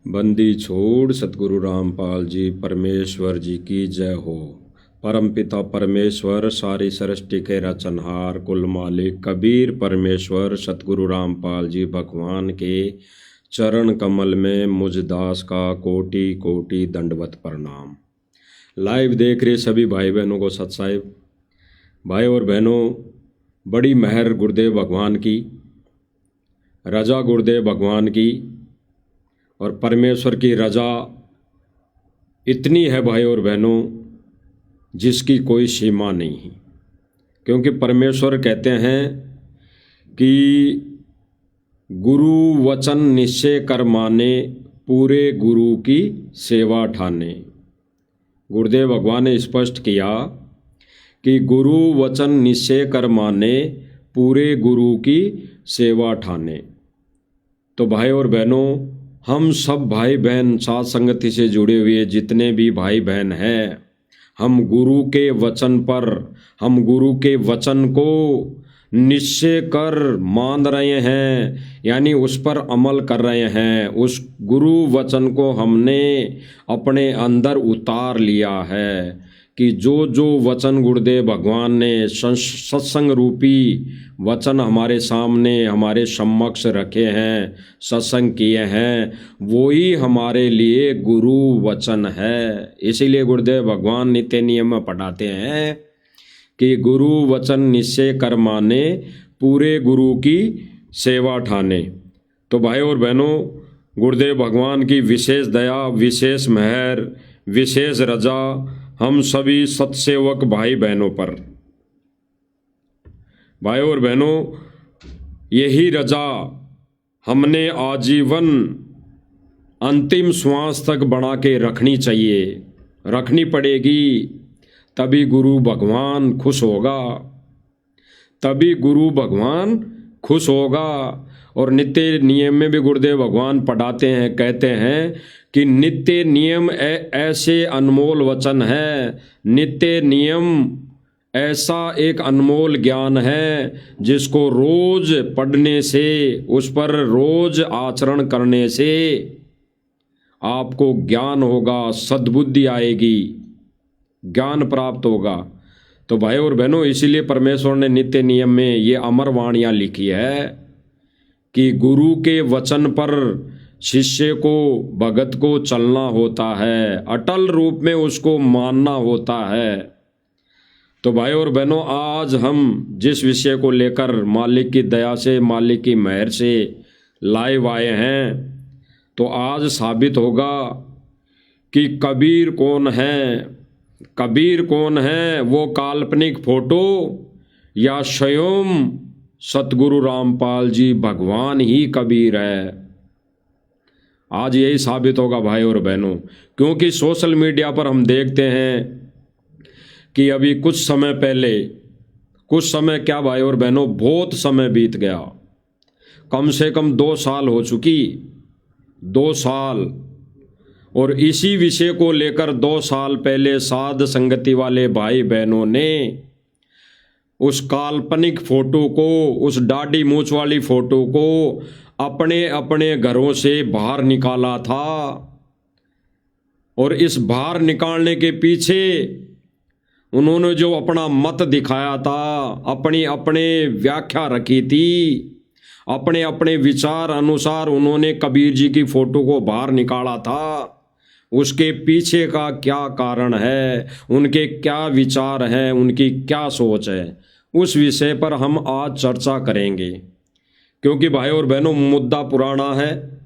बंदी छोड़ सतगुरु रामपाल जी परमेश्वर जी की जय हो। परमपिता परमेश्वर सारी सृष्टि के रचनहार कुल मालिक कबीर परमेश्वर सतगुरु रामपाल जी भगवान के चरण कमल में मुझ दास का कोटि कोटि दंडवत प्रणाम। लाइव देख रहे सभी भाई बहनों को सत साहिब। भाई और बहनों, बड़ी मेहर गुरुदेव भगवान की, रजा गुरुदेव भगवान की और परमेश्वर की रजा इतनी है भाई और बहनों जिसकी कोई सीमा नहीं है। क्योंकि परमेश्वर कहते हैं कि गुरु वचन निश्चय कर माने, पूरे गुरु की सेवा ठाने। गुरुदेव भगवान ने स्पष्ट किया कि गुरु वचन निश्चय कर माने, पूरे गुरु की सेवा ठाने। तो भाई और बहनों, हम सब भाई बहन साथ संगति से जुड़े हुए जितने भी भाई बहन हैं, हम गुरु के वचन पर, हम गुरु के वचन को निश्चय कर मान रहे हैं, यानी उस पर अमल कर रहे हैं। उस गुरु वचन को हमने अपने अंदर उतार लिया है कि जो जो वचन गुरुदेव भगवान ने सत्संग रूपी वचन हमारे सामने हमारे समक्ष रखे हैं, सत्संग किए हैं, वो ही हमारे लिए गुरु वचन है। इसीलिए गुरुदेव भगवान नित्य नियम में पढ़ाते हैं कि गुरु वचन निश्चय कर माने, पूरे गुरु की सेवा ठाने। तो भाई और बहनों, गुरुदेव भगवान की विशेष दया, विशेष मेहर, विशेष रजा हम सभी सत्सेवक भाई बहनों पर। भाई और बहनों, यही रजा हमने आजीवन अंतिम श्वास तक बना के रखनी चाहिए, रखनी पड़ेगी। तभी गुरु भगवान खुश होगा, तभी गुरु भगवान खुश होगा। और नित्य नियम में भी गुरुदेव भगवान पढ़ाते हैं, कहते हैं कि नित्य नियम ऐसे अनमोल वचन है, नित्य नियम ऐसा एक अनमोल ज्ञान है जिसको रोज पढ़ने से, उस पर रोज आचरण करने से आपको ज्ञान होगा, सद्बुद्धि आएगी, ज्ञान प्राप्त होगा। तो भाई और बहनों, इसीलिए परमेश्वर ने नित्य नियम में ये अमर वाणियाँ लिखी है कि गुरु के वचन पर शिष्य को, भगत को चलना होता है, अटल रूप में उसको मानना होता है। तो भाई और बहनों, आज हम जिस विषय को लेकर मालिक की दया से, मालिक की मेहर से लाइव आए हैं, तो आज साबित होगा कि कबीर कौन है। कबीर कौन है? वो काल्पनिक फोटो या स्वयं सतगुरु रामपाल जी भगवान ही कबीर है। आज यही साबित होगा भाई और बहनों, क्योंकि सोशल मीडिया पर हम देखते हैं कि अभी कुछ समय पहले, कुछ समय क्या भाई और बहनों, बहुत समय बीत गया, कम से कम 2 साल हो चुकी, 2 साल। और इसी विषय को लेकर 2 साल पहले साध संगति वाले भाई बहनों ने उस काल्पनिक फोटो को, उस दाढ़ी मूंछ वाली फोटो को अपने अपने घरों से बाहर निकाला था। और इस बाहर निकालने के पीछे उन्होंने जो अपना मत दिखाया था, अपनी अपने व्याख्या रखी थी, अपने अपने विचार अनुसार उन्होंने कबीर जी की फोटो को बाहर निकाला था। उसके पीछे का क्या कारण है, उनके क्या विचार हैं, उनकी क्या सोच है, उस विषय पर हम आज चर्चा करेंगे। क्योंकि भाई और बहनों, मुद्दा पुराना है,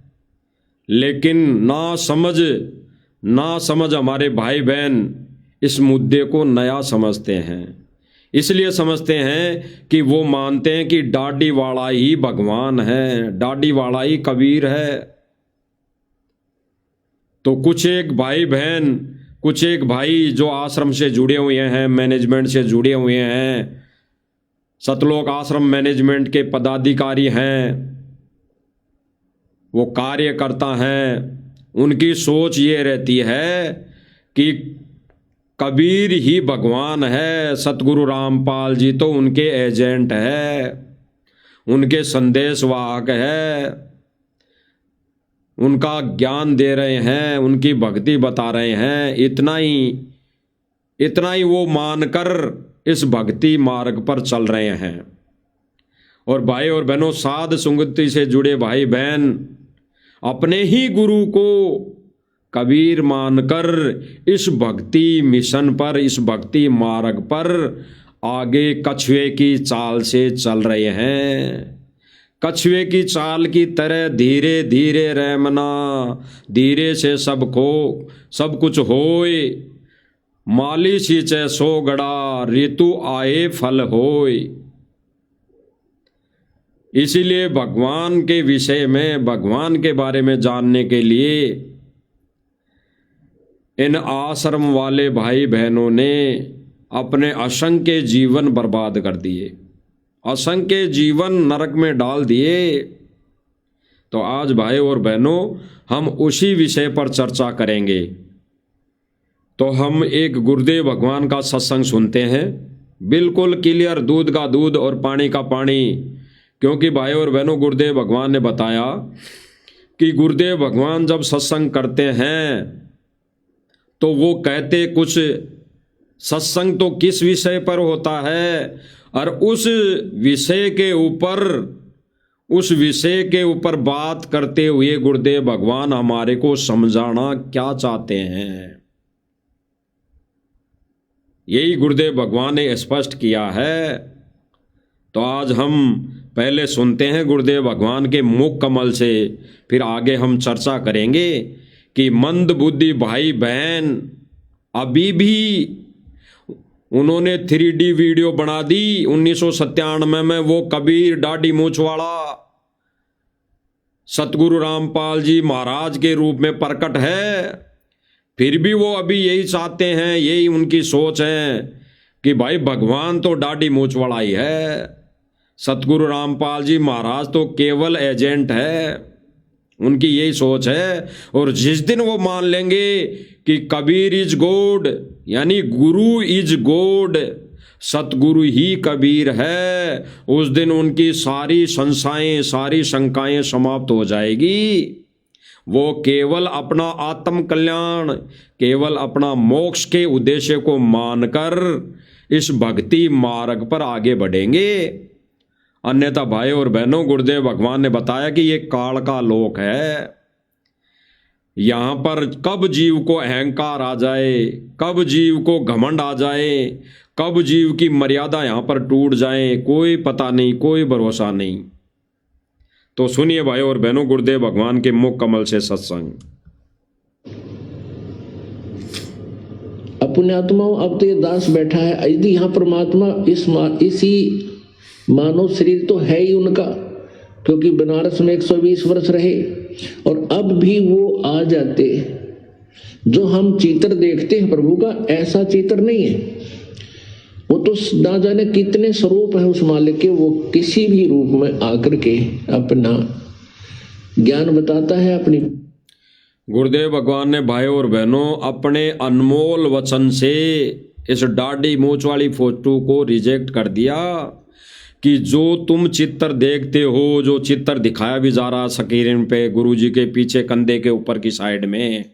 लेकिन ना समझ हमारे भाई बहन इस मुद्दे को नया समझते हैं। इसलिए समझते हैं कि वो मानते हैं कि दाढ़ी वाला ही भगवान है, दाढ़ी वाला ही कबीर है। तो कुछ एक भाई बहन, कुछ एक भाई जो आश्रम से जुड़े हुए हैं, मैनेजमेंट से जुड़े हुए हैं, सतलोक आश्रम मैनेजमेंट के पदाधिकारी हैं, वो कार्यकर्ता हैं, उनकी सोच ये रहती है कि कबीर ही भगवान है, सतगुरु रामपाल जी तो उनके एजेंट है, उनके संदेशवाहक है, उनका ज्ञान दे रहे हैं, उनकी भक्ति बता रहे हैं, इतना ही वो मानकर इस भक्ति मार्ग पर चल रहे हैं। और भाई और बहनों, साध संगति से जुड़े भाई बहन अपने ही गुरु को कबीर मानकर इस भक्ति मिशन पर, इस भक्ति मार्ग पर आगे कछुए की चाल से चल रहे हैं। कछुए की चाल की तरह धीरे धीरे रहमना, धीरे से सब कुछ होए, माली सींचे सो गड़ा, ऋतु आए फल होए। इसीलिए भगवान के विषय में, भगवान के बारे में जानने के लिए इन आश्रम वाले भाई बहनों ने अपने असंख्य जीवन बर्बाद कर दिए, असंख्य जीवन नरक में डाल दिए। तो आज भाई और बहनों हम उसी विषय पर चर्चा करेंगे। तो हम एक गुरुदेव भगवान का सत्संग सुनते हैं, बिल्कुल क्लियर, दूध का दूध और पानी का पानी। क्योंकि भाई और बहनों, गुरुदेव भगवान ने बताया कि गुरुदेव भगवान जब सत्संग करते हैं तो वो कहते कुछ, सत्संग तो किस विषय पर होता है, और उस विषय के ऊपर बात करते हुए गुरुदेव भगवान हमारे को समझाना क्या चाहते हैं, यही गुरुदेव भगवान ने स्पष्ट किया है। तो आज हम पहले सुनते हैं गुरुदेव भगवान के मुख कमल से, फिर आगे हम चर्चा करेंगे कि मंद बुद्धि भाई बहन अभी भी उन्होंने 3D वीडियो बना दी 1997 में, वो कबीर दाढ़ी मूंछ वाला सतगुरु रामपाल जी महाराज के रूप में प्रकट है। फिर भी वो अभी यही चाहते हैं, यही उनकी सोच है कि भाई भगवान तो दाढ़ी मूंछ वाला ही है, सतगुरु रामपाल जी महाराज तो केवल एजेंट है। उनकी यही सोच है। और जिस दिन वो मान लेंगे कि कबीर इज गॉड, यानी गुरु इज गॉड, सतगुरु ही कबीर है, उस दिन उनकी सारी संशयें, सारी शंकाएं समाप्त हो जाएगी। वो केवल अपना आत्म कल्याण, केवल अपना मोक्ष के उद्देश्य को मानकर इस भक्ति मार्ग पर आगे बढ़ेंगे। अन्यथा भाई और बहनों, गुरुदेव भगवान ने बताया कि ये काल का लोक है। यहाँ पर कब जीव को अहंकार आ जाए, कब जीव को घमंड आ जाए, कब जीव की मर्यादा यहाँ पर टूट जाए, कोई पता नहीं, कोई भरोसा नहीं। तो सुनिए भाई और बहनों, गुरुदेव भगवान के मुख कमल से सत्संग। अपने आत्माओं, अब तो ये दास बैठा है, यदि यहाँ परमात्मा इसी मानव शरीर तो है ही उनका, क्योंकि बनारस में 120 वर्ष रहे, और अब भी वो आ जाते। जो हम चित्र देखते हैं प्रभु का, ऐसा चित्र नहीं है। वो तो ना जाने कितने स्वरूप है उस मालिक के, वो किसी भी रूप में आकर के अपना ज्ञान बताता है। अपनी गुरुदेव भगवान ने भाई और बहनों अपने अनमोल वचन से इस दाढ़ी मूंछ वाली फोटो को रिजेक्ट कर दिया कि जो तुम चित्र देखते हो, जो चित्र दिखाया भी जा रहा स्क्रीन पे गुरुजी के पीछे कंधे के ऊपर की साइड में,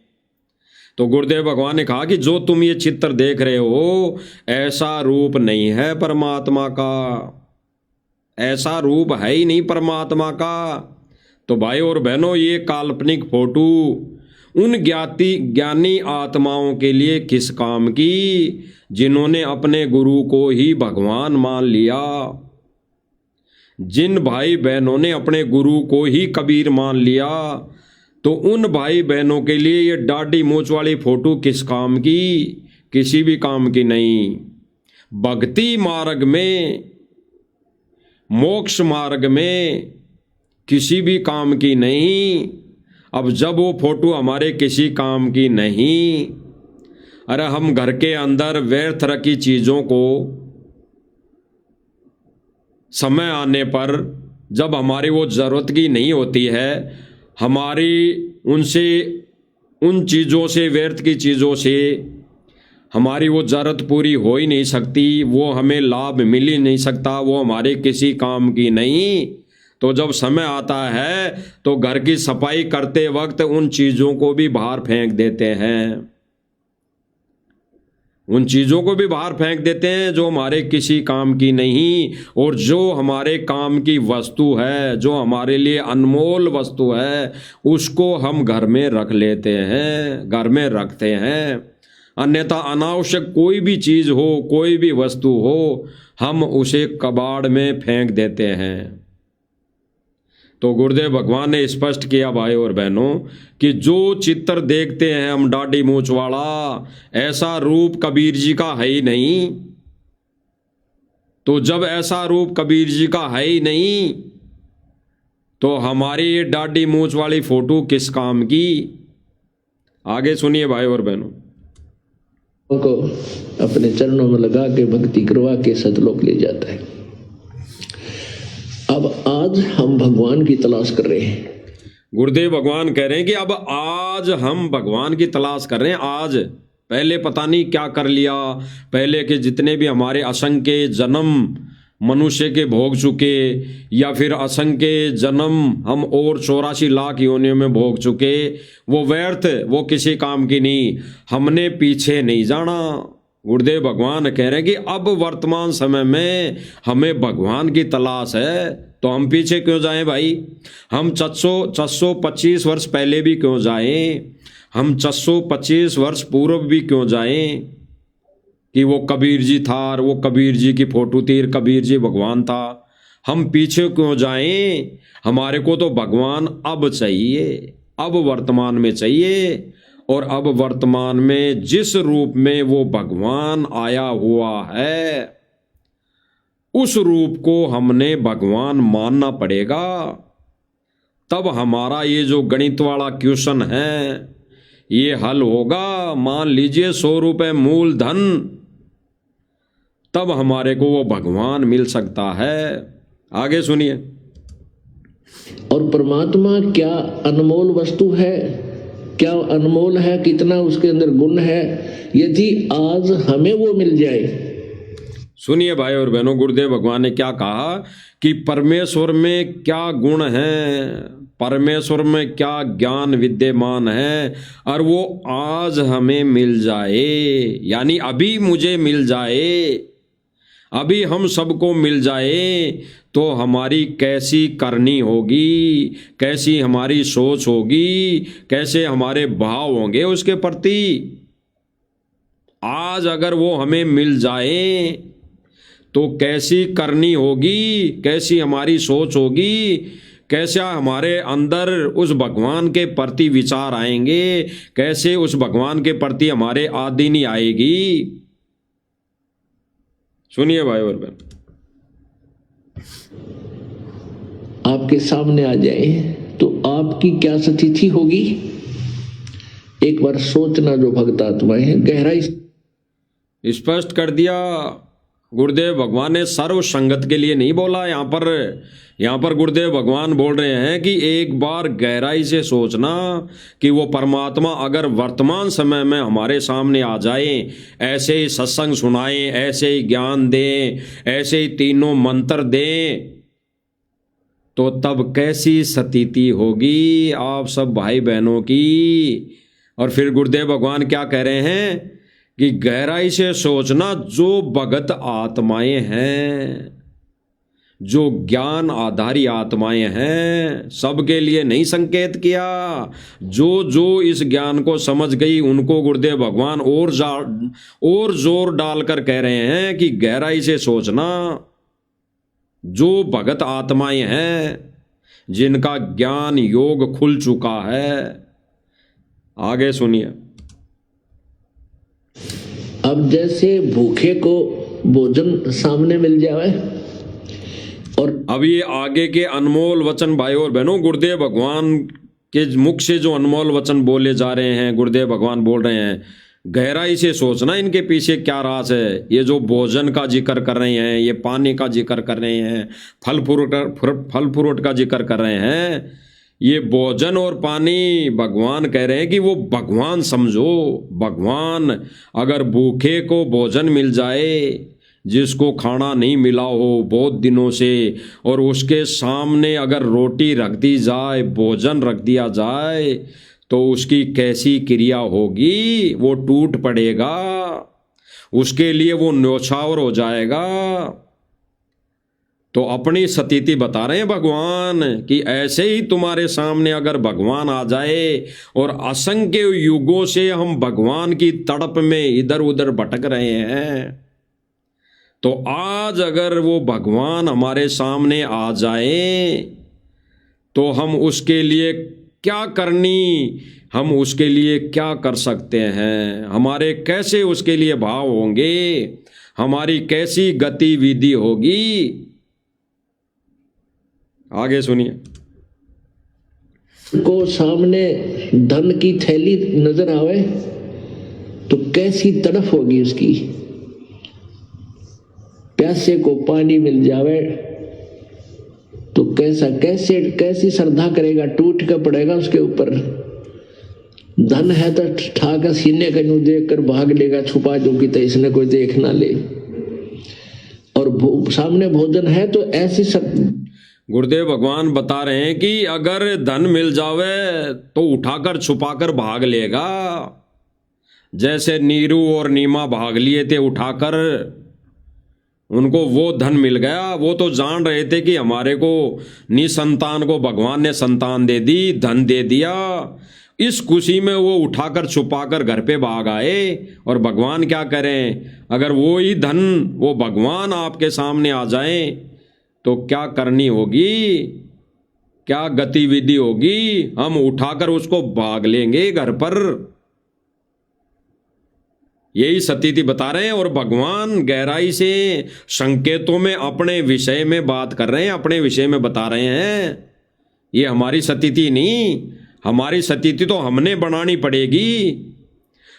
तो गुरुदेव भगवान ने कहा कि जो तुम ये चित्र देख रहे हो, ऐसा रूप नहीं है परमात्मा का, ऐसा रूप है ही नहीं परमात्मा का। तो भाई और बहनों, ये काल्पनिक फोटो उन ज्ञानी आत्माओं के लिए किस काम की जिन्होंने अपने गुरु को ही भगवान मान लिया। जिन भाई बहनों ने अपने गुरु को ही कबीर मान लिया, तो उन भाई बहनों के लिए ये दाढ़ी मूंछ वाली फोटो किस काम की, किसी भी काम की नहीं। भक्ति मार्ग में, मोक्ष मार्ग में किसी भी काम की नहीं। अब जब वो फोटो हमारे किसी काम की नहीं, अरे हम घर के अंदर व्यर्थ रखी चीज़ों को समय आने पर, जब हमारी वो ज़रूरत की नहीं होती है, हमारी उन चीज़ों से, व्यर्थ की चीज़ों से हमारी वो ज़रूरत पूरी हो ही नहीं सकती, वो हमें लाभ मिल ही नहीं सकता, वो हमारे किसी काम की नहीं, तो जब समय आता है तो घर की सफाई करते वक्त उन चीज़ों को भी बाहर फेंक देते हैं, उन चीज़ों को भी बाहर फेंक देते हैं जो हमारे किसी काम की नहीं, और जो हमारे काम की वस्तु है, जो हमारे लिए अनमोल वस्तु है, उसको हम घर में रख लेते हैं, घर में रखते हैं। अन्यथा अनावश्यक कोई भी चीज़ हो, कोई भी वस्तु हो, हम उसे कबाड़ में फेंक देते हैं। तो गुरुदेव भगवान ने स्पष्ट किया भाई और बहनों कि जो चित्र देखते हैं हम दाढ़ी मूंछ वाला, ऐसा रूप कबीर जी का है ही नहीं। तो जब ऐसा रूप कबीर जी का है ही नहीं, तो हमारी ये दाढ़ी मूंछ वाली फोटो किस काम की? आगे सुनिए भाई और बहनों। को अपने चरणों में लगा के भक्ति करवा के सतलोक ले जाता है। अब आज हम भगवान की तलाश कर रहे हैं। गुरुदेव भगवान कह रहे हैं कि अब आज हम भगवान की तलाश कर रहे हैं। आज पहले पता नहीं क्या कर लिया, पहले के जितने भी हमारे असंख्य जन्म मनुष्य के भोग चुके, या फिर असंख्य जन्म हम और 84 लाख योनियों में भोग चुके, वो व्यर्थ, वो किसी काम की नहीं। हमने पीछे नहीं जाना। गुरुदेव भगवान कह रहे हैं कि अब वर्तमान समय में हमें भगवान की तलाश है, तो हम पीछे क्यों जाएं भाई? हम 425 वर्ष पहले भी क्यों जाएं? हम 425 वर्ष पूर्व भी क्यों जाएं? कि वो कबीर जी था और वो कबीर जी की फोटो थी, कबीर जी भगवान था। हम पीछे क्यों जाएं? हमारे को तो भगवान अब चाहिए, अब वर्तमान में चाहिए। और अब वर्तमान में जिस रूप में वो भगवान आया हुआ है, उस रूप को हमने भगवान मानना पड़ेगा। तब हमारा ये जो गणित वाला क्वेश्चन है ये हल होगा। मान लीजिए 100 रुपये मूलधन, तब हमारे को वो भगवान मिल सकता है। आगे सुनिए। और परमात्मा क्या अनमोल वस्तु है, क्या अनमोल है, कितना उसके अंदर गुण है। यदि आज हमें वो मिल जाए, सुनिए भाई और बहनों, गुरुदेव भगवान ने क्या कहा कि परमेश्वर में क्या गुण है, परमेश्वर में क्या ज्ञान विद्यमान है, और वो आज हमें मिल जाए, यानी अभी मुझे मिल जाए, अभी हम सबको मिल जाए, तो हमारी कैसी करनी होगी, कैसी हमारी सोच होगी, कैसे हमारे भाव होंगे उसके प्रति। आज अगर वो हमें मिल जाए तो कैसी करनी होगी, कैसी हमारी सोच होगी, कैसा हमारे अंदर उस भगवान के प्रति विचार आएंगे, कैसे उस भगवान के प्रति हमारे आदीनी आएगी। सुनिए भाई और बहन, आपके सामने आ जाए तो आपकी क्या स्थिति होगी? एक बार सोचना जो भक्त आत्माएं हैं, गहराई स्पष्ट कर दिया। गुरुदेव भगवान ने सर्व संगत के लिए नहीं बोला। यहाँ पर गुरुदेव भगवान बोल रहे हैं कि एक बार गहराई से सोचना कि वो परमात्मा अगर वर्तमान समय में हमारे सामने आ जाए, ऐसे ही सत्संग सुनाएं, ऐसे ही ज्ञान दें, ऐसे ही तीनों मंत्र दें, तो तब कैसी स्थिति होगी आप सब भाई बहनों की। और फिर गुरुदेव भगवान क्या कह रहे हैं कि गहराई से सोचना, जो भगत आत्माएं हैं, जो ज्ञान आधारी आत्माएं हैं, सबके लिए नहीं संकेत किया। जो इस ज्ञान को समझ गई उनको गुरुदेव भगवान और जोर डालकर कह रहे हैं कि गहराई से सोचना। जो भगत आत्माएं हैं, जिनका ज्ञान योग खुल चुका है। आगे सुनिए। अब जैसे भूखे को भोजन सामने मिल जाए, और अब ये आगे के अनमोल वचन भाई और बहनों, गुरुदेव भगवान के मुख से जो अनमोल वचन बोले जा रहे हैं, गुरुदेव भगवान बोल रहे हैं गहराई से सोचना इनके पीछे क्या राज है। ये जो भोजन का जिक्र कर रहे हैं, ये पानी का जिक्र कर रहे हैं, फल फ्रूट का जिक्र कर रहे हैं, ये भोजन और पानी भगवान कह रहे हैं कि वो भगवान समझो। भगवान, अगर भूखे को भोजन मिल जाए, जिसको खाना नहीं मिला हो बहुत दिनों से, और उसके सामने अगर रोटी रख दी जाए, भोजन रख दिया जाए, तो उसकी कैसी क्रिया होगी? वो टूट पड़ेगा, उसके लिए वो न्यौछावर हो जाएगा। तो अपनी स्थिति बता रहे हैं भगवान कि ऐसे ही तुम्हारे सामने अगर भगवान आ जाए, और असंख्य युगों से हम भगवान की तड़प में इधर उधर भटक रहे हैं, तो आज अगर वो भगवान हमारे सामने आ जाए तो हम उसके लिए क्या करनी, हम उसके लिए क्या कर सकते हैं, हमारे कैसे उसके लिए भाव होंगे, हमारी कैसी गतिविधि होगी? आगे सुनिए। को सामने धन की थैली नजर आवे तो कैसी तड़फ होगी उसकी। प्यासे को पानी मिल जावे तो कैसी श्रद्धा करेगा, टूट कर पड़ेगा उसके ऊपर। धन है तो ठाकर सीने का यूं देख कर भाग लेगा, छुपा जो कि तो इसने कोई देख ना ले। और सामने भोजन है तो ऐसी गुरुदेव भगवान बता रहे हैं कि अगर धन मिल जावे तो उठाकर छुपाकर भाग लेगा, जैसे नीरू और नीमा भाग लिए थे उठाकर। उनको वो धन मिल गया, वो तो जान रहे थे कि हमारे को निसंतान को भगवान ने संतान दे दी, धन दे दिया। इस खुशी में वो उठाकर छुपाकर घर पे भाग आए। और भगवान क्या करें, अगर वो ही धन, वो भगवान आपके सामने आ जाए तो क्या करनी होगी, क्या गतिविधि होगी? हम उठाकर उसको भाग लेंगे घर पर। यही स्थिति बता रहे हैं। और भगवान गहराई से संकेतों में अपने विषय में बात कर रहे हैं, अपने विषय में बता रहे हैं। ये हमारी स्थिति नहीं, हमारी स्थिति तो हमने बनानी पड़ेगी।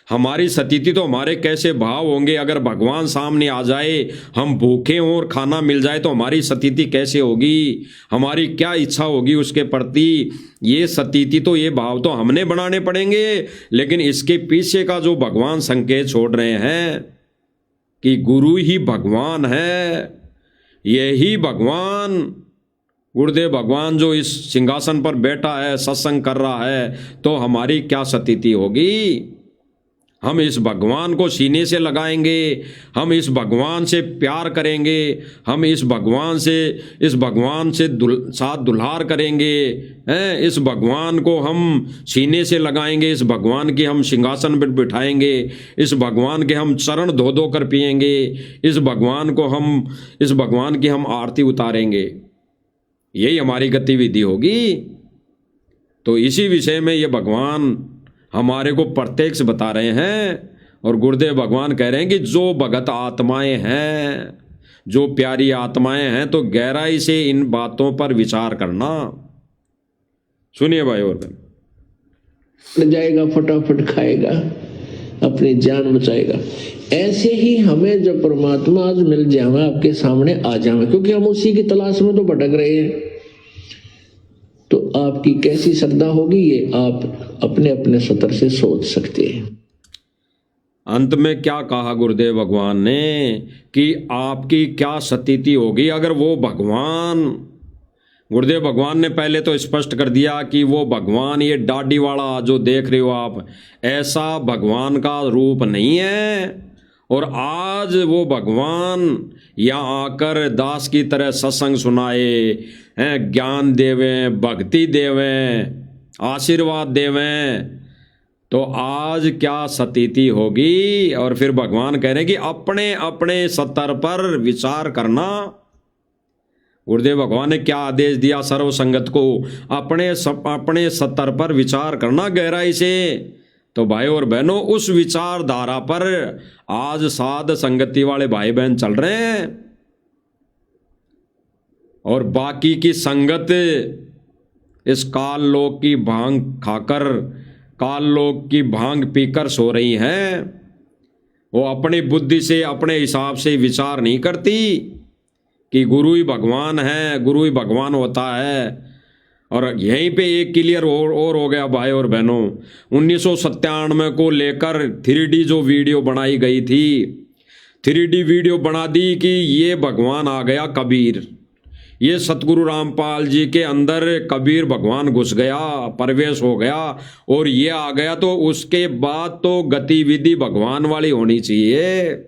हमारी स्थिति तो हमारे कैसे भाव होंगे। अगर भगवान सामने आ जाए, हम भूखे हों और खाना मिल जाए तो हमारी स्थिति कैसे होगी, हमारी क्या इच्छा होगी उसके प्रति। ये स्थिति तो, ये भाव तो हमने बनाने पड़ेंगे। लेकिन इसके पीछे का जो भगवान संकेत छोड़ रहे हैं कि गुरु ही भगवान है, यही भगवान गुरुदेव भगवान जो इस सिंहासन पर बैठा है, सत्संग कर रहा है, तो हमारी क्या स्थिति होगी। हम इस भगवान को सीने से लगाएंगे, हम इस भगवान से प्यार करेंगे, हम इस भगवान से साथ दुल्हार करेंगे, इस भगवान को हम सीने से लगाएंगे, इस भगवान की हम सिंहासन पर बिठाएंगे, इस भगवान के हम चरण धो धो कर पिएंगे, इस भगवान की हम आरती उतारेंगे। यही हमारी गतिविधि होगी। तो इसी विषय में ये भगवान हमारे को प्रत्यक्ष बता रहे हैं। और गुरुदेव भगवान कह रहे हैं कि जो भगत आत्माएं हैं, जो प्यारी आत्माएं हैं, तो गहराई से इन बातों पर विचार करना। सुनिए भाई और बहन। जाएगा, फटाफट खाएगा, अपनी जान बचाएगा। ऐसे ही हमें जब परमात्मा आज मिल जाए, आपके सामने आ जाए, क्योंकि हम उसी की तलाश में तो भटक रहे हैं, तो आपकी कैसी श्रद्धा होगी ये आप अपने अपने स्तर से सोच सकते हैं। अंत में क्या कहा गुरुदेव भगवान ने कि आपकी क्या स्थिति होगी अगर वो भगवान, गुरुदेव भगवान ने पहले तो स्पष्ट कर दिया कि वो भगवान, ये दाढ़ी वाला जो देख रहे हो आप, ऐसा भगवान का रूप नहीं है। और आज वो भगवान यहाँ आकर दास की तरह सत्संग सुनाए हैं, ज्ञान देवें, भक्ति देवें, आशीर्वाद देवें, तो आज क्या स्थिति होगी। और फिर भगवान कह रहे हैं कि अपने अपने स्तर पर विचार करना। गुरुदेव भगवान ने क्या आदेश दिया सर्व संगत को, अपने स्तर पर विचार करना गहराई से। तो भाई और बहनों, उस विचारधारा पर आज साध संगति वाले भाई बहन चल रहे हैं। और बाकी की संगत इस काल लोक की भांग खाकर, काल लोक की भांग पीकर सो रही हैं। वो अपनी बुद्धि से, अपने हिसाब से विचार नहीं करती कि गुरु ही भगवान है, गुरु ही भगवान होता है। और यहीं पे एक क्लियर और हो गया भाई और बहनों, 1997 को लेकर 3D जो वीडियो बनाई गई थी, 3D वीडियो बना दी कि ये भगवान आ गया कबीर, ये सतगुरु रामपाल जी के अंदर कबीर भगवान घुस गया, प्रवेश हो गया और ये आ गया। तो उसके बाद तो गतिविधि भगवान वाली होनी चाहिए,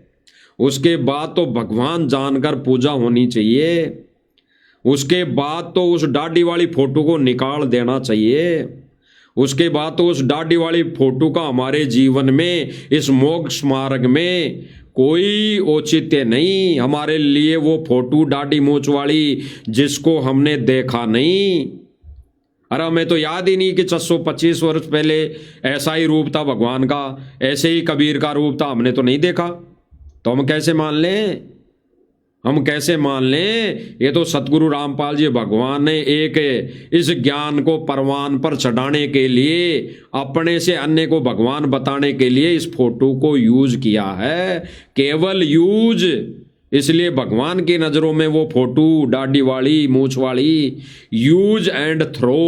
उसके बाद तो भगवान जानकर पूजा होनी चाहिए, उसके बाद तो उस दाढ़ी वाली फोटो को निकाल देना चाहिए, उसके बाद तो उस दाढ़ी वाली फोटो का हमारे जीवन में, इस मोक्ष मार्ग में कोई औचित्य नहीं। हमारे लिए वो फोटो दाढ़ी मूंछ वाली जिसको हमने देखा नहीं, अरे हमें तो याद ही नहीं कि 625 वर्ष पहले ऐसा ही रूप था भगवान का, ऐसे ही कबीर का रूप था, हमने तो नहीं देखा। तो हम कैसे मान लें, हम कैसे मान लें? ये तो सतगुरु रामपाल जी भगवान ने एक इस ज्ञान को परवान पर चढ़ाने के लिए, अपने से अन्य को भगवान बताने के लिए इस फोटो को यूज किया है, केवल यूज। इसलिए भगवान की नजरों में वो फोटो दाढ़ी वाली मूंछ वाली यूज एंड थ्रो।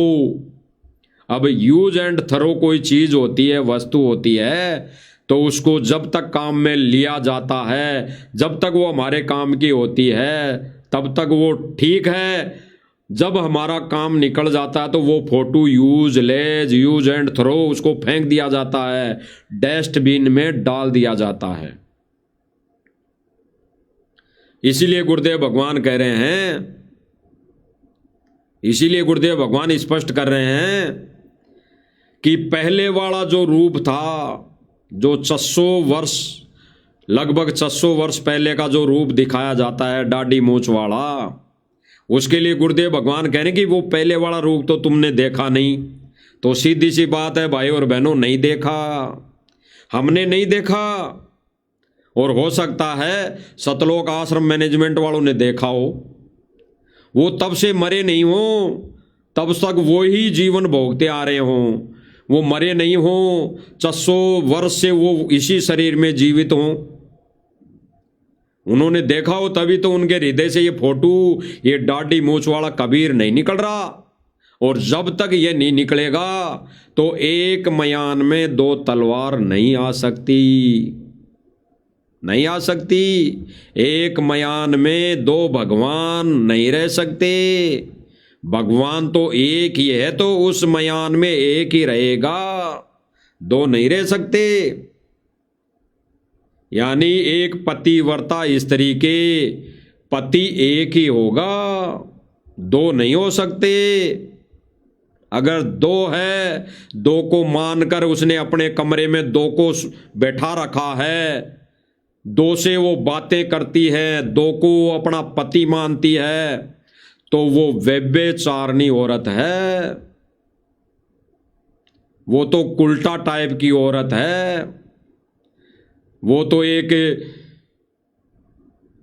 अब यूज एंड थ्रो कोई चीज होती है, वस्तु होती है, तो उसको जब तक काम में लिया जाता है, जब तक वो हमारे काम की होती है, तब तक वो ठीक है। जब हमारा काम निकल जाता है तो वो photo useless, use and throw, उसको फेंक दिया जाता है, डस्टबिन में डाल दिया जाता है। इसीलिए गुरुदेव भगवान कह रहे हैं, इसीलिए गुरुदेव भगवान स्पष्ट कर रहे हैं कि पहले वाला जो रूप था, जो 600 वर्ष, लगभग 600 वर्ष पहले का जो रूप दिखाया जाता है दाढ़ी मूंछ वाला, उसके लिए गुरुदेव भगवान कह रहे हैं कि वो पहले वाला रूप तो तुमने देखा नहीं। तो सीधी सी बात है भाई और बहनों, नहीं देखा, हमने नहीं देखा। और हो सकता है सतलोक आश्रम मैनेजमेंट वालों ने देखा हो, वो तब से मरे नहीं हो, तब तक वो ही जीवन भोगते आ रहे हों, वो मरे नहीं हो, 600 वर्ष से वो इसी शरीर में जीवित हो, उन्होंने देखा हो, तभी तो उनके हृदय से ये फोटो, ये दाढ़ी मूंछ वाला कबीर नहीं निकल रहा। और जब तक ये नहीं निकलेगा तो एक मयान में 2 तलवार नहीं आ सकती, नहीं आ सकती। एक मयान में 2 भगवान नहीं रह सकते। भगवान तो एक ही है, तो उस मयान में एक ही रहेगा, 2 नहीं रह सकते। यानी एक पतिव्रता स्त्री के पति एक ही होगा, 2 नहीं हो सकते। अगर 2 है, 2 को मानकर उसने अपने कमरे में 2 को बैठा रखा है, 2 से वो बातें करती है, 2 को अपना पति मानती है, तो वो व्यभिचारिणी औरत है, वो तो उल्टा टाइप की औरत है, वो तो एक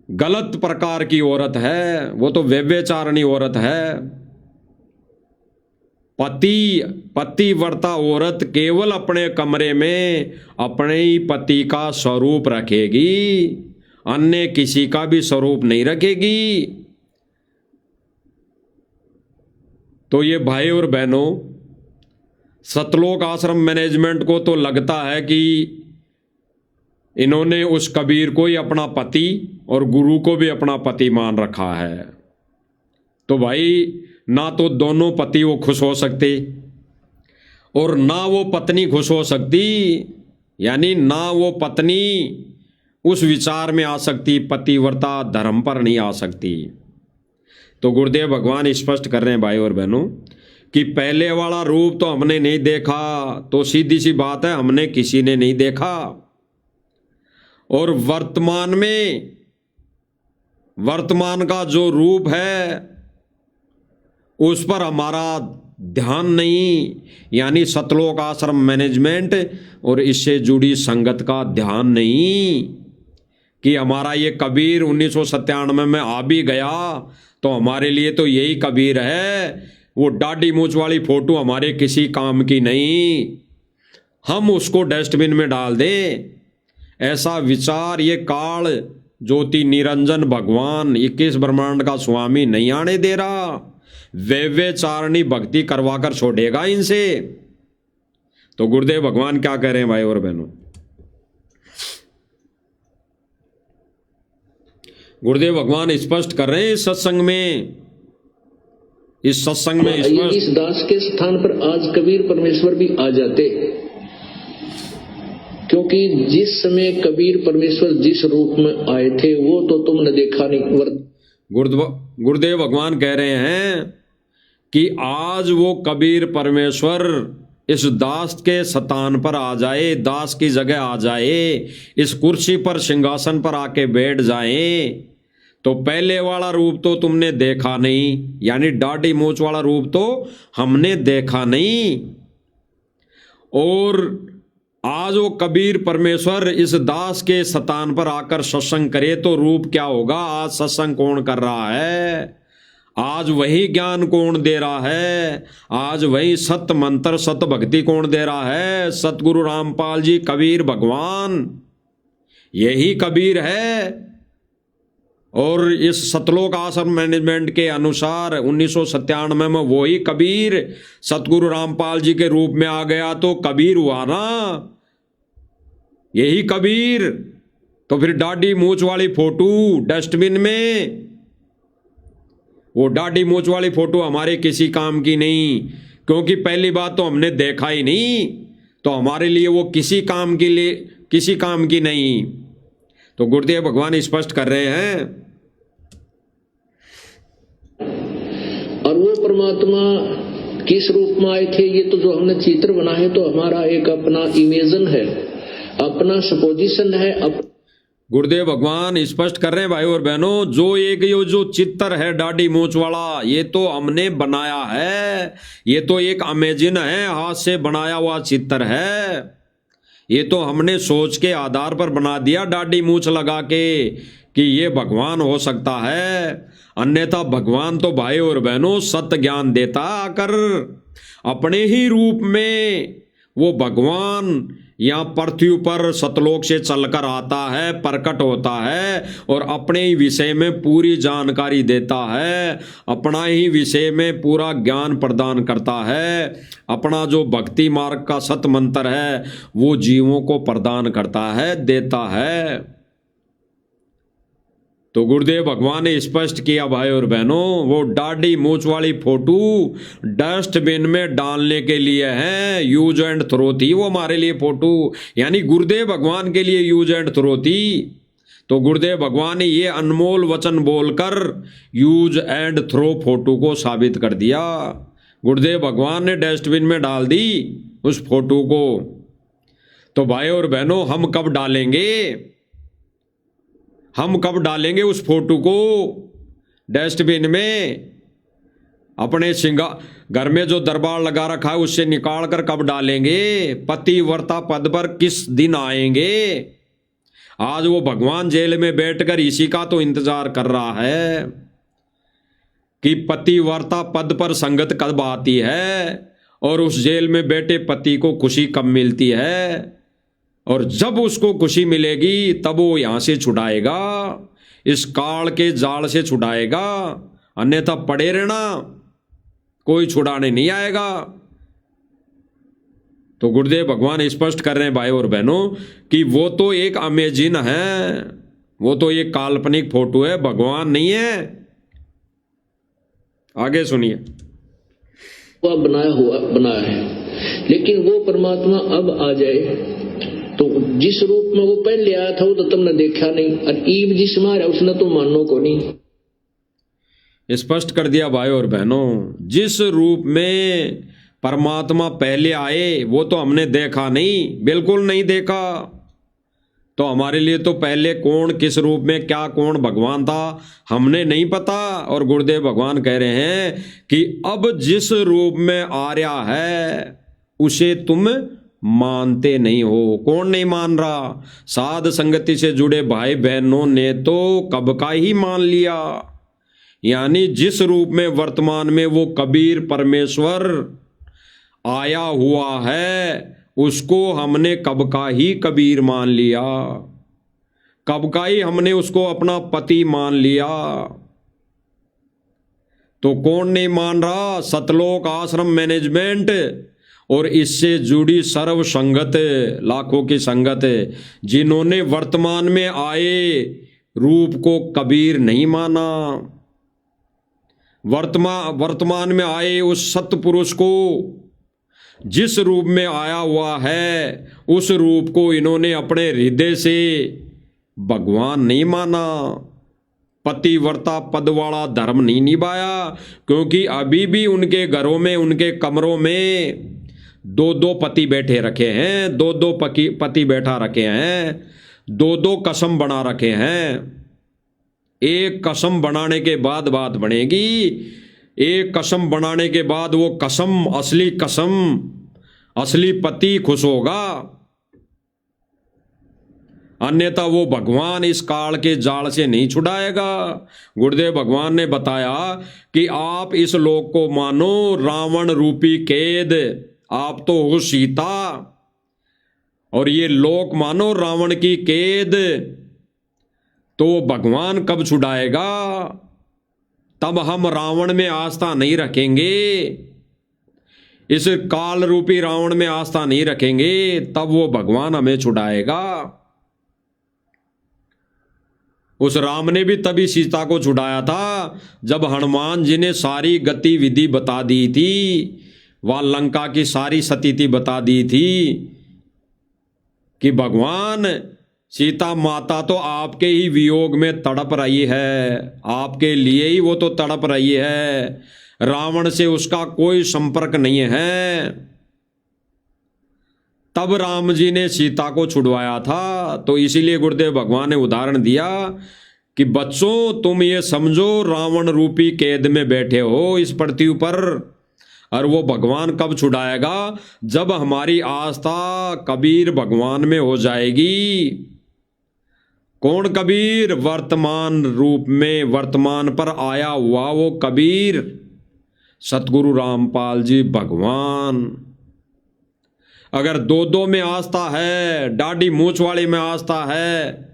गलत प्रकार की औरत है, वो तो व्यभिचारिणी औरत है। पतिव्रता औरत केवल अपने कमरे में अपने ही पति का स्वरूप रखेगी, अन्य किसी का भी स्वरूप नहीं रखेगी। तो ये भाई और बहनों, सतलोक आश्रम मैनेजमेंट को तो लगता है कि इन्होंने उस कबीर को ही अपना पति और गुरु को भी अपना पति मान रखा है। तो भाई, ना तो दोनों पति वो खुश हो सकते और ना वो पत्नी खुश हो सकती, यानी ना वो पत्नी उस विचार में आ सकती, पतिव्रता धर्म पर नहीं आ सकती। तो गुरुदेव भगवान स्पष्ट कर रहे हैं भाई और बहनों कि पहले वाला रूप तो हमने नहीं देखा, तो सीधी सी बात है हमने किसी ने नहीं देखा। और वर्तमान में, वर्तमान का जो रूप है उस पर हमारा ध्यान नहीं, यानी सतलोक आश्रम मैनेजमेंट और इससे जुड़ी संगत का ध्यान नहीं कि हमारा ये कबीर 1997 में आ भी गया तो हमारे लिए तो यही कबीर है, वो दाढ़ी मूंछ वाली फोटो हमारे किसी काम की नहीं, हम उसको डस्टबिन में डाल दें। ऐसा विचार ये काल ज्योति निरंजन भगवान 21 ब्रह्मांड का स्वामी नहीं आने दे रहा, व्यभिचारिणी भक्ति करवाकर छोड़ेगा इनसे। तो गुरुदेव भगवान क्या कह रहे हैं भाई और बहनों? गुरुदेव भगवान स्पष्ट कर रहे हैं इस सत्संग में, इस सत्संग में इस स्पष्ट। दास के स्थान पर आज कबीर परमेश्वर भी आ जाते, क्योंकि जिस समय कबीर परमेश्वर जिस रूप में आए थे वो तो तुमने देखा नहीं। गुरुदेव भगवान कह रहे हैं कि आज वो कबीर परमेश्वर इस दास के स्थान पर आ जाए, दास की जगह आ जाए, इस कुर्सी पर सिंहासन पर आके बैठ जाए, तो पहले वाला रूप तो तुमने देखा नहीं, यानी दाढ़ी मूंछ वाला रूप तो हमने देखा नहीं। और आज वो कबीर परमेश्वर इस दास के स्थान पर आकर सत्संग करे तो रूप क्या होगा। आज सत्संग कौन कर रहा है, आज वही ज्ञान कौन दे रहा है, आज वही सत्य मंत्र सत्य भक्ति कौन दे रहा है। सतगुरु रामपाल जी कबीर भगवान, यही कबीर है। और इस सतलोक आश्रम मैनेजमेंट के अनुसार 1997 में वही कबीर सतगुरु रामपाल जी के रूप में आ गया तो कबीर हुआ ना, यही कबीर। तो फिर दाढ़ी मूंछ वाली फोटो डस्टबिन में, वो दाढ़ी मूंछ वाली फोटो हमारे किसी काम की नहीं, क्योंकि पहली बात तो हमने देखा ही नहीं, तो हमारे लिए वो किसी काम की नहीं। तो गुरुदेव भगवान स्पष्ट कर रहे हैं। और वो परमात्मा किस रूप में आए थे, ये तो जो हमने चित्र बना है तो हमारा एक अपना इमेजन है, अपना सपोजिशन है। गुरुदेव भगवान स्पष्ट कर रहे हैं भाई और बहनों, जो चित्र है दाढ़ी मूंछ वाला, ये तो हमने बनाया है, ये तो एक अमेजिन है, हाथ से बनाया हुआ चित्र है। ये तो हमने सोच के आधार पर बना दिया दाढ़ी मूंछ लगा के कि ये भगवान हो सकता है। अन्यथा भगवान तो भाई और बहनों सत्य ज्ञान देता आकर अपने ही रूप में। वो भगवान यहाँ पृथ्वी पर सतलोक से चलकर आता है, प्रकट होता है और अपने ही विषय में पूरी जानकारी देता है, अपना ही विषय में पूरा ज्ञान प्रदान करता है। अपना जो भक्ति मार्ग का सत मंत्र है वो जीवों को प्रदान करता है, देता है। तो गुरुदेव भगवान ने स्पष्ट किया भाई और बहनों, वो दाढ़ी मूंछ वाली फोटो डस्टबिन में डालने के लिए है, यूज एंड थ्रो थी वो हमारे लिए फोटो, यानी गुरुदेव भगवान के लिए यूज एंड थ्रो थी। तो गुरुदेव भगवान ने ये अनमोल वचन बोलकर यूज एंड थ्रो फोटो को साबित कर दिया। गुरुदेव भगवान ने डस्टबिन में डाल दी उस फोटो को। तो भाई और बहनों, हम कब डालेंगे उस फोटो को डस्टबिन में? अपने घर में जो दरबार लगा रखा है उससे निकाल कर कब डालेंगे? पतिव्रता पद पर किस दिन आएंगे? आज वो भगवान जेल में बैठकर इसी का तो इंतजार कर रहा है कि पतिव्रता पद पर संगत कब आती है और उस जेल में बैठे पति को खुशी कब मिलती है। और जब उसको खुशी मिलेगी तब वो यहां से छुड़ाएगा, इस काल के जाल से छुड़ाएगा, अन्यथा पड़े रहना, कोई छुड़ाने नहीं आएगा। तो गुरुदेव भगवान स्पष्ट कर रहे हैं भाई और बहनों कि वो तो एक अमेजिन है, वो तो एक काल्पनिक फोटो है, भगवान नहीं है। आगे सुनिए। वह बनाया है, लेकिन वो परमात्मा अब आ जाए तो जिस रूप में वो पहले आया था वो तो तुमने देखा नहीं, और ईब जिसमें आ रहा उसने तो मानो को नहीं। स्पष्ट कर दिया भाई और बहनों, जिस रूप में परमात्मा पहले आए वो तो हमने देखा नहीं, बिल्कुल नहीं देखा। तो हमारे लिए तो पहले कौन किस रूप में क्या कौन भगवान था हमने नहीं पता। और गुरुदेव भगवान कह रहे हैं कि अब जिस रूप में आ रहा है उसे तुम मानते नहीं हो। कौन नहीं मान रहा? साध संगति से जुड़े भाई बहनों ने तो कब का ही मान लिया। यानी जिस रूप में वर्तमान में वो कबीर परमेश्वर आया हुआ है उसको हमने कब का ही कबीर मान लिया, कब का ही हमने उसको अपना पति मान लिया। तो कौन नहीं मान रहा? सतलोक आश्रम मैनेजमेंट और इससे जुड़ी सर्व संगत, लाखों की संगत, जिन्होंने वर्तमान में आए रूप को कबीर नहीं माना। वर्तमान में आए उस सत्पुरुष को जिस रूप में आया हुआ है, उस रूप को इन्होंने अपने हृदय से भगवान नहीं माना। पतिव्रता पद वाला धर्म नहीं निभाया, क्योंकि अभी भी उनके घरों में, उनके कमरों में दो दो पति बैठे रखे हैं, दो दो पति बैठा रखे हैं, दो दो कसम बना रखे हैं। एक कसम बनाने के बाद बात बनेगी, एक कसम बनाने के बाद वो कसम, असली पति खुश होगा, अन्यथा वो भगवान इस काल के जाल से नहीं छुड़ाएगा। गुरुदेव भगवान ने बताया कि आप इस लोक को मानो रावण रूपी कैद, आप तो हो सीता, और ये लोक मानो रावण की कैद। तो भगवान कब छुड़ाएगा? तब हम रावण में आस्था नहीं रखेंगे, इस काल रूपी रावण में आस्था नहीं रखेंगे, तब वो भगवान हमें छुड़ाएगा। उस राम ने भी तभी सीता को छुड़ाया था जब हनुमान जी ने सारी गतिविधि बता दी थी, वह लंका की सारी स्थिति बता दी थी कि भगवान सीता माता तो आपके ही वियोग में तड़प रही है, आपके लिए ही वो तो तड़प रही है, रावण से उसका कोई संपर्क नहीं है। तब राम जी ने सीता को छुड़वाया था। तो इसीलिए गुरुदेव भगवान ने उदाहरण दिया कि बच्चों, तुम ये समझो रावण रूपी कैद में बैठे हो इस पृथ्वी पर, और वो भगवान कब छुड़ाएगा? जब हमारी आस्था कबीर भगवान में हो जाएगी। कौन कबीर? वर्तमान रूप में, वर्तमान पर आया हुआ वो कबीर, सतगुरु रामपाल जी भगवान। अगर दो दो में आस्था है, डाडी मूछ वाले में आस्था है,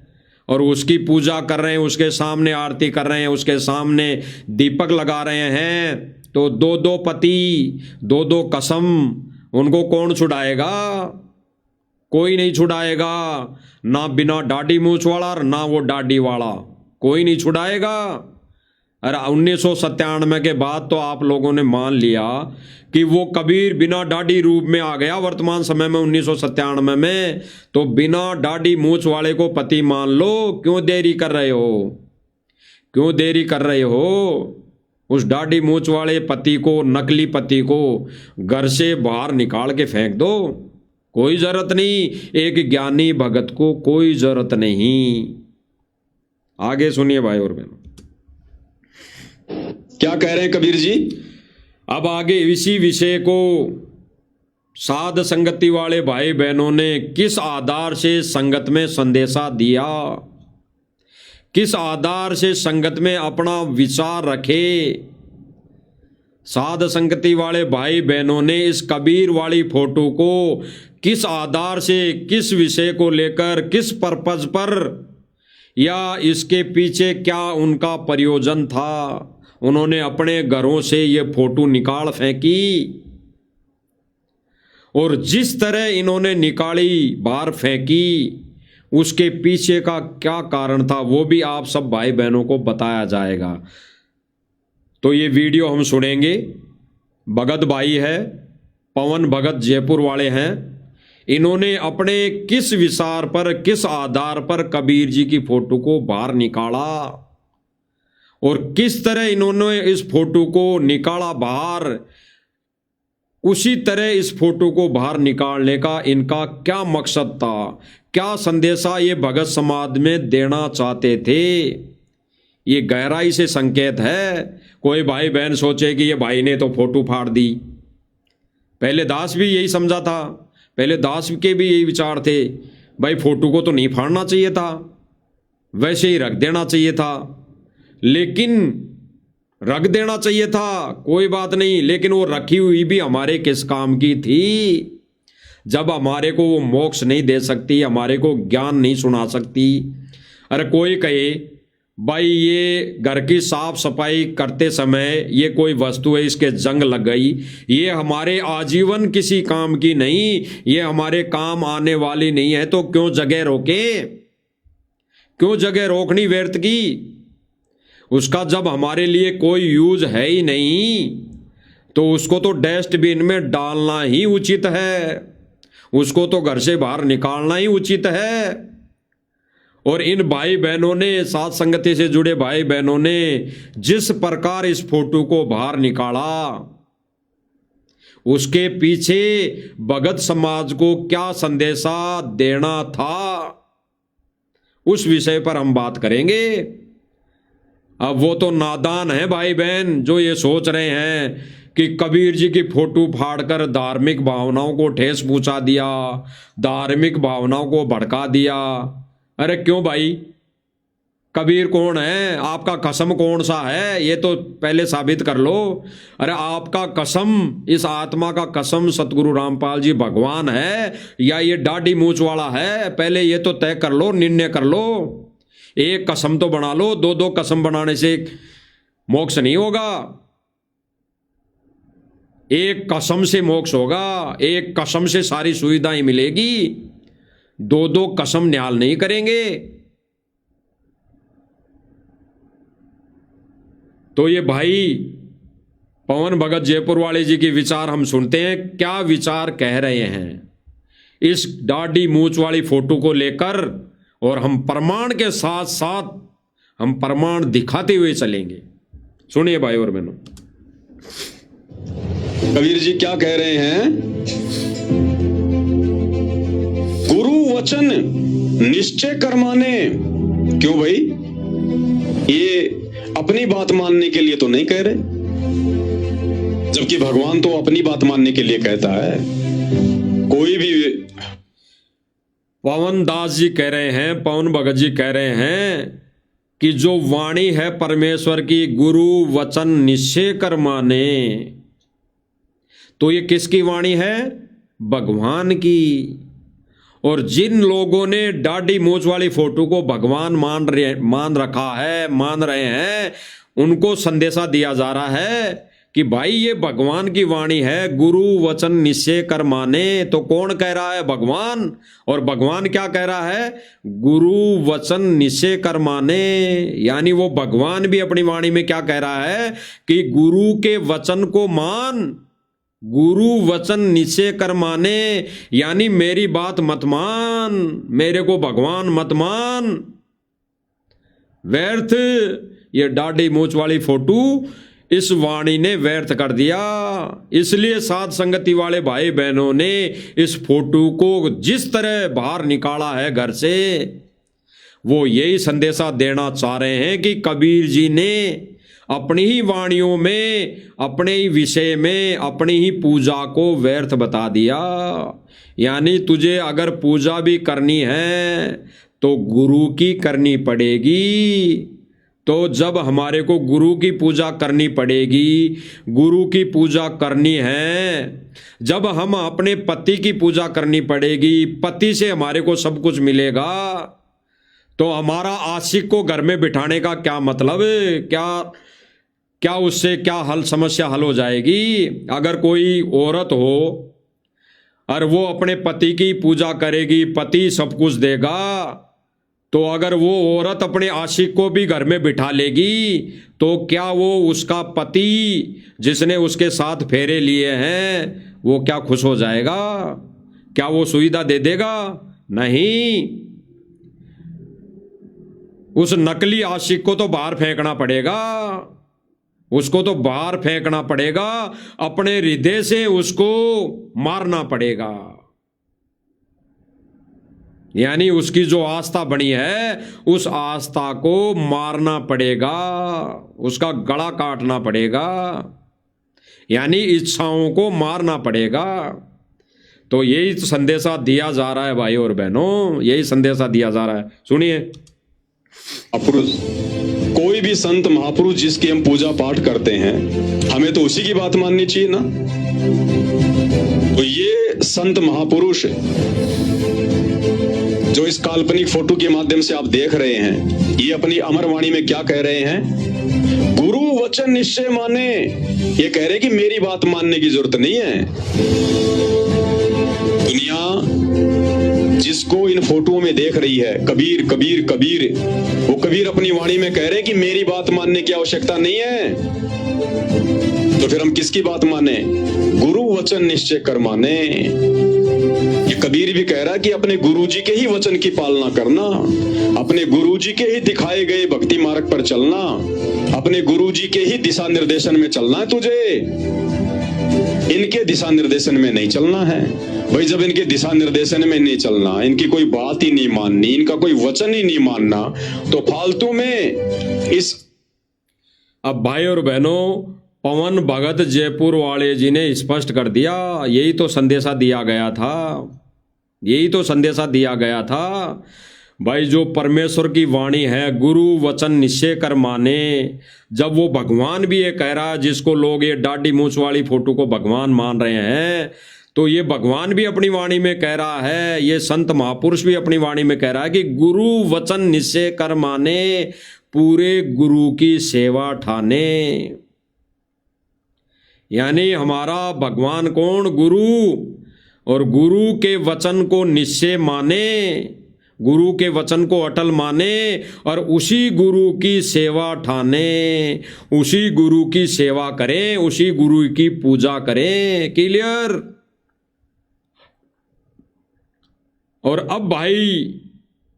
और उसकी पूजा कर रहे हैं, उसके सामने आरती कर रहे हैं, उसके सामने दीपक लगा रहे हैं, तो दो दो पति, दो दो कसम, उनको कौन छुड़ाएगा? कोई नहीं छुड़ाएगा, ना बिना डाडी मूछ वाला ना वो डाडी वाला, कोई नहीं छुड़ाएगा। अरे 1997 के बाद तो आप लोगों ने मान लिया कि वो कबीर बिना डाडी रूप में आ गया वर्तमान समय में 1997 में, तो बिना डाडी मूछ वाले को पति मान लो। क्यों देरी कर रहे हो? क्यों देरी कर रहे हो? उस डाडी मूछ वाले पति को, नकली पति को घर से बाहर निकाल के फेंक दो, कोई जरूरत नहीं। एक ज्ञानी भगत को कोई जरूरत नहीं। आगे सुनिए भाई और बहनों, क्या कह रहे हैं कबीर जी? अब आगे इसी विषय को साध संगति वाले भाई बहनों ने किस आधार से संगत में संदेशा दिया, किस आधार से संगत में अपना विचार रखे। साध संगति वाले भाई बहनों ने इस कबीर वाली फोटो को किस आधार से, किस विषय को लेकर, किस पर्पज पर, या इसके पीछे क्या उनका प्रयोजन था, उन्होंने अपने घरों से ये फोटो निकाल फेंकी। और जिस तरह इन्होंने निकाली, बाहर फेंकी, उसके पीछे का क्या कारण था वो भी आप सब भाई बहनों को बताया जाएगा। तो ये वीडियो हम सुनेंगे। भगत भाई है, पवन भगत जयपुर वाले हैं। इन्होंने अपने किस विचार पर, किस आधार पर कबीर जी की फोटो को बाहर निकाला, और किस तरह इन्होंने इस फोटो को निकाला बाहर, उसी तरह इस फोटो को बाहर निकालने का इनका क्या मकसद था, क्या संदेशा ये भगत समाज में देना चाहते थे, ये गहराई से संकेत है। कोई भाई बहन सोचे कि ये भाई ने तो फोटो फाड़ दी। पहले दास भी यही समझा था, पहले दास के भी यही विचार थे, भाई फोटो को तो नहीं फाड़ना चाहिए था, वैसे ही रख देना चाहिए था। लेकिन रख देना चाहिए था, कोई बात नहीं, लेकिन वो रखी हुई भी हमारे किस काम की थी? जब हमारे को वो मोक्ष नहीं दे सकती, हमारे को ज्ञान नहीं सुना सकती। अरे कोई कहे भाई ये घर की साफ सफाई करते समय ये कोई वस्तु है, इसके जंग लग गई, ये हमारे आजीवन किसी काम की नहीं, ये हमारे काम आने वाली नहीं है, तो क्यों जगह रोके, क्यों जगह रोकनी व्यर्थ की? उसका जब हमारे लिए कोई यूज है ही नहीं तो उसको तो डस्टबिन में डालना ही उचित है, उसको तो घर से बाहर निकालना ही उचित है। और इन भाई बहनों ने, साथ संगति से जुड़े भाई बहनों ने जिस प्रकार इस फोटो को बाहर निकाला, उसके पीछे भगत समाज को क्या संदेशा देना था, उस विषय पर हम बात करेंगे। अब वो तो नादान है भाई बहन जो ये सोच रहे हैं कि कबीर जी की फोटो फाड़कर धार्मिक भावनाओं को ठेस पहुंचा दिया, धार्मिक भावनाओं को भड़का दिया। अरे क्यों भाई? कबीर कौन है? आपका कसम कौन सा है? ये तो पहले साबित कर लो। अरे आपका कसम, इस आत्मा का कसम सतगुरु रामपाल जी भगवान है या ये दाढ़ी मूंछ वाला है? पहले ये तो तय कर लो, निर्णय कर लो। एक कसम तो बना लो, दो दो कसम बनाने से मोक्ष नहीं होगा। एक कसम से मोक्ष होगा, एक कसम से सारी सुविधाएं मिलेगी। दो दो कसम न्याल नहीं करेंगे। तो ये भाई पवन भगत जयपुर वाले जी के विचार हम सुनते हैं, क्या विचार कह रहे हैं इस दाढ़ी मूंछ वाली फोटो को लेकर, और हम प्रमाण के साथ साथ हम प्रमाण दिखाते हुए चलेंगे। सुनिए भाई और बहनों, कबीर जी क्या कह रहे हैं? गुरु वचन निश्चय कर्माने। क्यों भाई? ये अपनी बात मानने के लिए तो नहीं कह रहे, जबकि भगवान तो अपनी बात मानने के लिए कहता है। कोई भी पवन दास जी कह रहे हैं, पवन भगत जी कह रहे हैं कि जो वाणी है परमेश्वर की, गुरु वचन निश्चय कर माने, तो ये किसकी वाणी है? भगवान की। और जिन लोगों ने दाढ़ी मूंछ वाली फोटो को भगवान मान रहे हैं, उनको संदेशा दिया जा रहा है कि भाई ये भगवान की वाणी है, गुरु वचन निश्चय कर माने। तो कौन कह रहा है? भगवान। और भगवान क्या कह रहा है? गुरु वचन निश्चय कर माने। यानी वो भगवान भी अपनी वाणी में क्या कह रहा है कि गुरु के वचन को मान, गुरु वचन निश्चय कर माने। यानी मेरी बात मत मान, मेरे को भगवान मत मान। व्यर्थ ये दाढ़ी मूंछ वाली फोटो इस वाणी ने व्यर्थ कर दिया। इसलिए साध संगति वाले भाई बहनों ने इस फोटो को जिस तरह बाहर निकाला है घर से, वो यही संदेशा देना चाह रहे हैं कि कबीर जी ने अपनी ही वाणियों में, अपने ही विषय में, अपनी ही पूजा को व्यर्थ बता दिया। यानी तुझे अगर पूजा भी करनी है तो गुरु की करनी पड़ेगी। तो जब हमारे को गुरु की पूजा करनी पड़ेगी, गुरु की पूजा करनी है, जब हम अपने पति की पूजा करनी पड़ेगी, पति से हमारे को सब कुछ मिलेगा, तो हमारा आशिक को घर में बिठाने का क्या मतलब? क्या उससे क्या समस्या हल हो जाएगी? अगर कोई औरत हो और वो अपने पति की पूजा करेगी, पति सब कुछ देगा, तो अगर वो औरत अपने आशिक को भी घर में बिठा लेगी तो क्या वो उसका पति जिसने उसके साथ फेरे लिए हैं वो क्या खुश हो जाएगा? क्या वो सुविधा दे देगा? नहीं। उस नकली आशिक को तो बाहर फेंकना पड़ेगा, उसको तो बाहर फेंकना पड़ेगा, अपने हृदय से उसको मारना पड़ेगा। यानी उसकी जो आस्था बनी है उस आस्था को मारना पड़ेगा, उसका गला काटना पड़ेगा, यानी इच्छाओं को मारना पड़ेगा। तो यही संदेशा दिया जा रहा है भाई और बहनों, यही संदेशा दिया जा रहा है। सुनिए, कोई भी संत महापुरुष जिसकी हम पूजा पाठ करते हैं, हमें तो उसी की बात माननी चाहिए ना। तो ये संत महापुरुष जो इस काल्पनिक फोटो के माध्यम से आप देख रहे हैं, ये अपनी अमर वाणी में क्या कह रहे हैं? गुरु वचन निश्चय माने। ये कह रहे कि मेरी बात मानने की जरूरत नहीं है। दुनिया जिसको इन फोटोओं में में देख रही है, कबीर कबीर कबीर, वो कबीर अपनी वाणी में कह रहे हैं कि मेरी बात मानने की आवश्यकता नहीं है, तो फिर हम किसकी बात माने? गुरु वचन निश्चय कर माने। ये कबीर भी कह रहा है कि अपने गुरुजी के ही वचन की पालना करना, अपने गुरुजी के ही दिखाए गए भक्ति मार्ग पर चलना, अपने गुरुजी के ही दिशा निर्देशन में चलना है तुझे, इनके दिशा निर्देशन में नहीं चलना है। भाई जब इनके दिशा निर्देशन में नहीं चलना, इनकी कोई बात ही नहीं माननी, इनका कोई वचन ही नहीं मानना, तो फालतू में इस। अब भाई और बहनों, पवन भगत जयपुर वाले जी ने स्पष्ट कर दिया, यही तो संदेशा दिया गया था, यही तो संदेशा दिया गया था भाई। जो परमेश्वर की वाणी है, गुरु वचन निश्चय कर माने, जब वो भगवान भी ये कह रहा है, जिसको लोग ये दाढ़ी मूंछ वाली फोटो को भगवान मान रहे हैं, तो ये भगवान भी अपनी वाणी में कह रहा है, ये संत महापुरुष भी अपनी वाणी में कह रहा है कि गुरु वचन निश्चय कर माने, पूरे गुरु की सेवा ठाने। यानी हमारा भगवान कौन? गुरु। और गुरु के वचन को निश्चय माने, गुरु के वचन को अटल माने, और उसी गुरु की सेवा ठाने, उसी गुरु की सेवा करें, उसी गुरु की पूजा करें। क्लियर? और अब भाई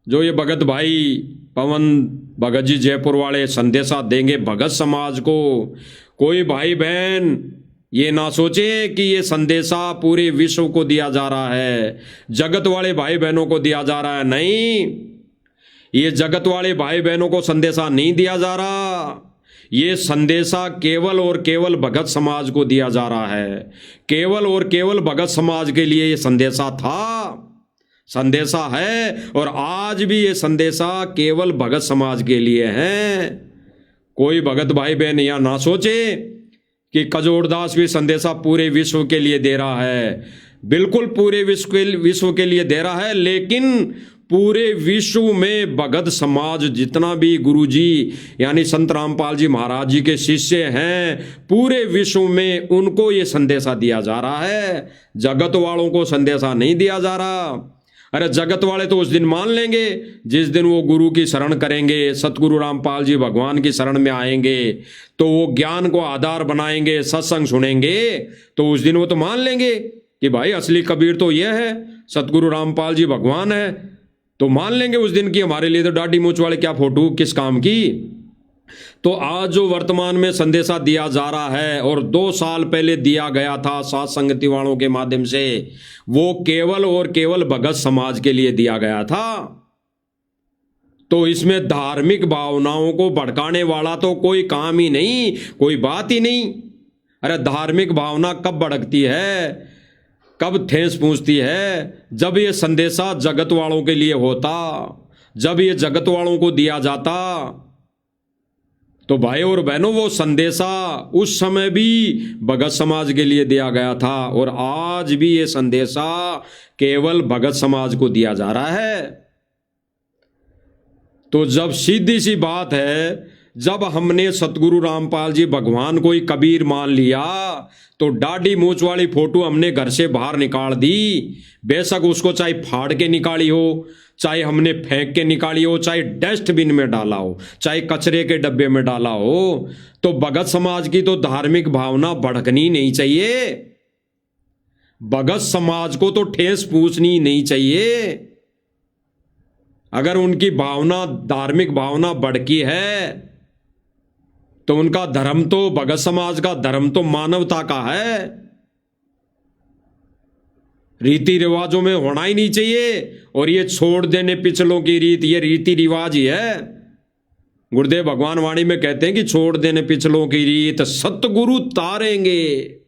जो ये भगत भाई पवन भगत जी जयपुर वाले संदेशा देंगे भगत समाज को, कोई भाई बहन ये ना सोचे कि ये संदेशा पूरे विश्व को दिया जा रहा है, जगत वाले भाई बहनों को दिया जा रहा है। नहीं, ये जगत वाले भाई बहनों को संदेशा नहीं दिया जा रहा, ये संदेशा केवल और केवल भगत समाज को दिया जा रहा है। केवल और केवल भगत समाज के लिए ये संदेशा था, संदेशा है, और आज भी ये संदेशा केवल भगत समाज के लिए है। कोई भगत भाई बहन यह ना सोचे कि कजोड़दास भी संदेशा पूरे विश्व के लिए दे रहा है। बिल्कुल पूरे विश्व के लिए दे रहा है, लेकिन पूरे विश्व में भगत समाज जितना भी गुरुजी यानी संत रामपाल जी महाराज जी के शिष्य हैं, पूरे विश्व में उनको ये संदेशा दिया जा रहा है, जगत वालों को संदेशा नहीं दिया जा रहा। अरे जगत वाले तो उस दिन मान लेंगे जिस दिन वो गुरु की शरण करेंगे, सतगुरु रामपाल जी भगवान की शरण में आएंगे, तो वो ज्ञान को आधार बनाएंगे, सत्संग सुनेंगे, तो उस दिन वो तो मान लेंगे कि भाई असली कबीर तो ये है, सतगुरु रामपाल जी भगवान है, तो मान लेंगे उस दिन की हमारे लिए तो दाढ़ी मूंछ वाले क्या फोटो किस काम की। तो आज जो वर्तमान में संदेशा दिया जा रहा है और 2 साल पहले दिया गया था साथ संगति वालों के माध्यम से, वो केवल और केवल भगत समाज के लिए दिया गया था। तो इसमें धार्मिक भावनाओं को भड़काने वाला तो कोई काम ही नहीं, कोई बात ही नहीं। अरे धार्मिक भावना कब भड़कती है, कब ठेस पहुंचती है? जब ये संदेशा जगत वालों के लिए होता, जब ये जगत वालों को दिया जाता। तो भाई और बहनों, वो संदेशा उस समय भी भगत समाज के लिए दिया गया था और आज भी ये संदेशा केवल भगत समाज को दिया जा रहा है। तो जब सीधी सी बात है, जब हमने सतगुरु रामपाल जी भगवान को ही कबीर मान लिया, तो दाढ़ी मूंछ वाली फोटो हमने घर से बाहर निकाल दी। बेशक उसको चाहे फाड़ के निकाली हो, चाहे हमने फेंक के निकाली हो, चाहे डस्टबिन में डाला हो, चाहे कचरे के डब्बे में डाला हो, तो भगत समाज की तो धार्मिक भावना भड़कनी नहीं चाहिए। भगत समाज को तो ठेस पहुंचनी नहीं चाहिए। अगर उनकी भावना, धार्मिक भावना भड़की है, तो उनका धर्म तो, भगत समाज का धर्म तो मानवता का है, रीति रिवाजों में होना ही नहीं चाहिए। और ये छोड़ देने पिछलों की रीत, ये रीति रिवाज ही है। गुरुदेव भगवान वाणी में कहते हैं कि छोड़ देने पिछलों की रीत सतगुरु तारेंगे।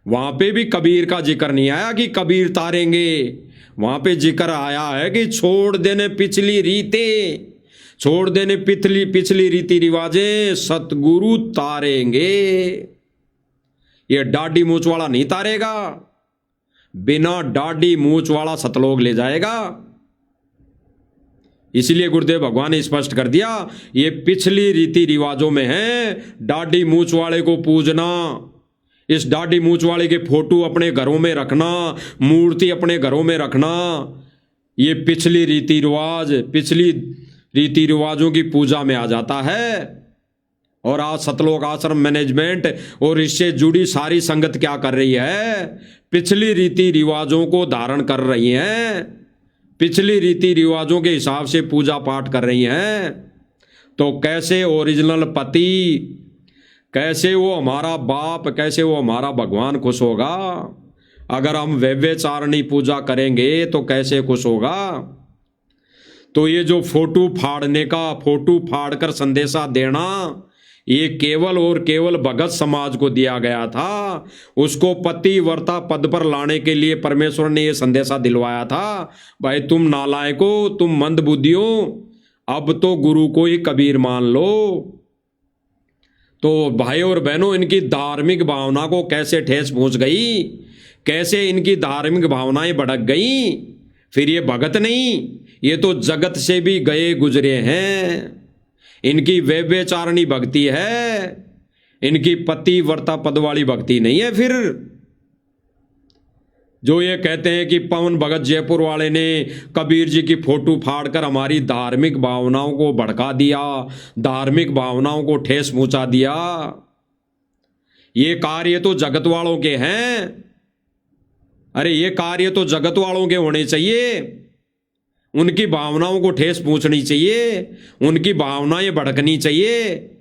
वहां पे भी कबीर का जिक्र नहीं आया कि कबीर तारेंगे, वहां पे जिक्र आया है कि छोड़ देने पिछली रीतें, छोड़ देने पिछली रीति रिवाजें सतगुरु तारेंगे। ये दाढ़ी मूंछ वाला नहीं तारेगा, बिना दाढ़ी मूंछ वाला सतलोक ले जाएगा। इसलिए गुरुदेव भगवान ने स्पष्ट कर दिया, ये पिछली रीति रिवाजों में है दाढ़ी मूंछ वाले को पूजना, इस दाढ़ी मूंछ वाले के फोटो अपने घरों में रखना, मूर्ति अपने घरों में रखना, ये पिछली रीति रिवाजों की पूजा में आ जाता है। और आज सतलोक आश्रम मैनेजमेंट और इससे जुड़ी सारी संगत क्या कर रही है? पिछली रीति रिवाजों को धारण कर रही है, पिछली रीति रिवाजों के हिसाब से पूजा पाठ कर रही हैं। तो कैसे ओरिजिनल पति, कैसे वो हमारा बाप, कैसे वो हमारा भगवान खुश होगा? अगर हम व्यभिचारिणी पूजा करेंगे तो कैसे खुश होगा? तो ये जो फोटो फाड़ने का, फोटो फाड़कर संदेशा देना, ये केवल और केवल भगत समाज को दिया गया था। उसको पतिव्रता पद पर लाने के लिए परमेश्वर ने ये संदेशा दिलवाया था, भाई तुम नालायकों, तुम मंदबुद्धियों, अब तो गुरु को ही कबीर मान लो। तो भाई और बहनों, इनकी धार्मिक भावना को कैसे ठेस पहुंच गई, कैसे इनकी धार्मिक भावनाएं भड़क गई। फिर ये भगत नहीं, ये तो जगत से भी गए गुजरे हैं। इनकी व्यभिचारिणी भक्ति है, इनकी पतिव्रता पद वाली भक्ति नहीं है। फिर जो ये कहते हैं कि पवन भगत जयपुर वाले ने कबीर जी की फोटो फाड़कर हमारी धार्मिक भावनाओं को भड़का दिया, धार्मिक भावनाओं को ठेस पहुंचा दिया, ये कार्य तो जगत वालों के हैं। अरे ये कार्य तो जगत वालों के होने चाहिए, उनकी भावनाओं को ठेस पहुंचनी चाहिए, उनकी भावनाएं भड़कनी चाहिए।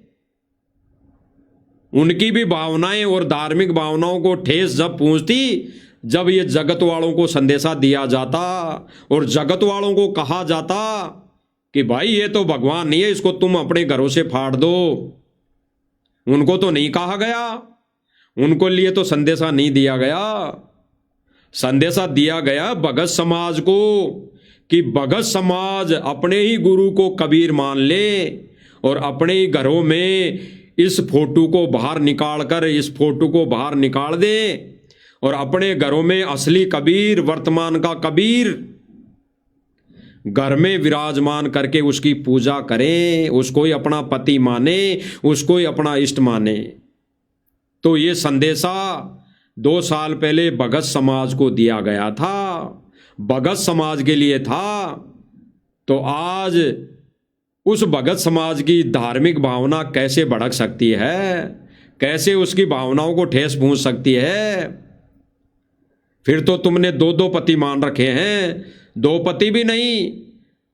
उनकी भी भावनाएं और धार्मिक भावनाओं को ठेस जब पहुंचती, जब ये जगत वालों को संदेशा दिया जाता और जगत वालों को कहा जाता कि भाई ये तो भगवान नहीं है, इसको तुम अपने घरों से फाड़ दो। उनको तो नहीं कहा गया, उनको लिए तो संदेशा नहीं दिया गया। संदेशा दिया गया भगत समाज को कि भगत समाज अपने ही गुरु को कबीर मान ले और अपने ही घरों में इस फोटो को बाहर निकाल दे और अपने घरों में असली कबीर, वर्तमान का कबीर घर में विराजमान करके उसकी पूजा करें, उसको ही अपना पति माने, उसको ही अपना इष्ट माने। तो ये संदेशा 2 साल पहले भगत समाज को दिया गया था, भगत समाज के लिए था। तो आज उस भगत समाज की धार्मिक भावना कैसे भड़क सकती है, कैसे उसकी भावनाओं को ठेस पहुंच सकती है? फिर तो तुमने 2 पति मान रखे हैं, 2 पति भी नहीं,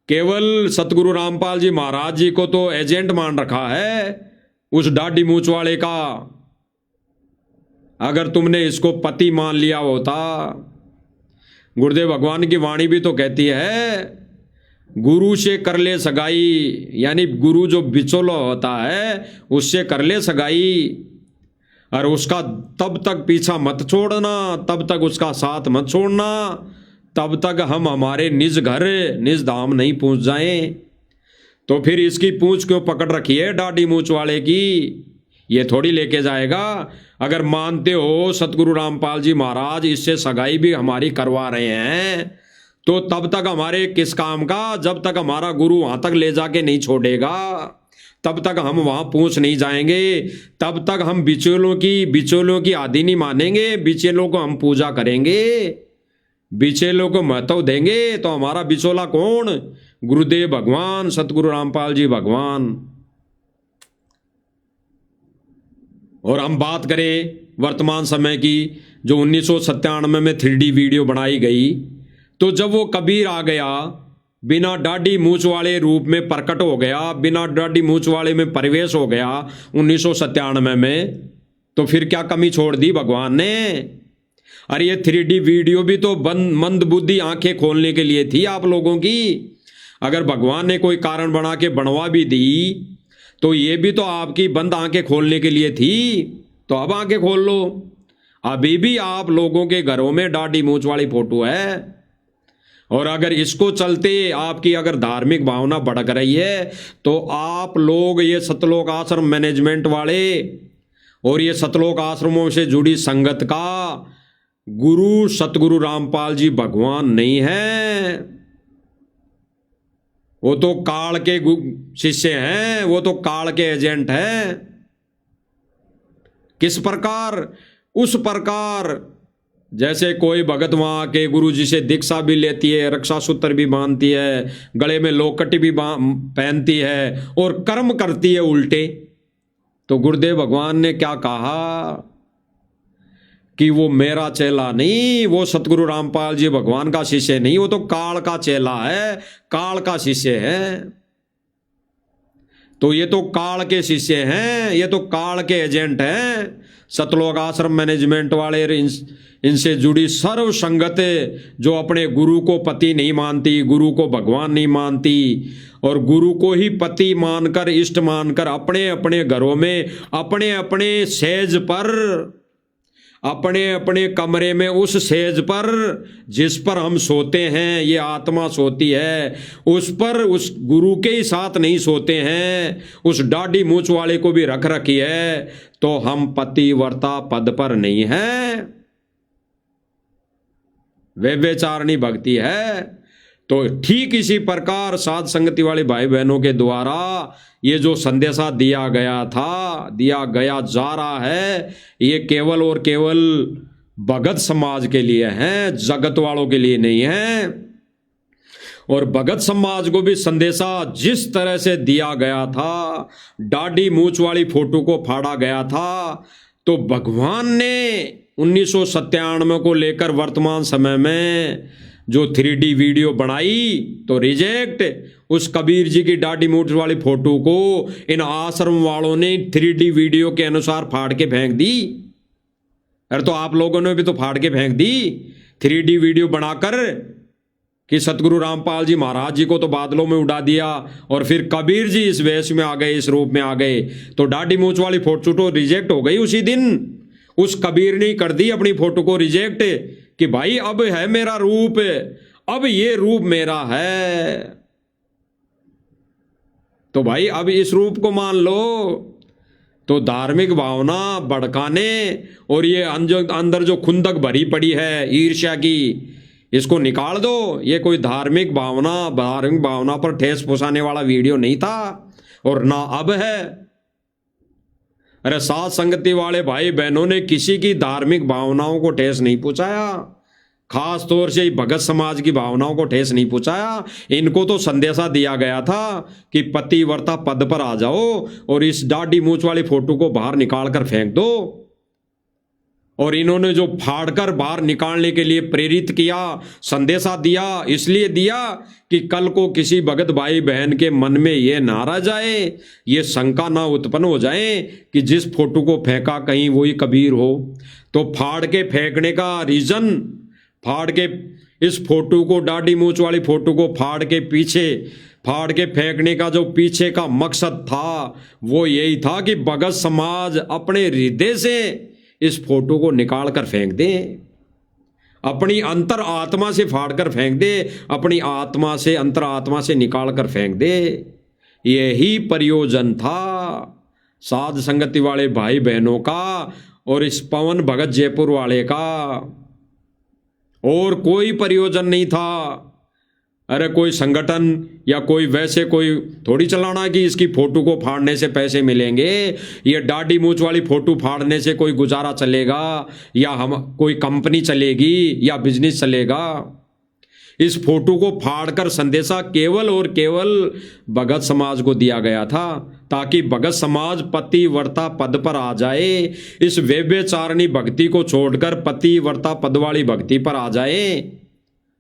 केवल सतगुरु रामपाल जी महाराज जी को तो एजेंट मान रखा है उस दाढ़ी मूंछ वाले का। अगर तुमने इसको पति मान लिया होता, गुरुदेव भगवान की वाणी भी तो कहती है गुरु से कर ले सगाई, यानी गुरु जो बिचौला होता है उससे कर ले सगाई, और उसका तब तक पीछा मत छोड़ना, तब तक उसका साथ मत छोड़ना, तब तक हम हमारे निज घर निज धाम नहीं पहुंच जाएं। तो फिर इसकी पूंछ क्यों पकड़ रखी है दाढ़ी मूंछ वाले की? ये थोड़ी लेके जाएगा। अगर मानते हो सतगुरु रामपाल जी महाराज इससे सगाई भी हमारी करवा रहे हैं, तो तब तक हमारे किस काम का? जब तक हमारा गुरु वहां तक ले जाके नहीं छोड़ेगा, तब तक हम वहां पहुंच नहीं जाएंगे, तब तक हम बिचौलों की आदि नहीं मानेंगे, बिचौलों को हम पूजा करेंगे, बिचौलों को महत्व देंगे। तो हमारा बिचौला कौन? गुरुदेव भगवान, सतगुरु रामपाल जी भगवान। और हम बात करें वर्तमान समय की, जो 1997 में 3D वीडियो बनाई गई, तो जब वो कबीर आ गया, बिना दाढ़ी मूंछ वाले रूप में प्रकट हो गया, बिना दाढ़ी मूंछ वाले में प्रवेश हो गया 1997 में, तो फिर क्या कमी छोड़ दी भगवान ने? अरे ये 3D वीडियो भी तो मंद बुद्धि आंखें खोलने के लिए थी आप लोगों की। अगर भगवान ने कोई कारण बना के बनवा भी दी, तो ये भी तो आपकी बंद आंखें खोलने के लिए थी। तो अब आंखें खोल लो। अभी भी आप लोगों के घरों में दाढ़ी मूंछ वाली फोटो है, और अगर इसको चलते आपकी अगर धार्मिक भावना भड़क रही है, तो आप लोग ये सतलोक आश्रम मैनेजमेंट वाले और ये सतलोक आश्रमों से जुड़ी संगत का गुरु सतगुरु रामपाल जी भगवान नहीं है। वो तो काल के शिष्य हैं, वो तो काल के एजेंट हैं। किस प्रकार? उस प्रकार जैसे कोई भगत वहाँ के गुरु जी से दीक्षा भी लेती है, रक्षा सूत्र भी बांधती है, गले में लोकटी भी पहनती है और कर्म करती है उल्टे। तो गुरुदेव भगवान ने क्या कहा कि वो मेरा चेला नहीं, वो सतगुरु रामपाल जी भगवान का शिष्य नहीं, वो तो काल का चेला है, काल का शिष्य है। तो ये तो काल के शिष्य हैं, ये तो काल के एजेंट हैं। सतलोक आश्रम मैनेजमेंट वाले इनसे जुड़ी सर्व संगत जो अपने गुरु को पति नहीं मानती, गुरु को भगवान नहीं मानती और गुरु को ही पति मानकर, इष्ट मानकर अपने अपने घरों में, अपने अपने सेज पर, अपने अपने कमरे में, उस सेज पर जिस पर हम सोते हैं, ये आत्मा सोती है, उस पर उस गुरु के ही साथ नहीं सोते हैं, उस दाढ़ी मूंछ वाले को भी रख रखी है, तो हम पतिव्रता पद पर नहीं हैं, व्यभिचारिणी भक्ति है। तो ठीक इसी प्रकार साध संगति वाले भाई बहनों के द्वारा ये जो संदेशा दिया गया था, दिया गया जा रहा है, ये केवल और केवल भगत समाज के लिए है, जगत वालों के लिए नहीं है। और भगत समाज को भी संदेशा जिस तरह से दिया गया था, दाढ़ी मूंछ वाली फोटो को फाड़ा गया था, तो भगवान ने 1997 को लेकर वर्तमान समय में जो 3D वीडियो बनाई तो रिजेक्ट। उस कबीर जी की दाढ़ी मूंछ वाली फोटो को इन आश्रम वालों ने 3D वीडियो के अनुसार फाड़ के फेंक दी। अरे तो आप लोगों ने भी तो फाड़ के फेंक दी 3D वीडियो बनाकर कि सतगुरु रामपाल जी महाराज जी को तो बादलों में उड़ा दिया और फिर कबीर जी इस वेश में आ गए, इस रूप में आ गए। तो दाढ़ी मूंछ वाली फोटो तो रिजेक्ट हो गई उसी दिन। उस कबीर ने कर दी अपनी फोटो को रिजेक्ट कि भाई अब है मेरा रूप, अब ये रूप मेरा है, तो भाई अब इस रूप को मान लो। तो धार्मिक भावना भड़काने और ये अंदर जो खुंदक भरी पड़ी है ईर्ष्या की, इसको निकाल दो। ये कोई धार्मिक भावना पर ठेस पहुंचाने वाला वीडियो नहीं था और ना अब है। अरे साथ संगति वाले भाई बहनों ने किसी की धार्मिक भावनाओं को ठेस नहीं पहुंचाया, खास तौर से भगत समाज की भावनाओं को ठेस नहीं पहुंचाया। इनको तो संदेशा दिया गया था कि पतिव्रता पद पर आ जाओ और इस दाढ़ी मूंछ वाली फोटो को बाहर निकाल कर फेंक दो। और इन्होंने जो फाड़कर बाहर निकालने के लिए प्रेरित किया, संदेशा दिया, इसलिए दिया कि कल को किसी भगत भाई बहन के मन में ये ना रह जाए, ये शंका ना उत्पन्न हो जाए कि जिस फोटो को फेंका कहीं वही कबीर हो। तो फाड़ के फेंकने का रीजन, फाड़ के इस फोटो को, दाढ़ी मूंछ वाली फोटो को फाड़ के फेंकने का जो पीछे का मकसद था वो यही था कि भगत समाज अपने हृदय से इस फोटो को निकाल कर फेंक दे, अपनी अंतर आत्मा से फाड़ कर फेंक दे, अपनी आत्मा से, अंतर आत्मा से निकाल कर फेंक दे। यही प्रयोजन था साध संगति वाले भाई बहनों का और इस पवन भगत जयपुर वाले का, और कोई प्रयोजन नहीं था। अरे कोई संगठन या कोई वैसे कोई थोड़ी चलाना कि इसकी फोटो को फाड़ने से पैसे मिलेंगे, ये दाढ़ी मूंछ वाली फोटो फाड़ने से कोई गुजारा चलेगा या हम कोई कंपनी चलेगी या बिजनेस चलेगा। इस फोटो को फाड़कर संदेशा केवल और केवल भगत समाज को दिया गया था ताकि भगत समाज पतिव्रता पद पर आ जाए, इस व्यभिचारिणी भक्ति को छोड़कर पतिव्रता पद वाली भक्ति पर आ जाए।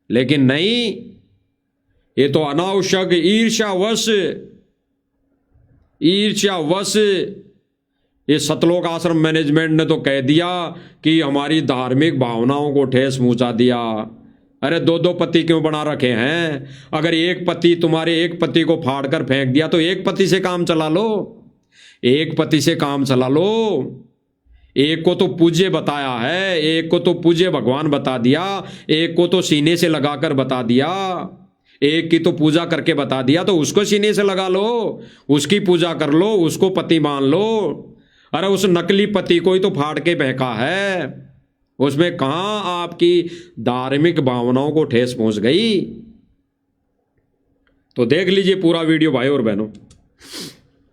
लेकिन नहीं, ये तो अनावश्यक ईर्ष्यावश ये सतलोक आश्रम मैनेजमेंट ने तो कह दिया कि हमारी धार्मिक भावनाओं को ठेस पहुंचा दिया। अरे दो पति क्यों बना रखे हैं? अगर एक पति, तुम्हारे एक पति को फाड़ कर फेंक दिया तो एक पति से काम चला लो, एक पति से काम चला लो। एक को तो पूज्य बताया है, एक को तो पूज्य भगवान बता दिया, एक को तो सीने से लगाकर बता दिया, एक की तो पूजा करके बता दिया, तो उसको सीने से लगा लो, उसकी पूजा कर लो, उसको पति मान लो। अरे उस नकली पति को ही तो फाड़ के फेंका है, उसमें कहां आपकी धार्मिक भावनाओं को ठेस पहुंच गई। तो देख लीजिए पूरा वीडियो भाई और बहनों।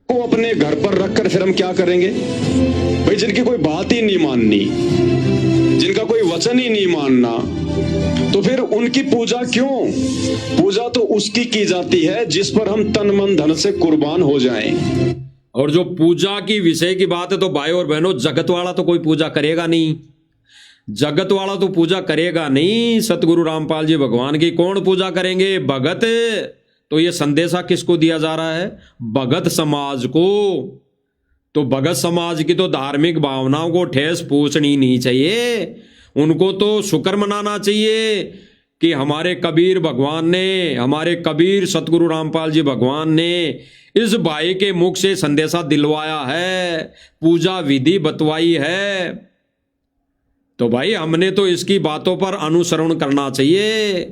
को अपने घर पर रखकर फिर हम क्या करेंगे भाई? जिनकी कोई बात ही नहीं माननी, जिनका कोई वचन ही नहीं मानना, तो फिर उनकी पूजा क्यों? पूजा तो उसकी की जाती है जिस पर हम तन मन धन से कुर्बान हो जाएं। और जो पूजा की विषय की बात है तो भाई और बहनों, जगत वाला तो कोई पूजा करेगा नहीं, जगत वाला तो पूजा करेगा नहीं। सतगुरु रामपाल जी भगवान की कौन पूजा करेंगे? भगत। तो ये संदेशा किसको दिया जा रहा है? भगत समाज को। तो भगत समाज की तो धार्मिक भावनाओं को ठेस पहुंचनी नहीं चाहिए, उनको तो शुक्र मनाना चाहिए कि हमारे कबीर भगवान ने, हमारे कबीर सतगुरु रामपाल जी भगवान ने इस भाई के मुख से संदेशा दिलवाया है, पूजा विधि बतवाई है। तो भाई हमने तो इसकी बातों पर अनुसरण करना चाहिए,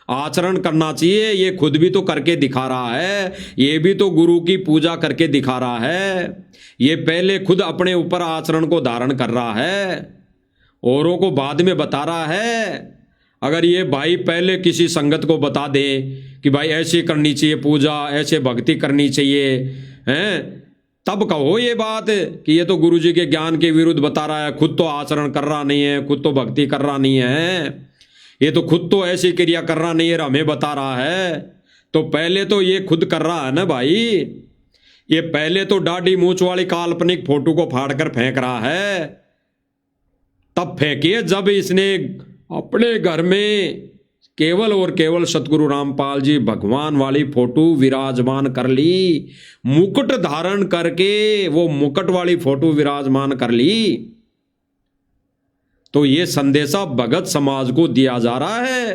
आचरण करना चाहिए। ये खुद भी तो करके दिखा रहा है, ये भी तो गुरु की पूजा करके दिखा रहा है। ये पहले खुद अपने ऊपर आचरण को धारण कर रहा है, औरों को बाद में बता रहा है। अगर ये भाई पहले किसी संगत को बता दे कि भाई ऐसे करनी चाहिए पूजा, ऐसे भक्ति करनी चाहिए, हैं, तब कहो ये बात कि ये तो गुरुजी के ज्ञान के विरुद्ध बता रहा है, खुद तो आचरण कर रहा नहीं है, खुद तो भक्ति कर रहा नहीं है, ये तो खुद तो ऐसी क्रिया कर रहा नहीं है, हमें बता रहा है। तो पहले तो ये खुद कर रहा है ना भाई, ये पहले तो दाढ़ी मूंछ वाली काल्पनिक फोटो को फाड़ कर फेंक रहा है। तब फेंकिए जब इसने अपने घर में केवल और केवल सतगुरु रामपाल जी भगवान वाली फोटो विराजमान कर ली, मुकुट धारण करके वो मुकुट वाली फोटो विराजमान कर ली। तो ये संदेशा भगत समाज को दिया जा रहा है।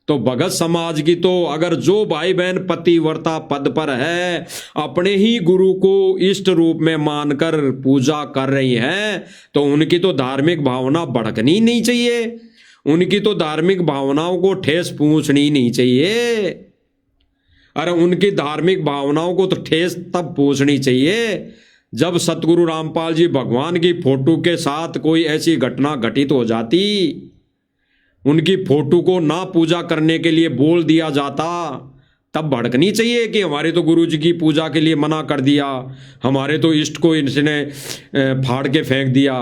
तो भगत समाज की तो अगर जो भाई बहन पतिव्रता पद पर है, अपने ही गुरु को इष्ट रूप में मानकर पूजा कर रही हैं, तो उनकी तो धार्मिक भावना भड़कनी नहीं चाहिए, उनकी तो धार्मिक भावनाओं को ठेस पहुंचनी नहीं चाहिए। अरे उनकी धार्मिक भावनाओं को तो ठेस तब पहुंचनी चाहिए जब सतगुरु रामपाल जी भगवान की फोटो के साथ कोई ऐसी घटना घटित हो जाती, उनकी फोटो को ना पूजा करने के लिए बोल दिया जाता, तब भड़कनी चाहिए कि हमारे तो गुरु जी की पूजा के लिए मना कर दिया, हमारे तो इष्ट को इसने फाड़ के फेंक दिया।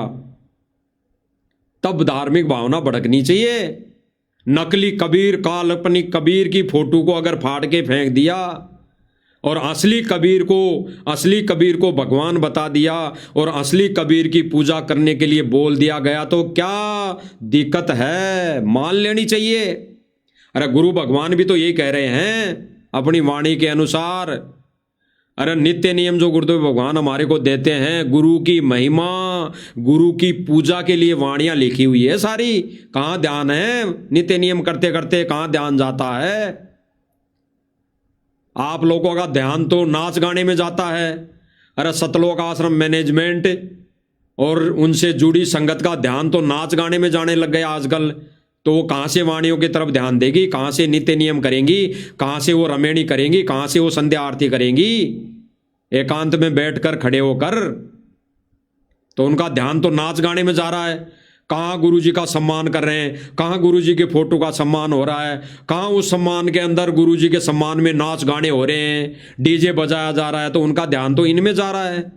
तब धार्मिक भावना भड़कनी चाहिए। नकली कबीर, काल्पनिक कबीर की फोटो को अगर फाड़ के फेंक दिया और असली कबीर को भगवान बता दिया और असली कबीर की पूजा करने के लिए बोल दिया गया, तो क्या दिक्कत है? मान लेनी चाहिए। अरे गुरु भगवान भी तो यही कह रहे हैं अपनी वाणी के अनुसार। अरे नित्य नियम जो गुरुदेव भगवान हमारे को देते हैं, गुरु की महिमा, गुरु की पूजा के लिए वाणियां लिखी हुई है सारी। कहाँ ध्यान है? नित्य नियम करते करते कहाँ ध्यान जाता है? आप लोगों का ध्यान तो नाच गाने में जाता है। अरे सतलोक आश्रम मैनेजमेंट और उनसे जुड़ी संगत का ध्यान तो नाच गाने में जाने लग गया आजकल। तो वो कहाँ से वाणियों की तरफ ध्यान देगी, कहाँ से नित्य नियम करेंगी, कहाँ से वो रमेणी करेंगी, कहाँ से वो संध्या आरती करेंगी एकांत में बैठकर खड़े होकर? तो उनका ध्यान तो नाच गाने में जा रहा है। कहाँ गुरु जी का सम्मान कर रहे हैं, कहाँ गुरु जी के फोटो का सम्मान हो रहा है, कहाँ उस सम्मान के अंदर गुरु जी के सम्मान में नाच गाने हो रहे हैं, डीजे बजाया जा रहा है, तो उनका ध्यान तो इनमें जा रहा है।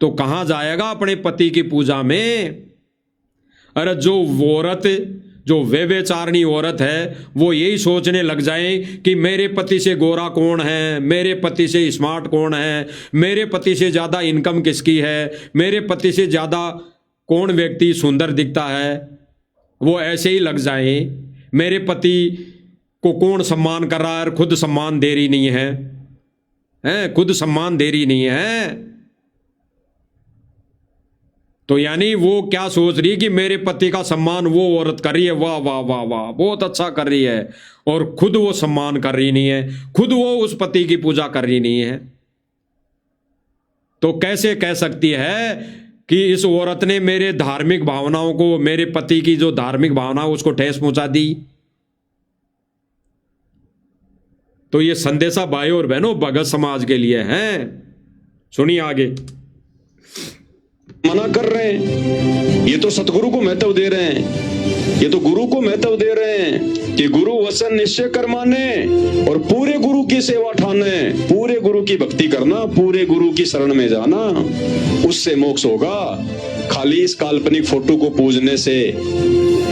तो कहाँ जाएगा अपने पति की पूजा में? अरे जो व्यभिचारिणी औरत है वो यही सोचने लग जाए कि मेरे पति से गोरा कौन है, मेरे पति से स्मार्ट कौन है, मेरे पति से ज़्यादा इनकम किसकी है, मेरे पति से ज़्यादा कौन व्यक्ति सुंदर दिखता है, वो ऐसे ही लग जाए। मेरे पति को कौन सम्मान कर रहा है, खुद सम्मान दे रही नहीं है, खुद सम्मान दे रही नहीं है। तो यानी वो क्या सोच रही कि मेरे पति का सम्मान वो औरत कर रही है, वाह वाह वाह वाह बहुत अच्छा कर रही है, और खुद वो सम्मान कर रही नहीं है, खुद वो उस पति की पूजा कर रही नहीं है। तो कैसे कह सकती है कि इस औरत ने मेरे धार्मिक भावनाओं को, मेरे पति की जो धार्मिक भावना उसको ठेस पहुंचा दी? तो ये संदेशा भाई और बहनों भगत समाज के लिए है। सुनिए आगे। मना कर रहे हैं, ये तो सतगुरु को महत्व दे रहे हैं, ये तो गुरु को महत्व दे रहे हैं कि गुरु वचन निश्चय कर माने और पूरे गुरु की सेवा ठाने, पूरे गुरु की भक्ति करना, पूरे गुरु की शरण में जाना, उससे मोक्ष होगा। खाली इस काल्पनिक फोटो को पूजने से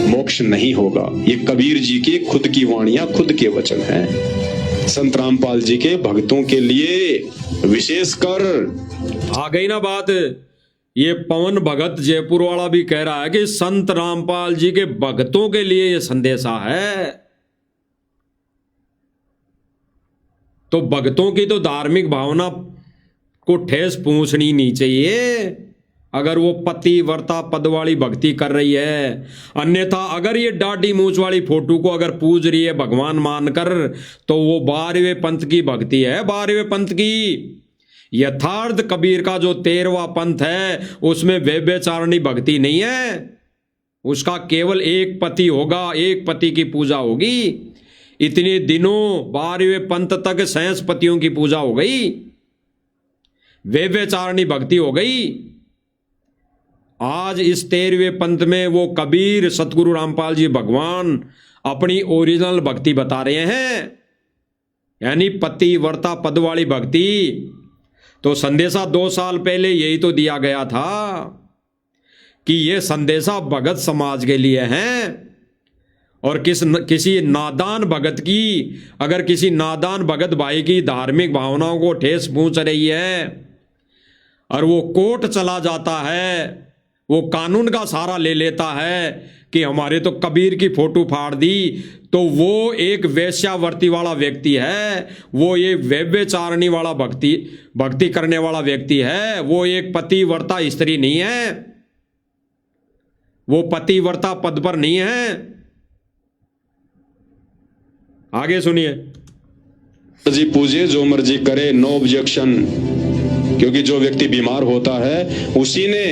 मोक्ष नहीं होगा। ये कबीर जी की खुद की वाणियां, खुद के वचन हैं। संत रामपाल जी के भक्तों के लिए विशेषकर आ गई ना बात। ये पवन भगत जयपुर वाला भी कह रहा है कि संत रामपाल जी के भक्तों के लिए ये संदेशा है। तो भक्तों की तो धार्मिक भावना को ठेस पहुंचनी नहीं चाहिए अगर वो पतिव्रता पद वाली भक्ति कर रही है। अन्यथा अगर ये दाढ़ी मूंछ वाली फोटो को अगर पूज रही है भगवान मानकर, तो वो 12वें पंथ की भक्ति है। 12वें पंथ की यथार्थ कबीर का जो 13वां पंथ है उसमें व्यभिचारिणी भक्ति नहीं है। उसका केवल एक पति होगा, एक पति की पूजा होगी। इतने दिनों 12वें पंथ तक 66 पतियों की पूजा हो गई, व्यभिचारिणी भक्ति हो गई। आज इस 13वें पंथ में वो कबीर सतगुरु रामपाल जी भगवान अपनी ओरिजिनल भक्ति बता रहे हैं, यानी पतिव्रता पद वाली भक्ति। तो संदेशा 2 साल पहले यही तो दिया गया था कि ये संदेशा भगत समाज के लिए है। और किसी नादान भगत की, अगर किसी नादान भगत भाई की धार्मिक भावनाओं को ठेस पहुंच रही है और वो कोर्ट चला जाता है, वो कानून का सहारा ले लेता है कि हमारे तो कबीर की फोटो फाड़ दी, तो वो एक वेश्यावर्ती वाला व्यक्ति है, वो ये व्यभिचारिणी वाला भक्ति करने वाला व्यक्ति है। वो एक पतिव्रता स्त्री नहीं है, वो पतिव्रता पद पर नहीं है। आगे सुनिए। मर्जी पूजे, जो मर्जी करे, नो ऑब्जेक्शन। क्योंकि जो व्यक्ति बीमार होता है उसी ने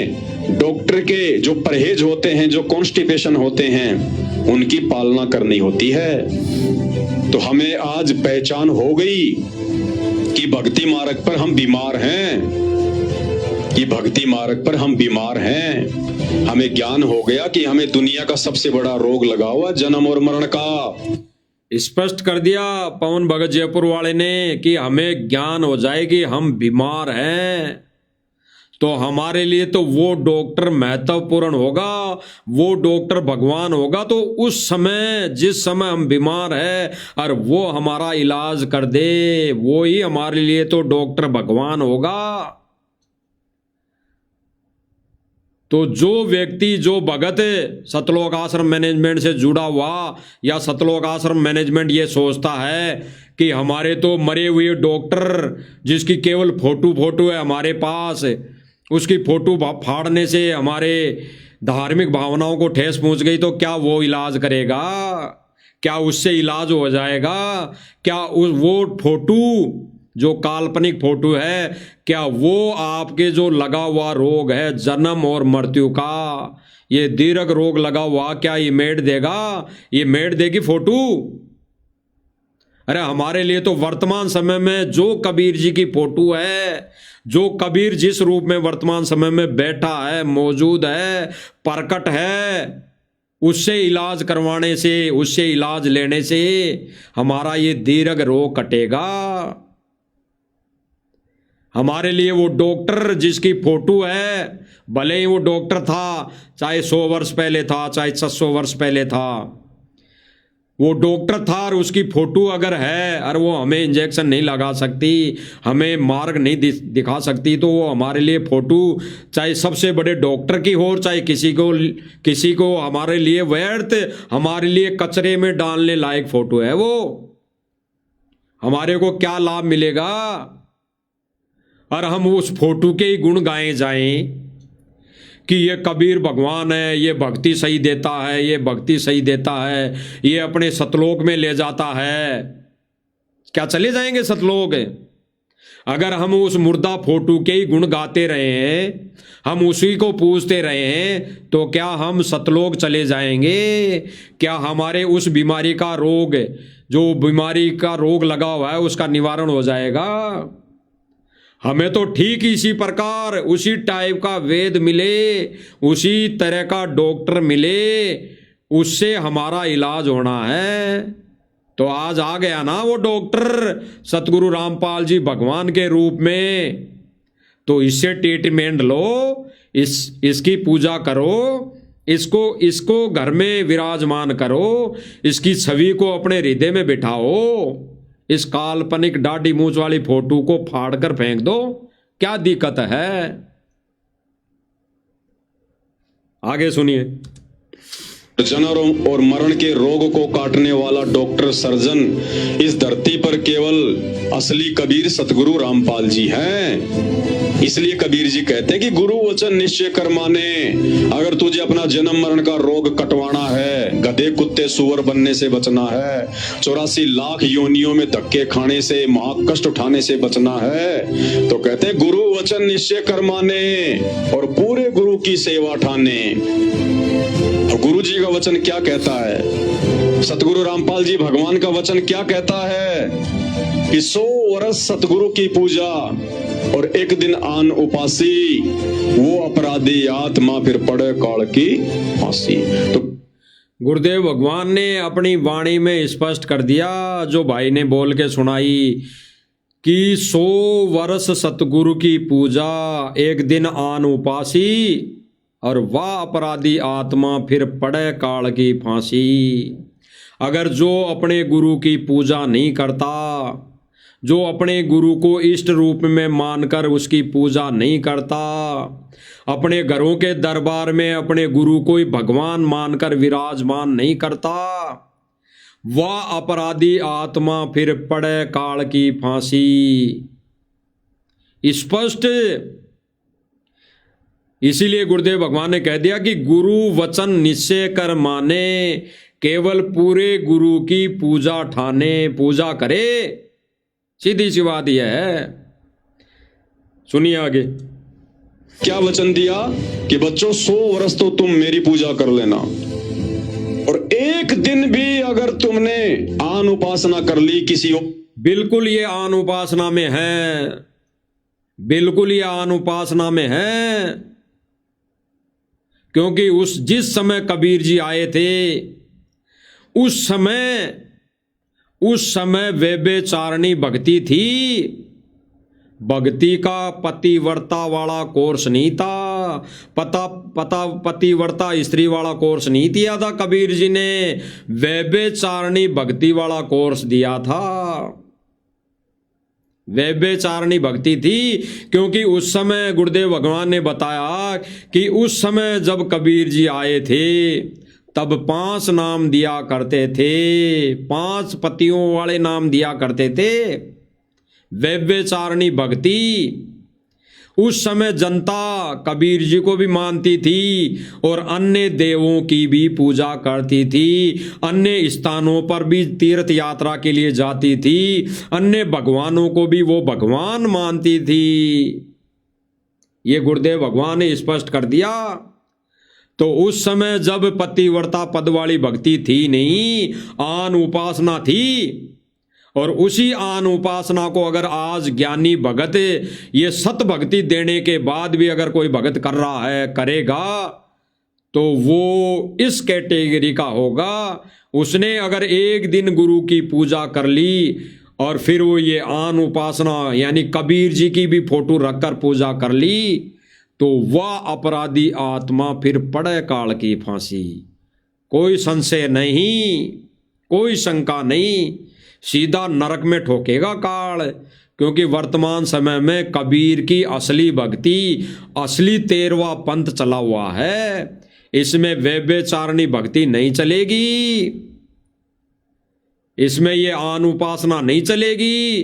डॉक्टर के जो परहेज होते हैं, जो कॉन्स्टिपेशन होते हैं, उनकी पालना करनी होती है। तो हमें आज पहचान हो गई कि भक्ति मार्ग पर हम बीमार हैं, कि भक्ति मार्ग पर हम बीमार हैं। हमें ज्ञान हो गया कि हमें दुनिया का सबसे बड़ा रोग लगा हुआ जन्म और मरण का। स्पष्ट कर दिया पवन भगत जयपुर वाले ने कि हमें ज्ञान हो जाएगी हम बीमार हैं। तो हमारे लिए तो वो डॉक्टर महत्वपूर्ण होगा, वो डॉक्टर भगवान होगा। तो उस समय, जिस समय हम बीमार हैं और वो हमारा इलाज कर दे, वो ही हमारे लिए तो डॉक्टर भगवान होगा। तो जो व्यक्ति, जो भगत सतलोक आश्रम मैनेजमेंट से जुड़ा हुआ, या सतलोक आश्रम मैनेजमेंट ये सोचता है कि हमारे तो मरे हुए डॉक्टर, जिसकी केवल फोटो है हमारे पास, उसकी फोटो फाड़ने से हमारे धार्मिक भावनाओं को ठेस पहुंच गई, तो क्या वो इलाज करेगा? क्या उससे इलाज हो जाएगा? क्या वो फोटो, जो काल्पनिक फोटो है, क्या वो आपके जो लगा हुआ रोग है जन्म और मृत्यु का, ये दीर्घ रोग लगा हुआ, क्या ये मेट देगा? ये मेट देगी फोटो? अरे हमारे लिए तो वर्तमान समय में जो कबीर जी की फोटो है, जो कबीर जिस रूप में वर्तमान समय में बैठा है, मौजूद है, प्रकट है, उससे इलाज करवाने से, उससे इलाज लेने से हमारा ये दीर्घ रोग कटेगा। हमारे लिए वो डॉक्टर जिसकी फोटो है, भले ही वो डॉक्टर था, चाहे 100 वर्ष पहले था, चाहे 600 वर्ष पहले था, वो डॉक्टर था और उसकी फोटो अगर है और वो हमें इंजेक्शन नहीं लगा सकती, हमें मार्ग नहीं दिखा सकती, तो वो हमारे लिए फोटो, चाहे सबसे बड़े डॉक्टर की हो, चाहे किसी को हमारे लिए व्यर्थ, हमारे लिए कचरे में डालने लायक फोटो है। वो हमारे को क्या लाभ मिलेगा? और हम उस फोटो के ही गुण गाए जाएं कि ये कबीर भगवान है, ये भक्ति सही देता है, ये भक्ति सही देता है, ये अपने सतलोक में ले जाता है। क्या चले जाएंगे सतलोक? अगर हम उस मुर्दा फोटो के ही गुण गाते रहे हैं, हम उसी को पूजते रहे हैं, तो क्या हम सतलोक चले जाएंगे? क्या हमारे उस बीमारी का रोग, जो बीमारी का रोग लगा हुआ है, उसका निवारण हो जाएगा? हमें तो ठीक इसी प्रकार, उसी टाइप का वेद मिले, उसी तरह का डॉक्टर मिले, उससे हमारा इलाज होना है। तो आज आ गया ना वो डॉक्टर सतगुरु रामपाल जी भगवान के रूप में। तो इससे ट्रीटमेंट लो, इसकी पूजा करो, इसको घर में विराजमान करो, इसकी छवि को अपने हृदय में बिठाओ। इस काल्पनिक दाढ़ी मूंछ वाली फोटो को फाड़ कर फेंक दो, क्या दिक्कत है? आगे सुनिए। जन्म और मरण के रोग को काटने वाला डॉक्टर सर्जन इस धरती पर केवल असली कबीर सतगुरु रामपाल जी हैं। इसलिए कबीर जी कहते हैं कि गुरु वचन निश्चय कर माने। अगर तुझे अपना जन्म मरण का रोग कटवाना है, गधे कुत्ते सुअर बनने से बचना है, 84 लाख योनियों में धक्के खाने से, महाकष्ट उठाने से बचना है, तो कहते हैं गुरु वचन निश्चय कर माने और पूरे गुरु की सेवा ठाने। गुरु जी का वचन क्या कहता है? सतगुरु रामपाल जी भगवान का वचन क्या कहता है कि 100 वर्ष सतगुरु की पूजा और एक दिन आन उपासी, वो अपराधी आत्मा फिर पड़े काल की फांसी। तो गुरुदेव भगवान ने अपनी वाणी में स्पष्ट कर दिया, जो भाई ने बोल के सुनाई कि 100 वर्ष सतगुरु की पूजा, एक दिन आन उपासी, और वह अपराधी आत्मा फिर पड़े काल की फांसी। अगर जो अपने गुरु की पूजा नहीं करता, जो अपने गुरु को इष्ट रूप में मानकर उसकी पूजा नहीं करता, अपने घरों के दरबार में अपने गुरु को ही भगवान मानकर विराजमान नहीं करता, वह अपराधी आत्मा फिर पड़े काल की फांसी। स्पष्ट। इसीलिए गुरुदेव भगवान ने कह दिया कि गुरु वचन निश्चय कर माने, केवल पूरे गुरु की पूजा ठाने, पूजा करे। सीधी सी बात यह है। सुनिए आगे। क्या वचन दिया कि बच्चों 100 वर्ष तो तुम मेरी पूजा कर लेना, और एक दिन भी अगर तुमने आन उपासना कर ली किसी बिल्कुल ये आन उपासना में है, बिल्कुल ये आन उपासना में है। क्योंकि जिस समय कबीर जी आए थे, उस समय व्यभिचारिणी भक्ति थी। भक्ति का पतिव्रता वाला कोर्स नहीं था, पतिव्रता स्त्री वाला कोर्स नहीं दिया था कबीर जी ने, व्यभिचारिणी भक्ति वाला कोर्स दिया था। व्यभिचारिणी भक्ति थी, क्योंकि उस समय गुरुदेव भगवान ने बताया कि उस समय जब कबीर जी आए थे, तब 5 नाम दिया करते थे, 5 पतियों वाले नाम दिया करते थे। व्यभिचारिणी भक्ति उस समय जनता कबीर जी को भी मानती थी और अन्य देवों की भी पूजा करती थी, अन्य स्थानों पर भी तीर्थ यात्रा के लिए जाती थी, अन्य भगवानों को भी वो भगवान मानती थी। ये गुरुदेव भगवान ने स्पष्ट कर दिया। तो उस समय जब पतिव्रता पद वाली भक्ति थी नहीं, आन उपासना थी, और उसी आन उपासना को अगर आज ज्ञानी भगत ये सत भक्ति देने के बाद भी अगर कोई भगत कर रहा है, करेगा, तो वो इस कैटेगरी का होगा। उसने अगर एक दिन गुरु की पूजा कर ली और फिर वो ये आन उपासना यानी कबीर जी की भी फोटो रखकर पूजा कर ली, तो वह अपराधी आत्मा फिर पड़े काल की फांसी। कोई संशय नहीं, कोई शंका नहीं, सीधा नरक में ठोकेगा काल। क्योंकि वर्तमान समय में कबीर की असली भक्ति, असली 13वां पंथ चला हुआ है। इसमें व्यभिचारिणी भक्ति नहीं चलेगी, इसमें ये आन उपासना नहीं चलेगी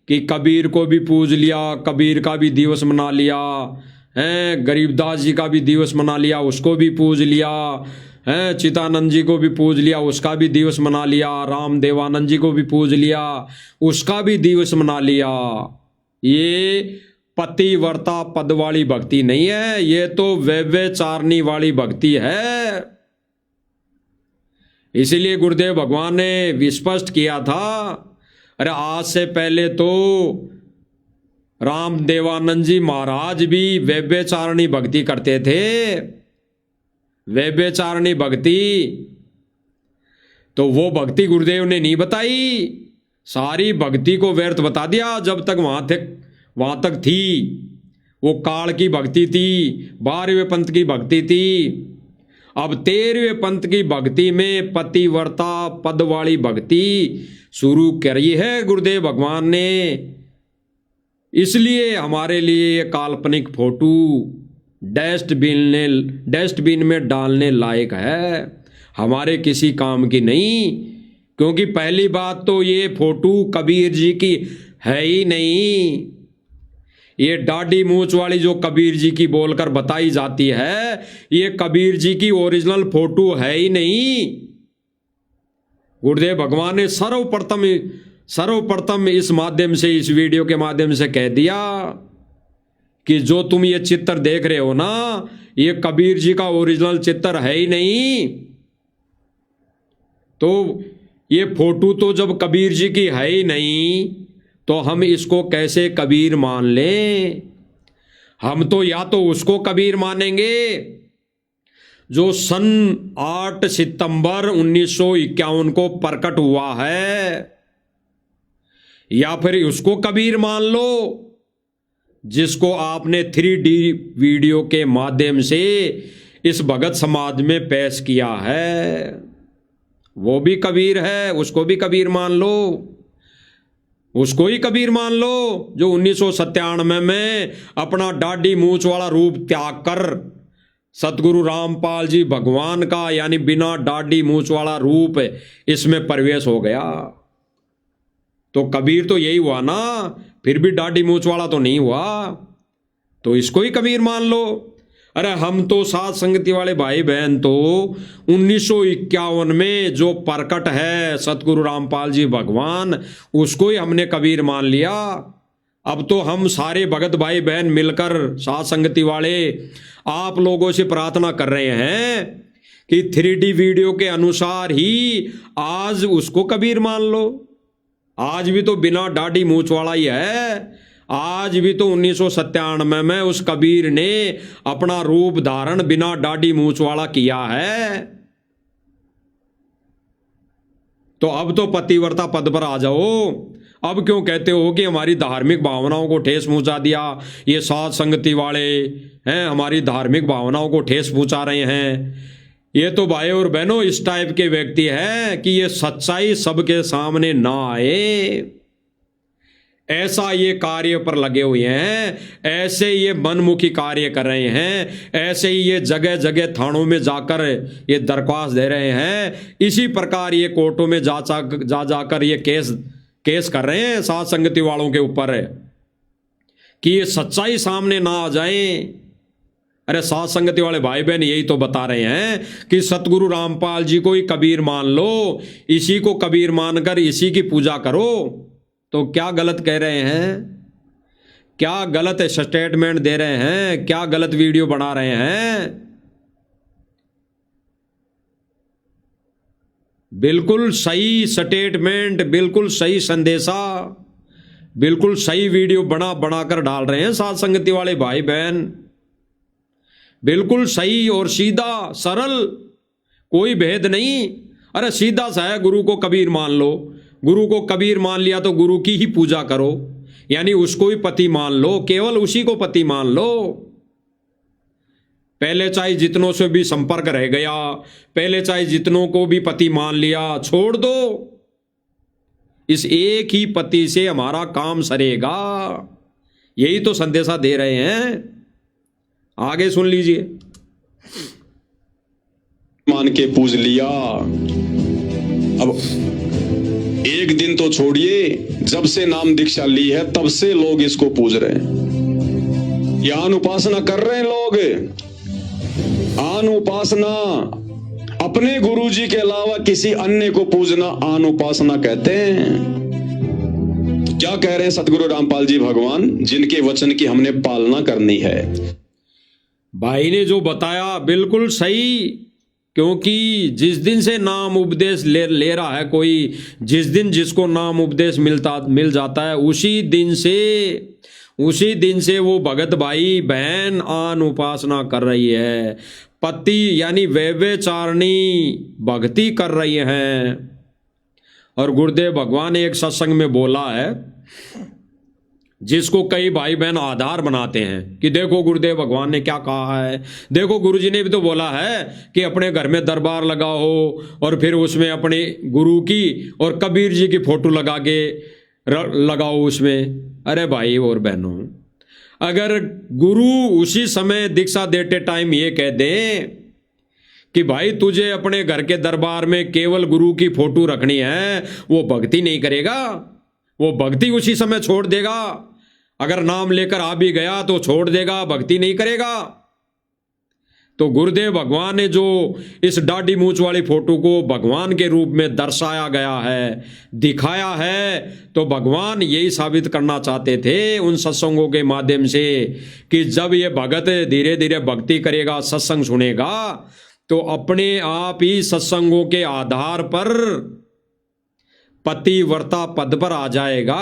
कि कबीर को भी पूज लिया, कबीर का भी दिवस मना लिया है, गरीबदास जी का भी दिवस मना लिया, उसको भी पूज लिया है, चितानंद जी को भी पूज लिया, उसका भी दिवस मना लिया, राम देवानंद जी को भी पूज लिया, उसका भी दिवस मना लिया। ये पतिव्रता पद वाली भक्ति नहीं है, ये तो व्यभिचारिणी वाली भक्ति है। इसीलिए गुरुदेव भगवान ने स्पष्ट किया था। अरे आज से पहले तो राम देवानंद जी महाराज भी व्यभिचारिणी भक्ति करते थे। व्यभिचारिणी भक्ति, तो वो भक्ति गुरुदेव ने नहीं बताई, सारी भक्ति को व्यर्थ बता दिया। जब तक वहां तक थी, वो काल की भक्ति थी, 12वें पंथ की भक्ति थी। अब 13वें पंथ की भक्ति में पतिव्रता पद वाली भक्ति शुरू करी है गुरुदेव भगवान ने। इसलिए हमारे लिए ये काल्पनिक फोटो डस्टबिन में डालने लायक है, हमारे किसी काम की नहीं। क्योंकि पहली बात तो ये फोटो कबीर जी की है ही नहीं। ये दाढ़ी मूंछ वाली जो कबीर जी की बोलकर बताई जाती है, ये कबीर जी की ओरिजिनल फोटो है ही नहीं। गुरुदेव भगवान ने सर्वप्रथम इस माध्यम से, इस वीडियो के माध्यम से कह दिया कि जो तुम ये चित्र देख रहे हो ना, ये कबीर जी का ओरिजिनल चित्र है ही नहीं। तो ये फोटो तो जब कबीर जी की है ही नहीं, तो हम इसको कैसे कबीर मान लें? हम तो या तो उसको कबीर मानेंगे जो सन 8 सितंबर 1951 को प्रकट हुआ है, या फिर उसको कबीर मान लो जिसको आपने 3D वीडियो के माध्यम से इस भगत समाज में पेश किया है। वो भी कबीर है, उसको भी कबीर मान लो। उसको ही कबीर मान लो जो 1997 में अपना दाढ़ी मूंछ वाला रूप त्याग कर सतगुरु रामपाल जी भगवान का, यानी बिना दाढ़ी मूंछ वाला रूप इसमें प्रवेश हो गया। तो कबीर तो यही हुआ ना, फिर भी दाढ़ी मूंछ वाला तो नहीं हुआ, तो इसको ही कबीर मान लो। अरे हम तो साथ संगति वाले भाई बहन तो 1951 में जो प्रकट है सतगुरु रामपाल जी भगवान, उसको ही हमने कबीर मान लिया। अब तो हम सारे भगत भाई बहन मिलकर साथ संगति वाले आप लोगों से प्रार्थना कर रहे हैं कि 3D वीडियो के अनुसार ही आज उसको कबीर मान लो। आज भी तो बिना दाढ़ी मूंछ वाला ही है। आज भी तो 1997 में उस कबीर ने अपना रूप धारण बिना दाढ़ी मूंछ वाला किया है। तो अब तो पतिव्रता पद पर आ जाओ। अब क्यों कहते हो कि हमारी धार्मिक भावनाओं को ठेस पहुंचा दिया? ये साथ संगति वाले हैं हमारी धार्मिक भावनाओं को ठेस पहुंचा रहे हैं। ये तो भाई और बहनों इस टाइप के व्यक्ति हैं कि ये सच्चाई सबके सामने ना आए, ऐसा ये कार्य पर लगे हुए हैं, ऐसे ये मनमुखी कार्य कर रहे हैं, ऐसे ही ये जगह जगह थानों में जाकर ये दरख्वास्त दे रहे हैं। इसी प्रकार ये कोर्टों में जा जाकर ये केस कर रहे हैं साथ संगति वालों के ऊपर कि ये सच्चाई सामने ना आ जाए। अरे साथ संगति वाले भाई बहन यही तो बता रहे हैं कि सतगुरु रामपाल जी को ही कबीर मान लो, इसी को कबीर मानकर इसी की पूजा करो। तो क्या गलत कह रहे हैं? क्या गलत स्टेटमेंट दे रहे हैं? क्या गलत वीडियो बना रहे हैं? बिल्कुल सही स्टेटमेंट, बिल्कुल सही संदेशा, बिल्कुल सही वीडियो बनाकर डाल रहे हैं साथ संगति वाले भाई बहन। बिल्कुल सही और सीधा सरल, कोई भेद नहीं। अरे सीधा सा है, गुरु को कबीर मान लो। गुरु को कबीर मान लिया तो गुरु की ही पूजा करो, यानी उसको ही पति मान लो, केवल उसी को पति मान लो। पहले चाहे जितनों से भी संपर्क रह गया, पहले चाहे जितनों को भी पति मान लिया, छोड़ दो। इस एक ही पति से हमारा काम सरेगा, यही तो संदेशा दे रहे हैं। आगे सुन लीजिए। मान के पूज लिया। अब एक दिन तो छोड़िए, जब से नाम दीक्षा ली है तब से लोग इसको पूज रहे हैं। यहां उपासना कर रहे हैं लोग। आन उपासना, अपने गुरुजी के अलावा किसी अन्य को पूजना आन उपासना कहते हैं। तो क्या कह रहे हैं सतगुरु रामपाल जी भगवान, जिनके वचन की हमने पालना करनी है। भाई ने जो बताया बिल्कुल सही, क्योंकि जिस दिन से नाम उपदेश ले रहा है कोई, जिस दिन जिसको नाम उपदेश मिल जाता है, उसी दिन से वो भगत भाई बहन आन उपासना कर रही है, पति यानी व्यभिचारिणी भक्ति कर रही हैं। और गुरुदेव भगवान ने एक सत्संग में बोला है, जिसको कई भाई बहन आधार बनाते हैं कि देखो गुरुदेव भगवान ने क्या कहा है, देखो गुरुजी ने भी तो बोला है कि अपने घर में दरबार लगाओ और फिर उसमें अपने गुरु की और कबीर जी की फोटो लगा के लगाओ उसमें। अरे भाई और बहनों, अगर गुरु उसी समय दीक्षा देते टाइम ये कह दें कि भाई तुझे अपने घर के दरबार में केवल गुरु की फोटो रखनी है, वो भक्ति नहीं करेगा, वो भक्ति उसी समय छोड़ देगा। अगर नाम लेकर आ भी गया तो छोड़ देगा, भक्ति नहीं करेगा। तो गुरुदेव भगवान ने जो इस दाढ़ी मूंछ वाली फोटो को भगवान के रूप में दर्शाया गया है, दिखाया है, तो भगवान यही साबित करना चाहते थे उन सत्संगों के माध्यम से कि जब ये भगत धीरे धीरे भक्ति करेगा, सत्संग सुनेगा, तो अपने आप ही सत्संगों के आधार पर पतिव्रता पद पर आ जाएगा।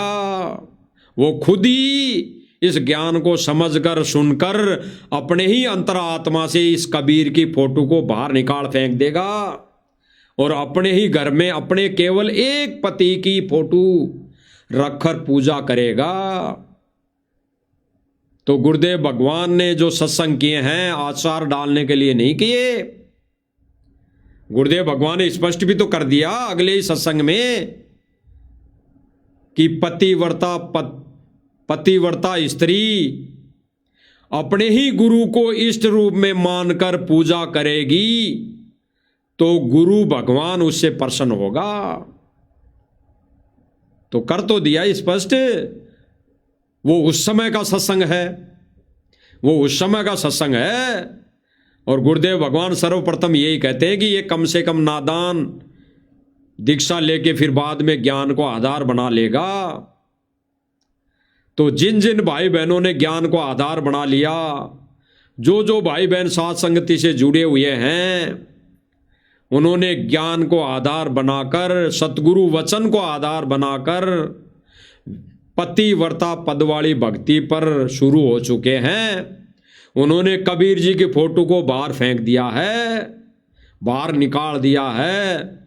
वो खुद ही इस ज्ञान को समझकर सुनकर अपने ही अंतरात्मा से इस कबीर की फोटो को बाहर निकाल फेंक देगा और अपने ही घर में अपने केवल एक पति की फोटो रखकर पूजा करेगा। तो गुरुदेव भगवान ने जो सत्संग किए हैं आचार डालने के लिए नहीं किए। गुरुदेव भगवान ने स्पष्ट भी तो कर दिया अगले ही सत्संग में कि पतिव्रता स्त्री अपने ही गुरु को इष्ट रूप में मानकर पूजा करेगी तो गुरु भगवान उससे प्रसन्न होगा। तो कर तो दिया स्पष्ट, वो उस समय का सत्संग है, वो उस समय का सत्संग है। और गुरुदेव भगवान सर्वप्रथम यही कहते हैं कि ये कम से कम नादान दीक्षा लेके फिर बाद में ज्ञान को आधार बना लेगा। तो जिन जिन भाई बहनों ने ज्ञान को आधार बना लिया, जो जो भाई बहन साथ संगति से जुड़े हुए हैं, उन्होंने ज्ञान को आधार बनाकर, सतगुरु वचन को आधार बनाकर पतिव्रता पद वाली भक्ति पर शुरू हो चुके हैं। उन्होंने कबीर जी की फोटो को बाहर फेंक दिया है, बाहर निकाल दिया है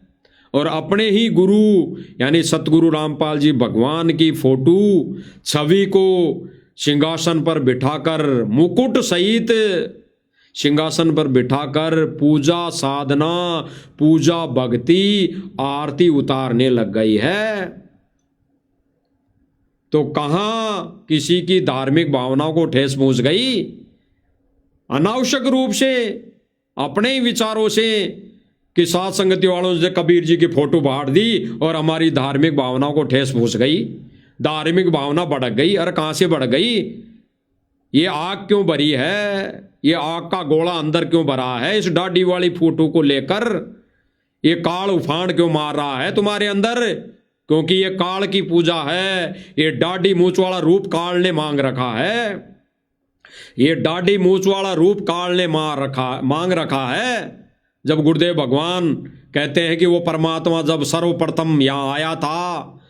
और अपने ही गुरु यानी सतगुरु रामपाल जी भगवान की फोटो छवि को सिंहासन पर बिठाकर, मुकुट सहित सिंहासन पर बिठाकर पूजा साधना, पूजा भक्ति, आरती उतारने लग गई है। तो कहां किसी की धार्मिक भावनाओं को ठेस पहुंच गई? अनावश्यक रूप से अपने ही विचारों से कि साथ संगति वालों से कबीर जी की फोटो बांट दी और हमारी धार्मिक भावनाओं को ठेस पहुंच गई, धार्मिक भावना भड़क गई। अरे कहां से भड़क गई? ये आग क्यों भरी है? ये आग का गोला अंदर क्यों भरा है? इस दाढ़ी वाली फोटो को लेकर ये काल उफान क्यों मार रहा है तुम्हारे अंदर? क्योंकि ये काल की पूजा है। ये दाढ़ी मूंछ वाला रूप काल ने मांग रखा है, ये दाढ़ी मूंछ वाला रूप काल ने मांग रखा है। जब गुरुदेव भगवान कहते हैं कि वो परमात्मा जब सर्वप्रथम यहाँ आया था,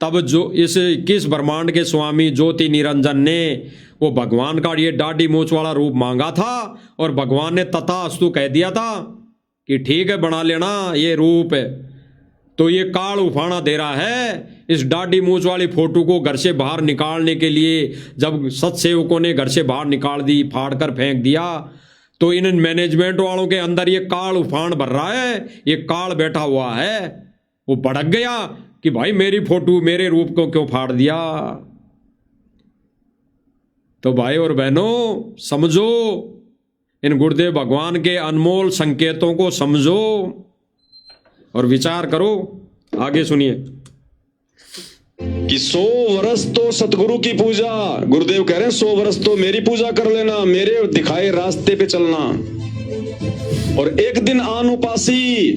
तब जो इस 21 ब्रह्मांड के स्वामी ज्योति निरंजन ने वो भगवान का ये दाढ़ी मूंछ वाला रूप मांगा था और भगवान ने तथास्तु कह दिया था कि ठीक है बना लेना ये रूप। तो ये काल उफाना दे रहा है इस दाढ़ी मूंछ वाली फोटो को घर से बाहर निकालने के लिए। जब सत्सेवकों ने घर से बाहर निकाल दी, फाड़ कर फेंक दिया, तो इन मैनेजमेंट वालों के अंदर ये काल उफान भर रहा है, ये काल बैठा हुआ है। वो भड़क गया कि भाई मेरी फोटो, मेरे रूप को क्यों फाड़ दिया? तो भाई और बहनों समझो, इन गुरुदेव भगवान के अनमोल संकेतों को समझो और विचार करो। आगे सुनिए कि 100 वर्ष तो सतगुरु की पूजा, गुरुदेव कह रहे हैं 100 वर्ष तो मेरी पूजा कर लेना, मेरे दिखाए रास्ते पे चलना, और एक दिन अनुपासी,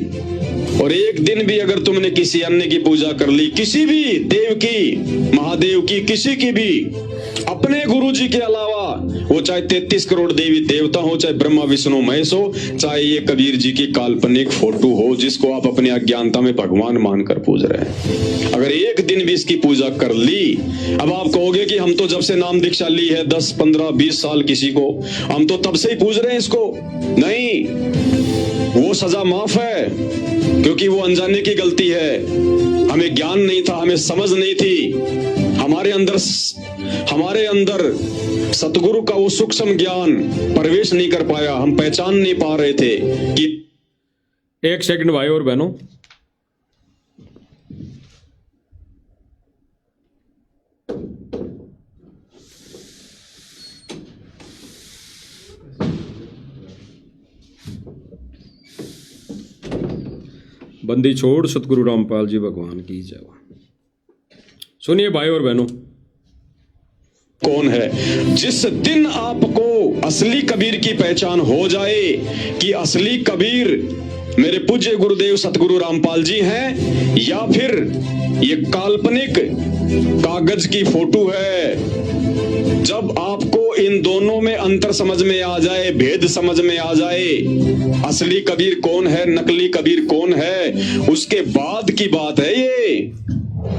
और एक दिन भी अगर तुमने किसी अन्य की पूजा कर ली, किसी भी देव की, महादेव की, किसी की भी, अपने गुरु जी के अलावा, वो चाहे 33 करोड़ देवी देवता हो, चाहे ब्रह्मा विष्णु महेश हो, चाहे ये कबीर जी की काल्पनिक फोटो हो जिसको आप अपनी अज्ञानता में भगवान मानकर पूज रहे हैं, अगर एक दिन भी इसकी पूजा कर ली, अब आप कहोगे कि हम तो जब से नाम दीक्षा ली है 10, 15, 20 साल किसी को, हम तो तब से ही पूज रहे हैं इसको। नहीं, वो सजा माफ है, क्योंकि वो अनजाने की गलती है। हमें ज्ञान नहीं था, हमें समझ नहीं थी, हमारे अंदर सतगुरु का वो सूक्ष्म ज्ञान प्रवेश नहीं कर पाया, हम पहचान नहीं पा रहे थे कि। एक सेकंड भाई और बहनों, बंदी छोड़ सतगुरु रामपाल जी भगवान की जय। सुनिए भाई और बहनों, कौन है? जिस दिन आपको असली कबीर की पहचान हो जाए कि असली कबीर मेरे पूज्य गुरुदेव सतगुरु रामपाल जी हैं या फिर ये काल्पनिक कागज की फोटो है, जब आपको इन दोनों में अंतर समझ में आ जाए, भेद समझ में आ जाए, असली कबीर कौन है, नकली कबीर कौन है, उसके बाद की बात है ये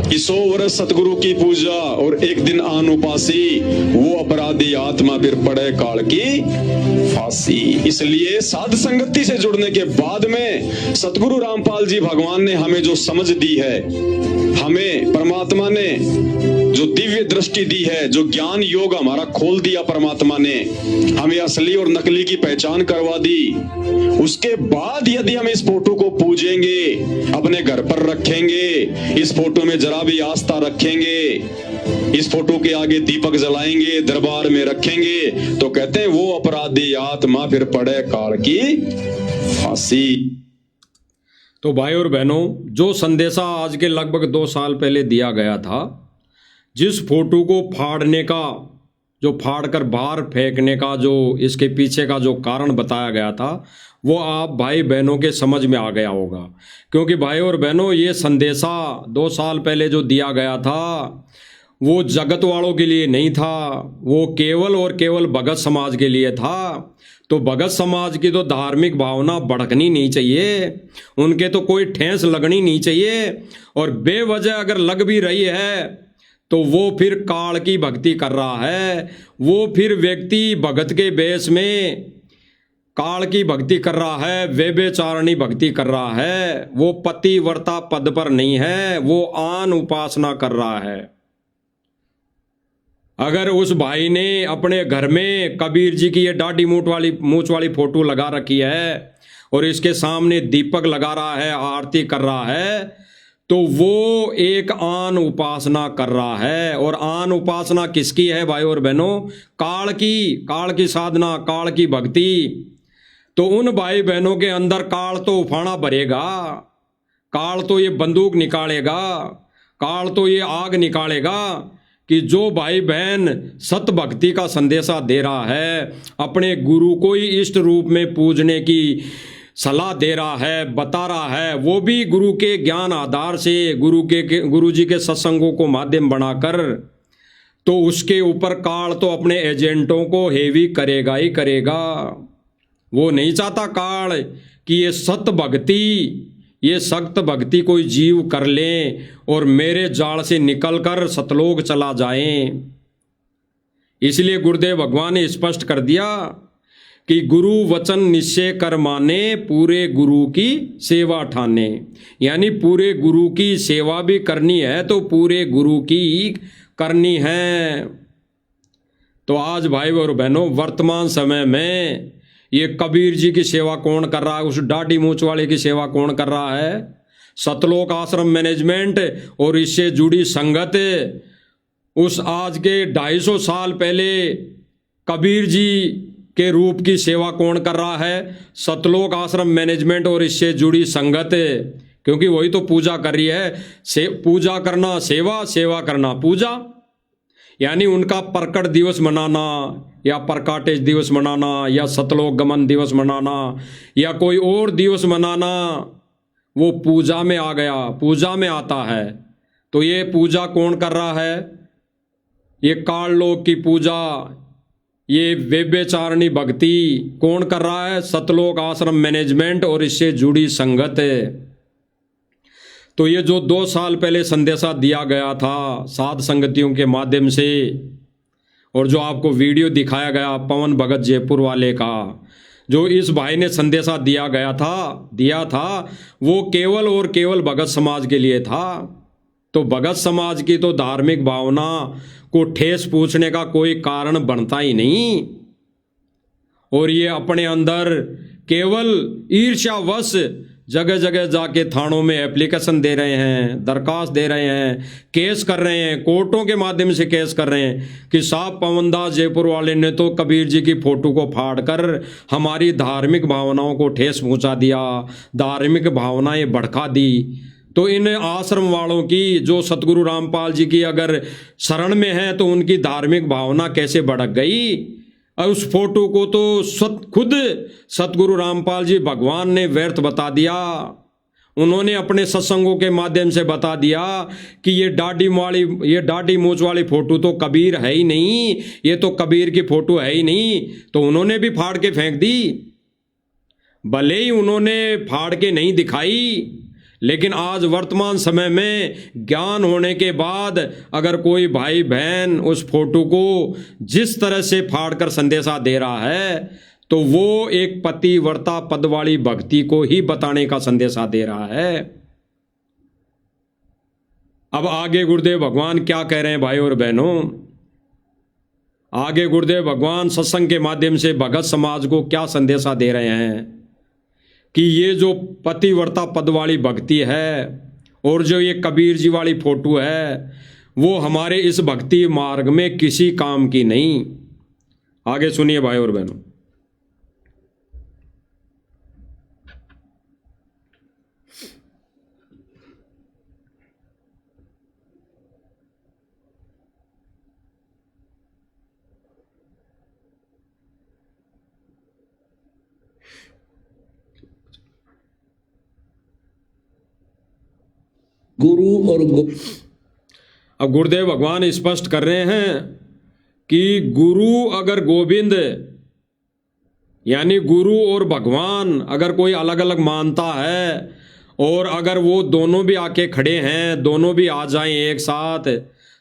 कि 100 वर्ष सतगुरु की पूजा और एक दिन आन उपासी, वो अपराधी आत्मा फिर पड़े काल की फांसी। इसलिए साध संगति से जुड़ने के बाद में सतगुरु रामपाल जी भगवान ने हमें जो समझ दी है, हमें परमात्मा ने जो दिव्य दृष्टि दी है, जो ज्ञान योग हमारा खोल दिया परमात्मा ने, हमें असली और नकली की पहचान करवा दी। उसके बाद यदि हम इस फोटो को पूजेंगे, अपने घर पर रखेंगे, इस फोटो में जरा भी आस्था रखेंगे, इस फोटो के आगे दीपक जलाएंगे, दरबार में रखेंगे, तो कहते हैं वो अपराधी आत्मा फिर पड़े काल की फांसी। तो भाई और बहनों, जो संदेशा आज के लगभग 2 साल पहले दिया गया था, जिस फोटो को फाड़ने का, जो फाड़कर बाहर फेंकने का जो इसके पीछे का जो कारण बताया गया था, वो आप भाई बहनों के समझ में आ गया होगा। क्योंकि भाई और बहनों, ये संदेशा 2 साल पहले जो दिया गया था वो जगत वालों के लिए नहीं था, वो केवल और केवल भगत समाज के लिए था। तो भगत समाज की तो धार्मिक भावना भड़कनी नहीं चाहिए, उनके तो कोई ठेस लगनी नहीं चाहिए, और बेवजह अगर लग भी रही है तो वो फिर काल की भक्ति कर रहा है, वो फिर व्यक्ति भगत के वेश में काल की भक्ति कर रहा है, व्यभिचारिणी भक्ति कर रहा है, वो पतिव्रता पद पर नहीं है, वो आन उपासना कर रहा है। अगर उस भाई ने अपने घर में कबीर जी की ये दाढ़ी मूंछ वाली फोटो लगा रखी है और इसके सामने दीपक लगा रहा है, आरती कर रहा है, तो वो एक आन उपासना कर रहा है। और आन उपासना किसकी है भाई और बहनों? काल की साधना, काल की भक्ति। तो उन भाई बहनों के अंदर काल तो उफाना भरेगा, काल तो ये बंदूक निकालेगा, काल तो ये आग निकालेगा कि जो भाई बहन सत भक्ति का संदेशा दे रहा है, अपने गुरु को ही इष्ट रूप में पूजने की सलाह दे रहा है, बता रहा है, वो भी गुरु के ज्ञान आधार से, गुरु जी के सत्संगों को माध्यम बनाकर, तो उसके ऊपर काल तो अपने एजेंटों को हेवी करेगा ही करेगा। वो नहीं चाहता काल कि ये सत भक्ति, ये सख्त भक्ति कोई जीव कर ले और मेरे जाल से निकलकर सतलोक चला जाए। इसलिए गुरुदेव भगवान ने स्पष्ट कर दिया कि गुरु वचन निश्चय कर माने, पूरे गुरु की सेवा ठाने। यानी पूरे गुरु की सेवा भी करनी है तो पूरे गुरु की करनी है। तो आज भाई और बहनों, वर्तमान समय में ये कबीर जी की सेवा कौन कर रहा है? उस दाढ़ी मूंछ वाले की सेवा कौन कर रहा है? सतलोक आश्रम मैनेजमेंट और इससे जुड़ी संगत उस आज के 250 साल पहले कबीर जी के रूप की सेवा कौन कर रहा है? सतलोक आश्रम मैनेजमेंट और इससे जुड़ी संगत, क्योंकि वही तो पूजा कर रही है। पूजा करना सेवा, सेवा करना पूजा। यानी उनका प्रकट दिवस मनाना या प्रकाटेज दिवस मनाना या सतलोक गमन दिवस मनाना या कोई और दिवस मनाना, वो पूजा में आ गया, पूजा में आता है। तो ये पूजा कौन कर रहा है? ये काल लोक की पूजा, ये व्यभिचारिणी भक्ति कौन कर रहा है? सतलोक आश्रम मैनेजमेंट और इससे जुड़ी संगत है। तो ये जो 2 साल पहले संदेशा दिया गया था साध संगतियों के माध्यम से, और जो आपको वीडियो दिखाया गया पवन भगत जयपुर वाले का, जो इस भाई ने संदेशा दिया था, वो केवल और केवल भगत समाज के लिए था। तो भगत समाज की तो धार्मिक भावना को ठेस पूछने का कोई कारण बनता ही नहीं। और ये अपने अंदर केवल ईर्ष्यावश जगह जगह जाके थानों में एप्लीकेशन दे रहे हैं, दरखास्त दे रहे हैं, केस कर रहे हैं, कोर्टों के माध्यम से केस कर रहे हैं कि साहब पवनदास जयपुर वाले ने तो कबीर जी की फोटो को फाड़कर हमारी धार्मिक भावनाओं को ठेस पहुंचा दिया, धार्मिक भावनाएं भड़का दी। तो इन आश्रम वालों की जो सतगुरु रामपाल जी की अगर शरण में है तो उनकी धार्मिक भावना कैसे भड़क गई। और उस फोटो को तो खुद सतगुरु रामपाल जी भगवान ने व्यर्थ बता दिया। उन्होंने अपने सत्संगों के माध्यम से बता दिया कि ये दाढ़ी मूंछ वाली फोटो तो कबीर है ही नहीं, ये तो कबीर की फोटो है ही नहीं। तो उन्होंने भी फाड़ के फेंक दी। भले ही उन्होंने फाड़ के नहीं दिखाई, लेकिन आज वर्तमान समय में ज्ञान होने के बाद अगर कोई भाई बहन उस फोटो को जिस तरह से फाड़कर संदेशा दे रहा है तो वो एक पतिव्रता पद वाली भक्ति को ही बताने का संदेशा दे रहा है। अब आगे गुरुदेव भगवान क्या कह रहे हैं भाई और बहनों। आगे गुरुदेव भगवान सत्संग के माध्यम से भगत समाज को क्या संदेशा दे रहे हैं कि ये जो पतिव्रता पद वाली भक्ति है और जो ये कबीर जी वाली फोटो है वो हमारे इस भक्ति मार्ग में किसी काम की नहीं। आगे सुनिए भाई और बहनों। गुरु और अब गुरुदेव भगवान स्पष्ट कर रहे हैं कि गुरु अगर गोविंद यानी गुरु और भगवान अगर कोई अलग अलग मानता है और अगर वो दोनों भी आके खड़े हैं, दोनों भी आ जाएं एक साथ,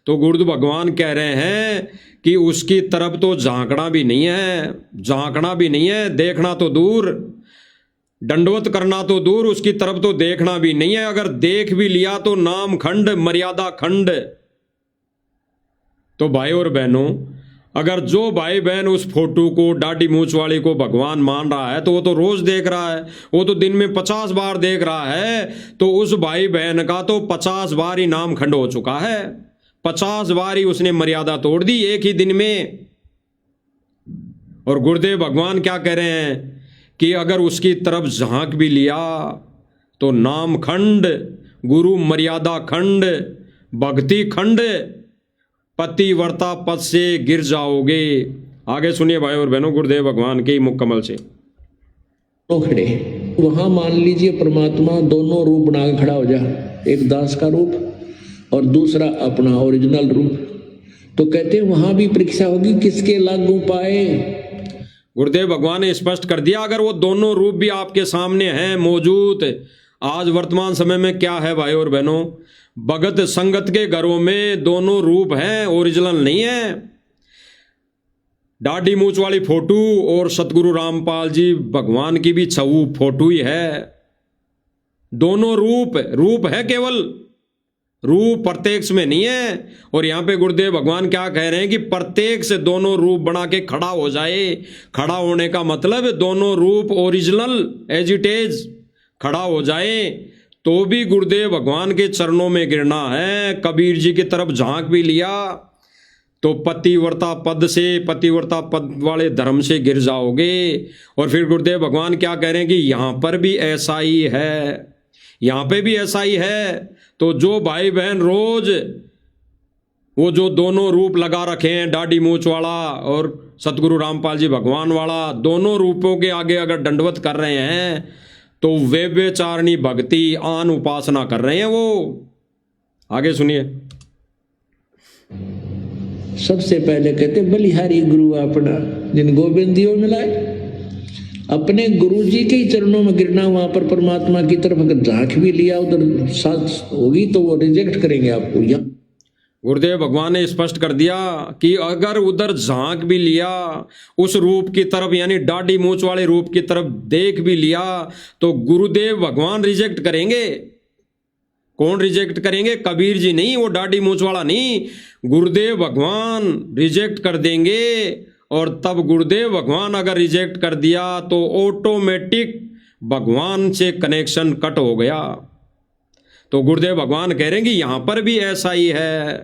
तो गुरुदेव भगवान कह रहे हैं कि उसकी तरफ तो झांकना भी नहीं है, झांकना भी नहीं है, देखना तो दूर, दंडवत करना तो दूर, उसकी तरफ तो देखना भी नहीं है। अगर देख भी लिया तो नाम खंड, मर्यादा खंड। तो भाई और बहनों, अगर जो भाई बहन उस फोटो को दाढ़ी मूंछ वाली को भगवान मान रहा है तो वो तो रोज देख रहा है, वो तो दिन में 50 बार देख रहा है। तो उस भाई बहन का तो 50 बार ही नाम खंड हो चुका है, 50 बार ही उसने मर्यादा तोड़ दी एक ही दिन में। और गुरुदेव भगवान क्या कह रहे हैं कि अगर उसकी तरफ झांक भी लिया तो नाम खंड, गुरु मर्यादा खंड, भक्ति खंड, पतिव्रता पद से गिर जाओगे। आगे सुनिए भाई और बहनों गुरुदेव भगवान के मुख कमल से। खड़े वहां मान लीजिए परमात्मा दोनों रूप बना के खड़ा हो जा, एक दास का रूप और दूसरा अपना ओरिजिनल रूप। तो कहते हैं वहां भी परीक्षा होगी किसके लागू पाए। गुरुदेव भगवान ने स्पष्ट कर दिया अगर वो दोनों रूप भी आपके सामने हैं मौजूद। आज वर्तमान समय में क्या है भाई और बहनों, भगत संगत के घरों में दोनों रूप हैं, ओरिजिनल नहीं है। दाढ़ी मूंछ वाली फोटो और सतगुरु रामपाल जी भगवान की भी छवु फोटो ही है। दोनों रूप है, केवल रूप प्रत्यक्ष में नहीं है। और यहां पे गुरुदेव भगवान क्या कह रहे हैं कि प्रत्येक से दोनों रूप बना के खड़ा हो जाए। खड़ा होने का मतलब दोनों रूप ओरिजिनल एज इट इज खड़ा हो जाए तो भी गुरुदेव भगवान के चरणों में गिरना है। कबीर जी की तरफ झांक भी लिया तो पतिव्रता पद वाले धर्म से गिर जाओगे। और फिर गुरुदेव भगवान क्या कह रहे हैं कि यहां पर भी ऐसा ही है, यहां पे भी ऐसा ही है। तो जो भाई बहन रोज वो जो दोनों रूप लगा रखे हैं, दाढ़ी मूंछ वाला और सतगुरु रामपाल जी भगवान वाला, दोनों रूपों के आगे अगर दंडवत कर रहे हैं तो व्यभिचारिणी भक्ति आन उपासना कर रहे हैं वो। आगे सुनिए। सबसे पहले कहते बलिहारी गुरु अपना जिन गोविंदियों मिलाए। अपने गुरु जी के ही चरणों में गिरना। वहां पर परमात्मा की तरफ अगर झांक भी लिया उधर साथ होगी तो वो रिजेक्ट करेंगे आपको। यहाँ गुरुदेव भगवान ने स्पष्ट कर दिया कि अगर उधर झांक भी लिया उस रूप की तरफ यानी दाढ़ी मूंछ वाले रूप की तरफ देख भी लिया तो गुरुदेव भगवान रिजेक्ट करेंगे। कौन रिजेक्ट करेंगे? कबीर जी नहीं, वो दाढ़ी मूंछ वाला नहीं, गुरुदेव भगवान रिजेक्ट कर देंगे। और तब गुरुदेव भगवान अगर रिजेक्ट कर दिया तो ऑटोमेटिक भगवान से कनेक्शन कट हो गया। तो गुरुदेव भगवान कह रहे हैं कि यहां पर भी ऐसा ही है।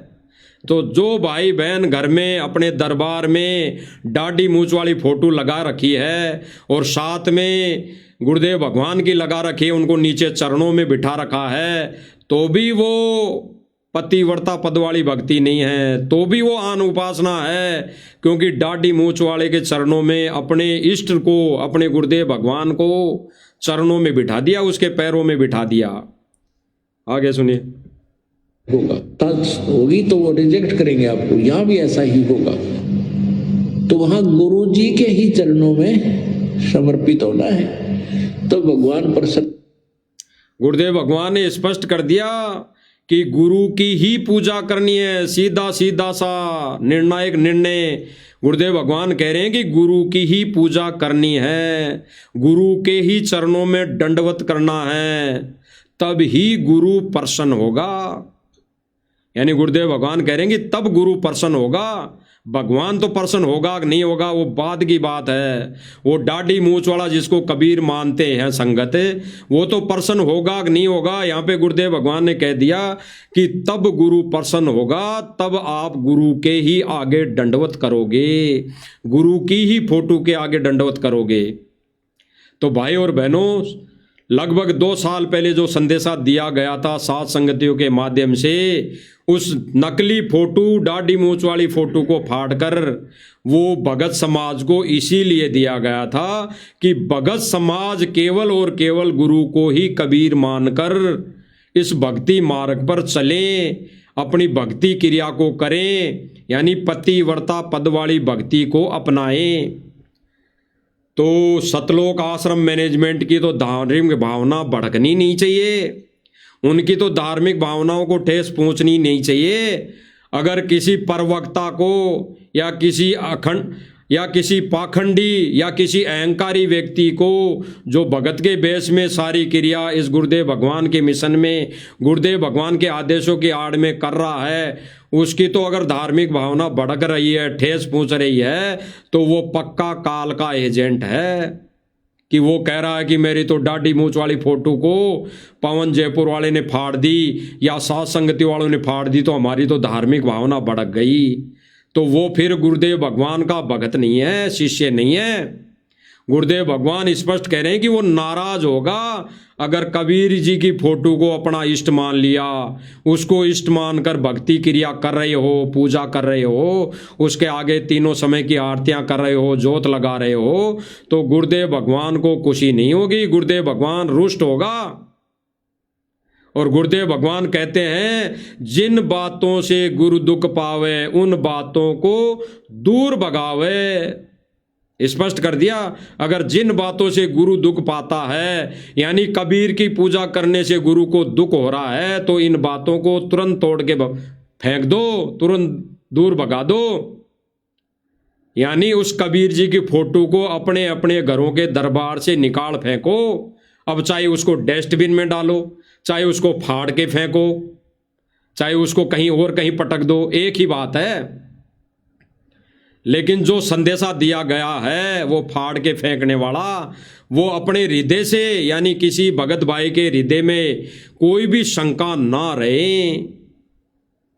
तो जो भाई बहन घर में अपने दरबार में दाढ़ी मूंछ वाली फोटो लगा रखी है और साथ में गुरुदेव भगवान की लगा रखी है, उनको नीचे चरणों में बिठा रखा है, तो भी वो पतिव्रता पद वाली भक्ति नहीं है, तो भी वो आन उपासना है। क्योंकि दाढ़ी मूंछ वाले के चरणों में अपने इष्ट को, अपने गुरुदेव भगवान को चरणों में बिठा दिया, उसके पैरों में बिठा दिया। आगे सुनिए। होगा टच होगी तो वो रिजेक्ट करेंगे आपको, यहां भी ऐसा ही होगा। तो वहां गुरु जी के ही चरणों में समर्पित होना है तो भगवान प्रसन्न। गुरुदेव भगवान ने स्पष्ट कर दिया कि गुरु की ही पूजा करनी है, सीधा सीधा सा निर्णायक निर्णय। गुरुदेव भगवान कह रहे हैं कि गुरु की ही पूजा करनी है, गुरु के ही चरणों में दंडवत करना है, तब ही गुरु प्रसन्न होगा। यानी गुरुदेव भगवान कह रहे हैं कि तब गुरु प्रसन्न होगा। भगवान तो प्रसन्न होगा कि नहीं होगा वो बाद की बात है। वो दाढ़ी मूंछ वाला जिसको कबीर मानते हैं संगत, वो तो प्रसन्न होगा कि नहीं होगा। यहाँ पे गुरुदेव भगवान ने कह दिया कि तब गुरु प्रसन्न होगा, तब आप गुरु के ही आगे दंडवत करोगे, गुरु की ही फोटो के आगे दंडवत करोगे। तो भाई और बहनों, लगभग 2 साल पहले जो संदेशा दिया गया था सात संगतियों के माध्यम से, उस नकली फोटो, दाढ़ी मूंछ वाली फोटो को फाड़कर वो भगत समाज को इसीलिए दिया गया था कि भगत समाज केवल और केवल गुरु को ही कबीर मानकर इस भक्ति मार्ग पर चलें, अपनी भक्ति क्रिया को करें, यानी पतिव्रता पद वाली भक्ति को अपनाएं। तो सतलोक आश्रम मैनेजमेंट की तो धार्मिक भावना भड़कनी नहीं चाहिए, उनकी तो धार्मिक भावनाओं को ठेस पहुंचनी नहीं चाहिए। अगर किसी परवक्ता को या किसी पाखंडी या किसी अहंकारी व्यक्ति को जो भगत के बेस में सारी क्रिया इस गुरुदेव भगवान के मिशन में, गुरुदेव भगवान के आदेशों की आड़ में कर रहा है, उसकी तो अगर धार्मिक भावना भड़क रही है, ठेस पहुंच रही है, तो वो पक्का काल का एजेंट है। कि वो कह रहा है कि मेरी तो दाढ़ी मूंछ वाली फोटो को पवन जयपुर वाले ने फाड़ दी या सात संगति वालों ने फाड़ दी, तो हमारी तो धार्मिक भावना भड़क गई। तो वो फिर गुरुदेव भगवान का भगत नहीं है, शिष्य नहीं है। गुरुदेव भगवान स्पष्ट कह रहे हैं कि वो नाराज होगा अगर कबीर जी की फोटो को अपना इष्ट मान लिया, उसको इष्ट मानकर भक्ति क्रिया कर रहे हो, पूजा कर रहे हो, उसके आगे तीनों समय की आरतियां कर रहे हो, जोत लगा रहे हो, तो गुरुदेव भगवान को खुशी नहीं होगी, गुरुदेव भगवान रुष्ट होगा। और गुरुदेव भगवान कहते हैं, जिन बातों से गुरु दुख पावे उन बातों को दूर भगावे। स्पष्ट कर दिया, अगर जिन बातों से गुरु दुख पाता है, यानी कबीर की पूजा करने से गुरु को दुख हो रहा है, तो इन बातों को तुरंत तोड़ के फेंक दो, तुरंत दूर भगा दो। यानी उस कबीर जी की फोटो को अपने अपने घरों के दरबार से निकाल फेंको। अब चाहे उसको डस्टबिन में डालो, चाहे उसको फाड़ के फेंको, चाहे उसको कहीं और कहीं पटक दो, एक ही बात है। लेकिन जो संदेशा दिया गया है वो फाड़ के फेंकने वाला, वो अपने हृदय से, यानी किसी भगत भाई के हृदय में कोई भी शंका ना रहे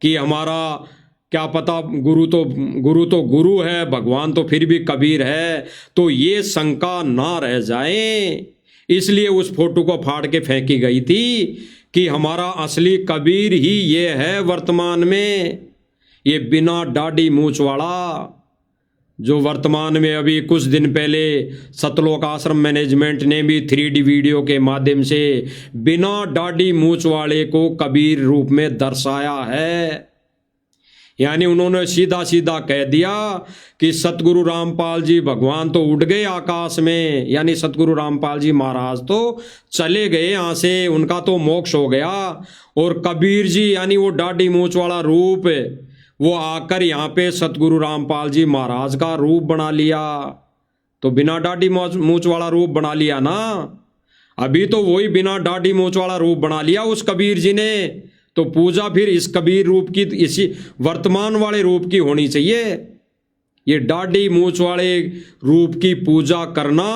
कि हमारा क्या पता गुरु तो गुरु है, भगवान तो फिर भी कबीर है, तो ये शंका ना रह जाए। इसलिए उस फोटो को फाड़ के फेंकी गई थी कि हमारा असली कबीर ही ये है वर्तमान में, ये बिना दाढ़ी मूंछ वाला, जो वर्तमान में अभी कुछ दिन पहले सतलोक आश्रम मैनेजमेंट ने भी 3D वीडियो के माध्यम से बिना दाढ़ी मूंछ वाले को कबीर रूप में दर्शाया है। यानी उन्होंने सीधा सीधा कह दिया कि सतगुरु रामपाल जी भगवान तो उड़ गए आकाश में, यानी सतगुरु रामपाल जी महाराज तो चले गए यहाँ से, उनका तो मोक्ष हो गया, और कबीर जी यानी वो दाढ़ी मूंछ वाला रूप वो आकर यहाँ पे सतगुरु रामपाल जी महाराज का रूप बना लिया। तो बिना दाढ़ी मूंछ वाला रूप बना लिया ना। अभी तो वही बिना दाढ़ी मूंछ वाला रूप बना लिया उस कबीर जी ने, तो पूजा फिर इस कबीर रूप की, इसी वर्तमान वाले रूप की होनी चाहिए। ये दाढ़ी मूंछ वाले रूप की पूजा करना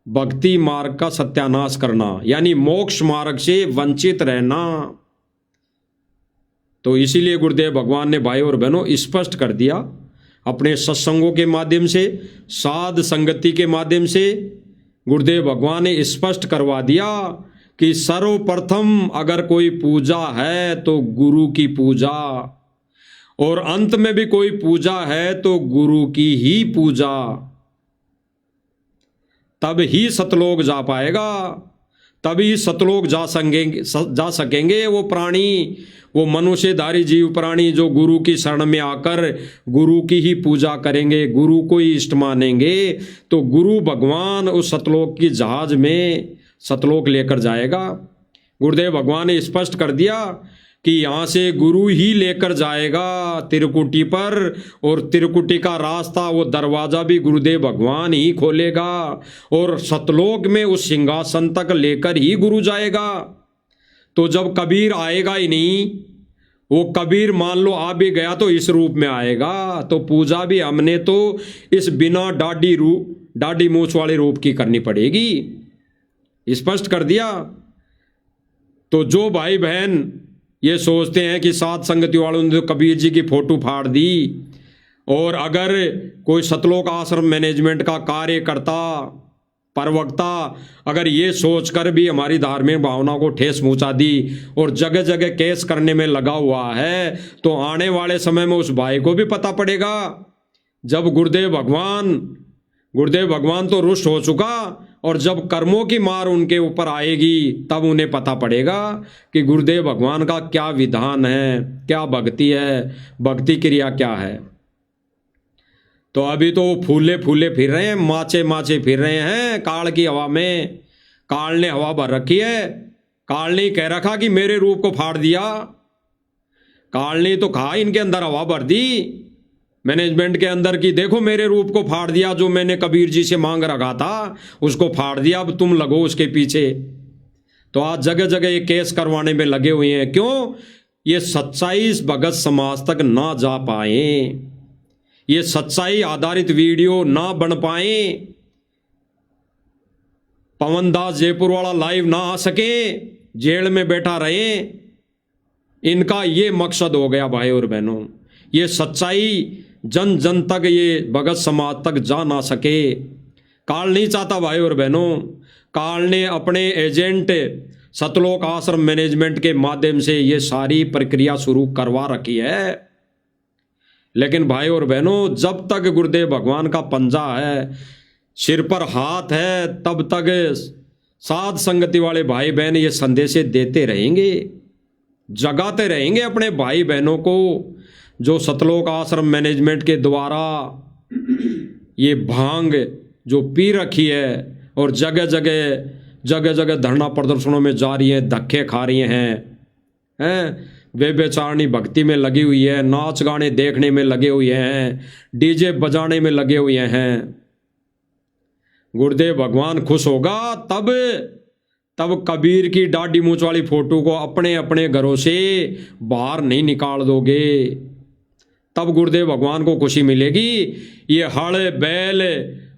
भक्ति मार्ग का सत्यानाश करना, यानी मोक्ष मार्ग से वंचित रहना। तो इसीलिए गुरुदेव भगवान ने भाई और बहनों स्पष्ट कर दिया अपने सत्संगों के माध्यम से, साध संगति के माध्यम से गुरुदेव भगवान ने स्पष्ट करवा दिया कि सर्वप्रथम अगर कोई पूजा है तो गुरु की पूजा, और अंत में भी कोई पूजा है तो गुरु की ही पूजा। तब ही सतलोक जा पाएगा, तभी सतलोक जा सकेंगे वो प्राणी, वो मनुष्यधारी जीव प्राणी जो गुरु की शरण में आकर गुरु की ही पूजा करेंगे, गुरु को ही इष्ट मानेंगे। तो गुरु भगवान उस सतलोक की जहाज में सतलोक लेकर जाएगा। गुरुदेव भगवान ने स्पष्ट कर दिया कि यहाँ से गुरु ही लेकर जाएगा तिरुकुटी पर, और तिरुकुटी का रास्ता, वो दरवाजा भी गुरुदेव भगवान ही खोलेगा, और सतलोक में उस सिंहासन तक लेकर ही गुरु जाएगा। तो जब कबीर आएगा ही नहीं, वो कबीर मान लो आ भी गया तो इस रूप में आएगा, तो पूजा भी हमने तो इस बिना दाढ़ी मूंछ वाले रूप की करनी पड़ेगी, स्पष्ट कर दिया। तो जो भाई बहन ये सोचते हैं कि साध संगति वालों ने तो कबीर जी की फोटो फाड़ दी, और अगर कोई सतलोक आश्रम मैनेजमेंट का कार्यकर्ता प्रवक्ता अगर ये सोचकर भी हमारी धार्मिक भावना को ठेस पहुंचा दी और जगह जगह केस करने में लगा हुआ है, तो आने वाले समय में उस भाई को भी पता पड़ेगा। जब गुरुदेव भगवान तो रुष्ट हो चुका, और जब कर्मों की मार उनके ऊपर आएगी तब उन्हें पता पड़ेगा कि गुरुदेव भगवान का क्या विधान है, क्या भक्ति है, भक्ति क्रिया क्या है। तो अभी तो फूले फूले फिर रहे हैं, माचे फिर रहे हैं काल की हवा में। काल ने हवा भर रखी है। काल ने कह रखा कि मेरे रूप को फाड़ दिया। काल ने तो कहा इनके अंदर हवा भर दी मैनेजमेंट के अंदर की, देखो मेरे रूप को फाड़ दिया, जो मैंने कबीर जी से मांग रखा था उसको फाड़ दिया, अब तुम लगो उसके पीछे। तो आज जगह जगह ये केस करवाने में लगे हुए हैं। क्यों? ये सच्चाई इस भगत समाज तक ना जा पाए, ये सच्चाई आधारित वीडियो ना बन पाए, पवन दास जयपुर वाला लाइव ना आ सके, जेल में बैठा रहे। इनका ये मकसद हो गया भाई और बहनों, ये सच्चाई जन जन तक, ये भगत समाज तक जा ना सके। काल नहीं चाहता भाई और बहनों, काल ने अपने एजेंट सतलोक आश्रम मैनेजमेंट के माध्यम से ये सारी प्रक्रिया शुरू करवा रखी है। लेकिन भाई और बहनों, जब तक गुरुदेव भगवान का पंजा है, सिर पर हाथ है, तब तक साध संगति वाले भाई बहन ये संदेशे देते रहेंगे, जगाते रहेंगे अपने भाई बहनों को जो सतलोक आश्रम मैनेजमेंट के द्वारा ये भांग जो पी रखी है और जगह जगह धरना प्रदर्शनों में जा रही है, धक्के खा रही हैं, वे बेचारनी भक्ति में लगी हुई है, नाच गाने देखने में लगे हुए हैं, डीजे बजाने में लगे हुए हैं। गुरुदेव भगवान खुश होगा तब कबीर की दाढ़ी मूंछ वाली फोटो को अपने अपने घरों से बाहर नहीं निकाल दोगे, तब गुरुदेव भगवान को खुशी मिलेगी। ये हड़ बैल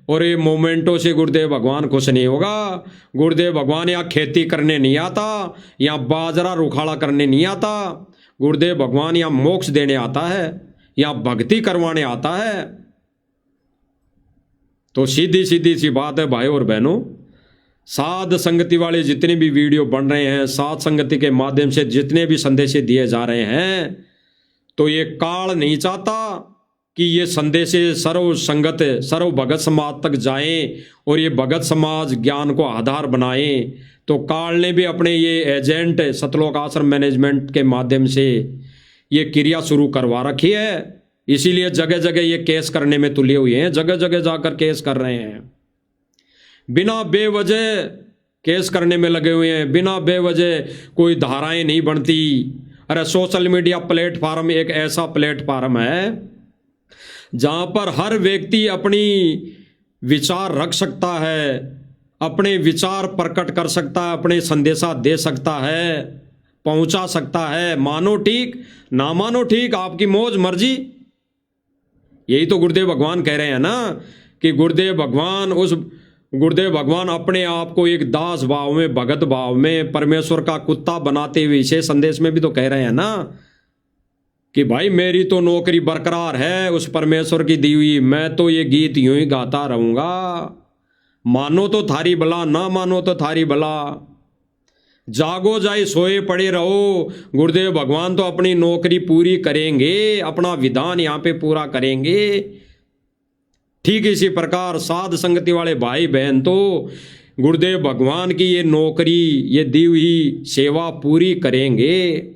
और ये मोमेंटों से गुरुदेव भगवान खुश नहीं होगा। गुरुदेव भगवान यहाँ खेती करने नहीं आता, यहाँ बाजरा रुखाड़ा करने नहीं आता। गुरुदेव भगवान यहाँ मोक्ष देने आता है, यहाँ भक्ति करवाने आता है। तो सीधी सी बात है भाई और बहनों, साध संगति वाले जितने भी वीडियो बन रहे हैं, साध संगति के माध्यम से जितने भी संदेश दिए जा रहे हैं, तो ये काल नहीं चाहता कि ये संदेश सर्व संगत सर्व भगत समाज तक जाएं और ये भगत समाज ज्ञान को आधार बनाएं। तो काल ने भी अपने ये एजेंट सतलोक आश्रम मैनेजमेंट के माध्यम से ये क्रिया शुरू करवा रखी है। इसीलिए जगह जगह ये केस करने में तुले हुए हैं, जगह जगह जाकर केस कर रहे हैं, बिना बेवजह केस करने में लगे हुए हैं, बिना बेवजह कोई धाराएं नहीं बनती। अरे सोशल मीडिया प्लेटफार्म एक ऐसा प्लेटफार्म है जहां पर हर व्यक्ति अपनी विचार रख सकता है, अपने विचार प्रकट कर सकता है, अपने संदेशा दे सकता है, पहुंचा सकता है। मानो ठीक, ना मानो ठीक, आपकी मौज मर्जी। यही तो गुरुदेव भगवान कह रहे हैं ना कि गुरुदेव भगवान अपने आप को एक दास भाव में, भगत भाव में, परमेश्वर का कुत्ता बनाते हुए विशेष संदेश में भी तो कह रहे हैं ना कि भाई मेरी तो नौकरी बरकरार है उस परमेश्वर की दी हुई, मैं तो ये गीत यूं ही गाता रहूंगा, मानो तो थारी भला, ना मानो तो थारी भला, जागो जाए सोए पड़े रहो। गुरुदेव भगवान तो अपनी नौकरी पूरी करेंगे, अपना विधान यहाँ पे पूरा करेंगे। ठीक इसी प्रकार साध संगति वाले भाई बहन तो गुरुदेव भगवान की ये नौकरी, ये दी हुई सेवा पूरी करेंगे।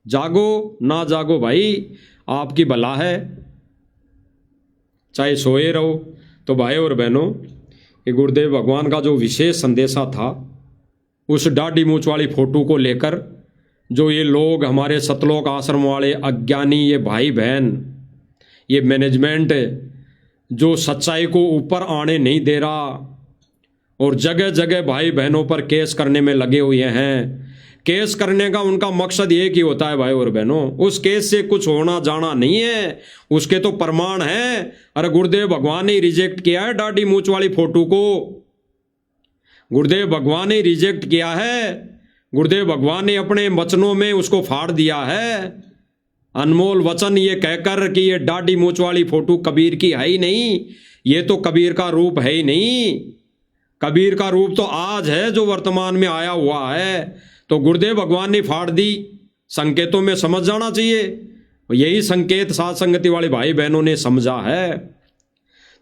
जागो ना जागो भाई, आपकी भला है, चाहे सोए रहो। तो भाई और बहनों, ये गुरुदेव भगवान का जो विशेष संदेशा था, उस दाढ़ी मूंछ वाली फोटो को लेकर जो ये लोग, हमारे सतलोक आश्रम वाले अज्ञानी ये भाई बहन, ये मैनेजमेंट जो सच्चाई को ऊपर आने नहीं दे रहा और जगह जगह भाई बहनों पर केस करने में लगे हुए हैं। केस करने का उनका मकसद एक ही होता है भाई और बहनों, उस केस से कुछ होना जाना नहीं है, उसके तो प्रमाण हैं। अरे गुरुदेव भगवान ने रिजेक्ट किया है दाढ़ी मूंछ वाली फोटो को, गुरुदेव भगवान ने रिजेक्ट किया है, गुरुदेव भगवान ने अपने वचनों में उसको फाड़ दिया है। अनमोल वचन ये कहकर कि ये दाढ़ी मूंछ वाली फोटो कबीर की है ही नहीं, ये तो कबीर का रूप है ही नहीं। कबीर का रूप तो आज है जो वर्तमान में आया हुआ है, तो गुरुदेव भगवान ने फाड़ दी। संकेतों में समझ जाना चाहिए, यही संकेत साध संगति वाले भाई बहनों ने समझा है।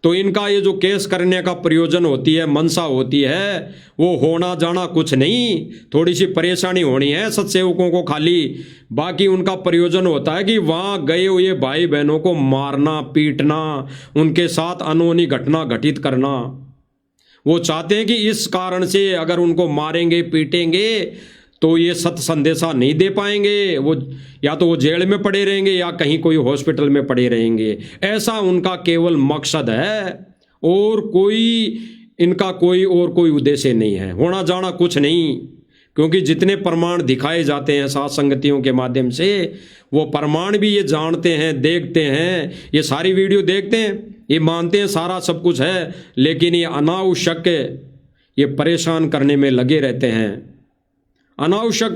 तो इनका ये जो केस करने का प्रयोजन होती है, मनसा होती है, वो होना जाना कुछ नहीं, थोड़ी सी परेशानी होनी है सत्सेवकों को खाली। बाकी उनका प्रयोजन होता है कि वहाँ गए हुए भाई बहनों को मारना, पीटना, उनके साथ अनहोनी घटना घटित करना। वो चाहते हैं कि इस कारण से अगर उनको मारेंगे, पीटेंगे तो ये सत्य संदेशा नहीं दे पाएंगे, वो या तो वो जेल में पड़े रहेंगे या कहीं कोई हॉस्पिटल में पड़े रहेंगे। ऐसा उनका केवल मकसद है, और कोई इनका कोई और कोई उद्देश्य नहीं है, होना जाना कुछ नहीं। क्योंकि जितने प्रमाण दिखाए जाते हैं साध संगतियों के माध्यम से, वो प्रमाण भी ये जानते हैं, देखते हैं, ये सारी वीडियो देखते हैं, ये मानते हैं सारा सब कुछ है, लेकिन ये अनावश्यक ये परेशान करने में लगे रहते हैं। अनावश्यक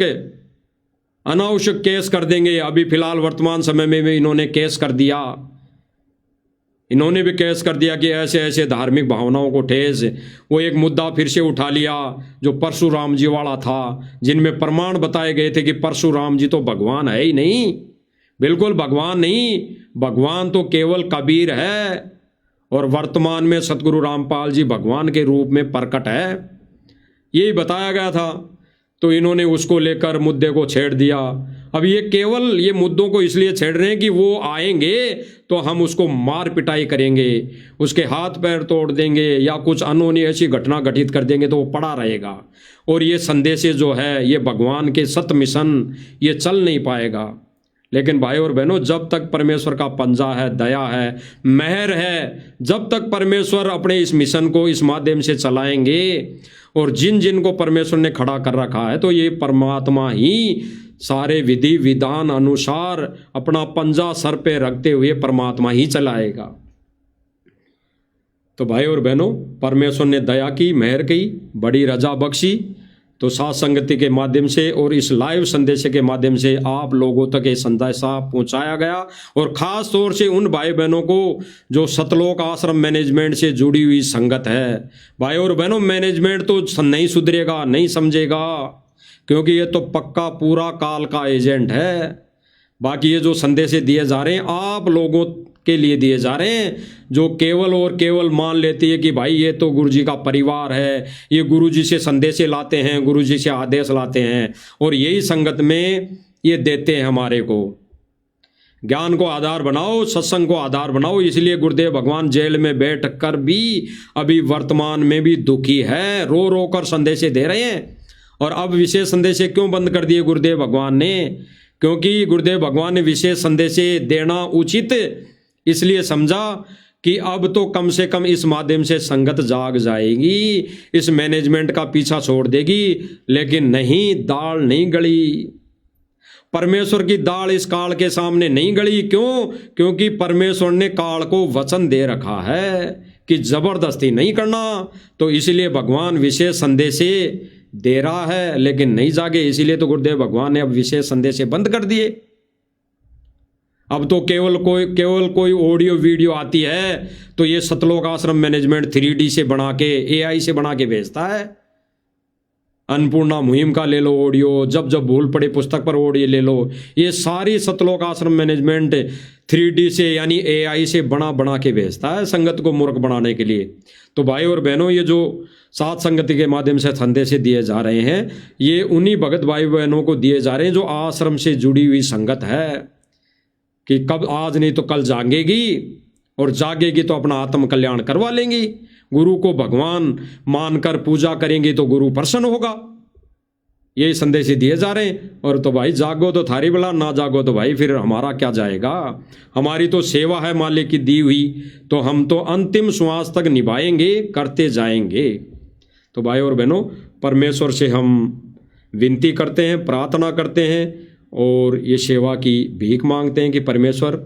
केस कर देंगे। अभी फिलहाल वर्तमान समय में भी इन्होंने केस कर दिया, इन्होंने भी केस कर दिया कि ऐसे ऐसे धार्मिक भावनाओं को ठेस। वो एक मुद्दा फिर से उठा लिया जो परशुराम जी वाला था, जिनमें प्रमाण बताए गए थे कि परशुराम जी तो भगवान है ही नहीं, बिल्कुल भगवान नहीं, भगवान तो केवल कबीर है, और वर्तमान में सतगुरु रामपाल जी भगवान के रूप में प्रकट है, यही बताया गया था। तो इन्होंने उसको लेकर मुद्दे को छेड़ दिया। अब ये केवल ये मुद्दों को इसलिए छेड़ रहे हैं कि वो आएंगे तो हम उसको मार पिटाई करेंगे, उसके हाथ पैर तोड़ देंगे या कुछ अनहोनी ऐसी घटना घटित कर देंगे तो वो पड़ा रहेगा। और ये संदेश जो है, ये भगवान के सत्य मिशन, ये चल नहीं पाएगा। लेकिन भाई और बहनों, जब तक परमेश्वर का पंजा है, दया है, मेहर है, जब तक परमेश्वर अपने इस मिशन को इस माध्यम से चलाएंगे, और जिन जिन को परमेश्वर ने खड़ा कर रखा है, तो ये परमात्मा ही सारे विधि विधान अनुसार अपना पंजा सर पे रखते हुए परमात्मा ही चलाएगा। तो भाई और बहनों, परमेश्वर ने दया की, मेहर की, बड़ी रजा बख्शी। तो साध संगति के माध्यम से और इस लाइव संदेश के माध्यम से आप लोगों तक ये संदेशा पहुंचाया गया, और ख़ास तौर से उन भाई बहनों को जो सतलोक आश्रम मैनेजमेंट से जुड़ी हुई संगत है। भाई और बहनों, मैनेजमेंट तो नहीं सुधरेगा, नहीं समझेगा, क्योंकि ये तो पक्का पूरा काल का एजेंट है। बाकी ये जो संदेश दिए जा रहे हैं, आप लोगों के लिए दिए जा रहे हैं, जो केवल और केवल मान लेती है कि भाई ये तो गुरुजी का परिवार है, ये गुरुजी से संदेश लाते हैं, गुरुजी से आदेश लाते हैं, और यही संगत में ये देते हैं हमारे को। ज्ञान को आधार बनाओ, सत्संग को आधार बनाओ। इसलिए गुरुदेव भगवान जेल में बैठ कर भी अभी वर्तमान में भी दुखी है, रो रो कर संदेश दे रहे हैं। और अब विशेष संदेश क्यों बंद कर दिए गुरुदेव भगवान ने? क्योंकि गुरुदेव भगवान ने विशेष संदेश देना उचित इसलिए समझा कि अब तो कम से कम इस माध्यम से संगत जाग जाएगी, इस मैनेजमेंट का पीछा छोड़ देगी। लेकिन नहीं, दाल नहीं गली। परमेश्वर की दाल इस काल के सामने नहीं गली। क्यों? क्योंकि परमेश्वर ने काल को वचन दे रखा है कि जबरदस्ती नहीं करना। तो इसलिए भगवान विशेष संदेश दे रहा है, लेकिन नहीं जागे। इसीलिए तो गुरुदेव भगवान ने अब विशेष संदेश बंद कर दिए। अब तो केवल कोई ऑडियो वीडियो आती है तो ये सतलोक आश्रम मैनेजमेंट 3D से बना के, AI से बना के भेजता है। अन्नपूर्णा मुहिम का ले लो ऑडियो, जब जब भूल पड़े पुस्तक पर ऑडियो ले लो। ये सारी सतलोक आश्रम मैनेजमेंट 3D से यानी AI से बना के भेजता है संगत को मूर्ख बनाने के लिए। तो भाई और बहनों, ये जो सात संगति के माध्यम से संदेश दिए जा रहे हैं, ये उन्हीं भगत भाई बहनों को दिए जा रहे हैं जो आश्रम से जुड़ी हुई संगत है कि कब आज नहीं तो कल जागेगी, और जागेगी तो अपना आत्म कल्याण करवा लेंगी। गुरु को भगवान मानकर पूजा करेंगे तो गुरु प्रसन्न होगा। यही संदेश दिए जा रहे हैं। और तो भाई जागो तो थारी बला, ना जागो तो भाई फिर हमारा क्या जाएगा। हमारी तो सेवा है मालिक की दी हुई, तो हम तो अंतिम श्वास तक निभाएंगे, करते जाएंगे। तो भाई और बहनों, परमेश्वर से हम विनती करते हैं, प्रार्थना करते हैं और ये सेवा की भीख मांगते हैं कि परमेश्वर,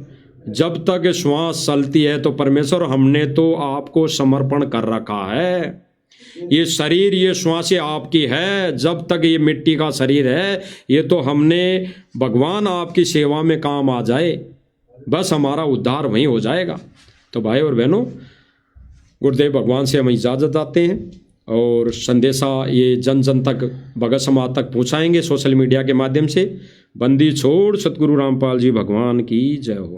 जब तक श्वास चलती है तो परमेश्वर हमने तो आपको समर्पण कर रखा है। ये शरीर, ये श्वासें आपकी है। जब तक ये मिट्टी का शरीर है, ये तो हमने भगवान आपकी सेवा में काम आ जाए, बस हमारा उद्धार वहीं हो जाएगा। तो भाई और बहनों, गुरुदेव भगवान से हम इजाज़त आते हैं और संदेशा ये जन जन तक, भगत समाज तक पहुँचाएंगे सोशल मीडिया के माध्यम से। बंदी छोड़ सतगुरु रामपाल जी भगवान की जय हो।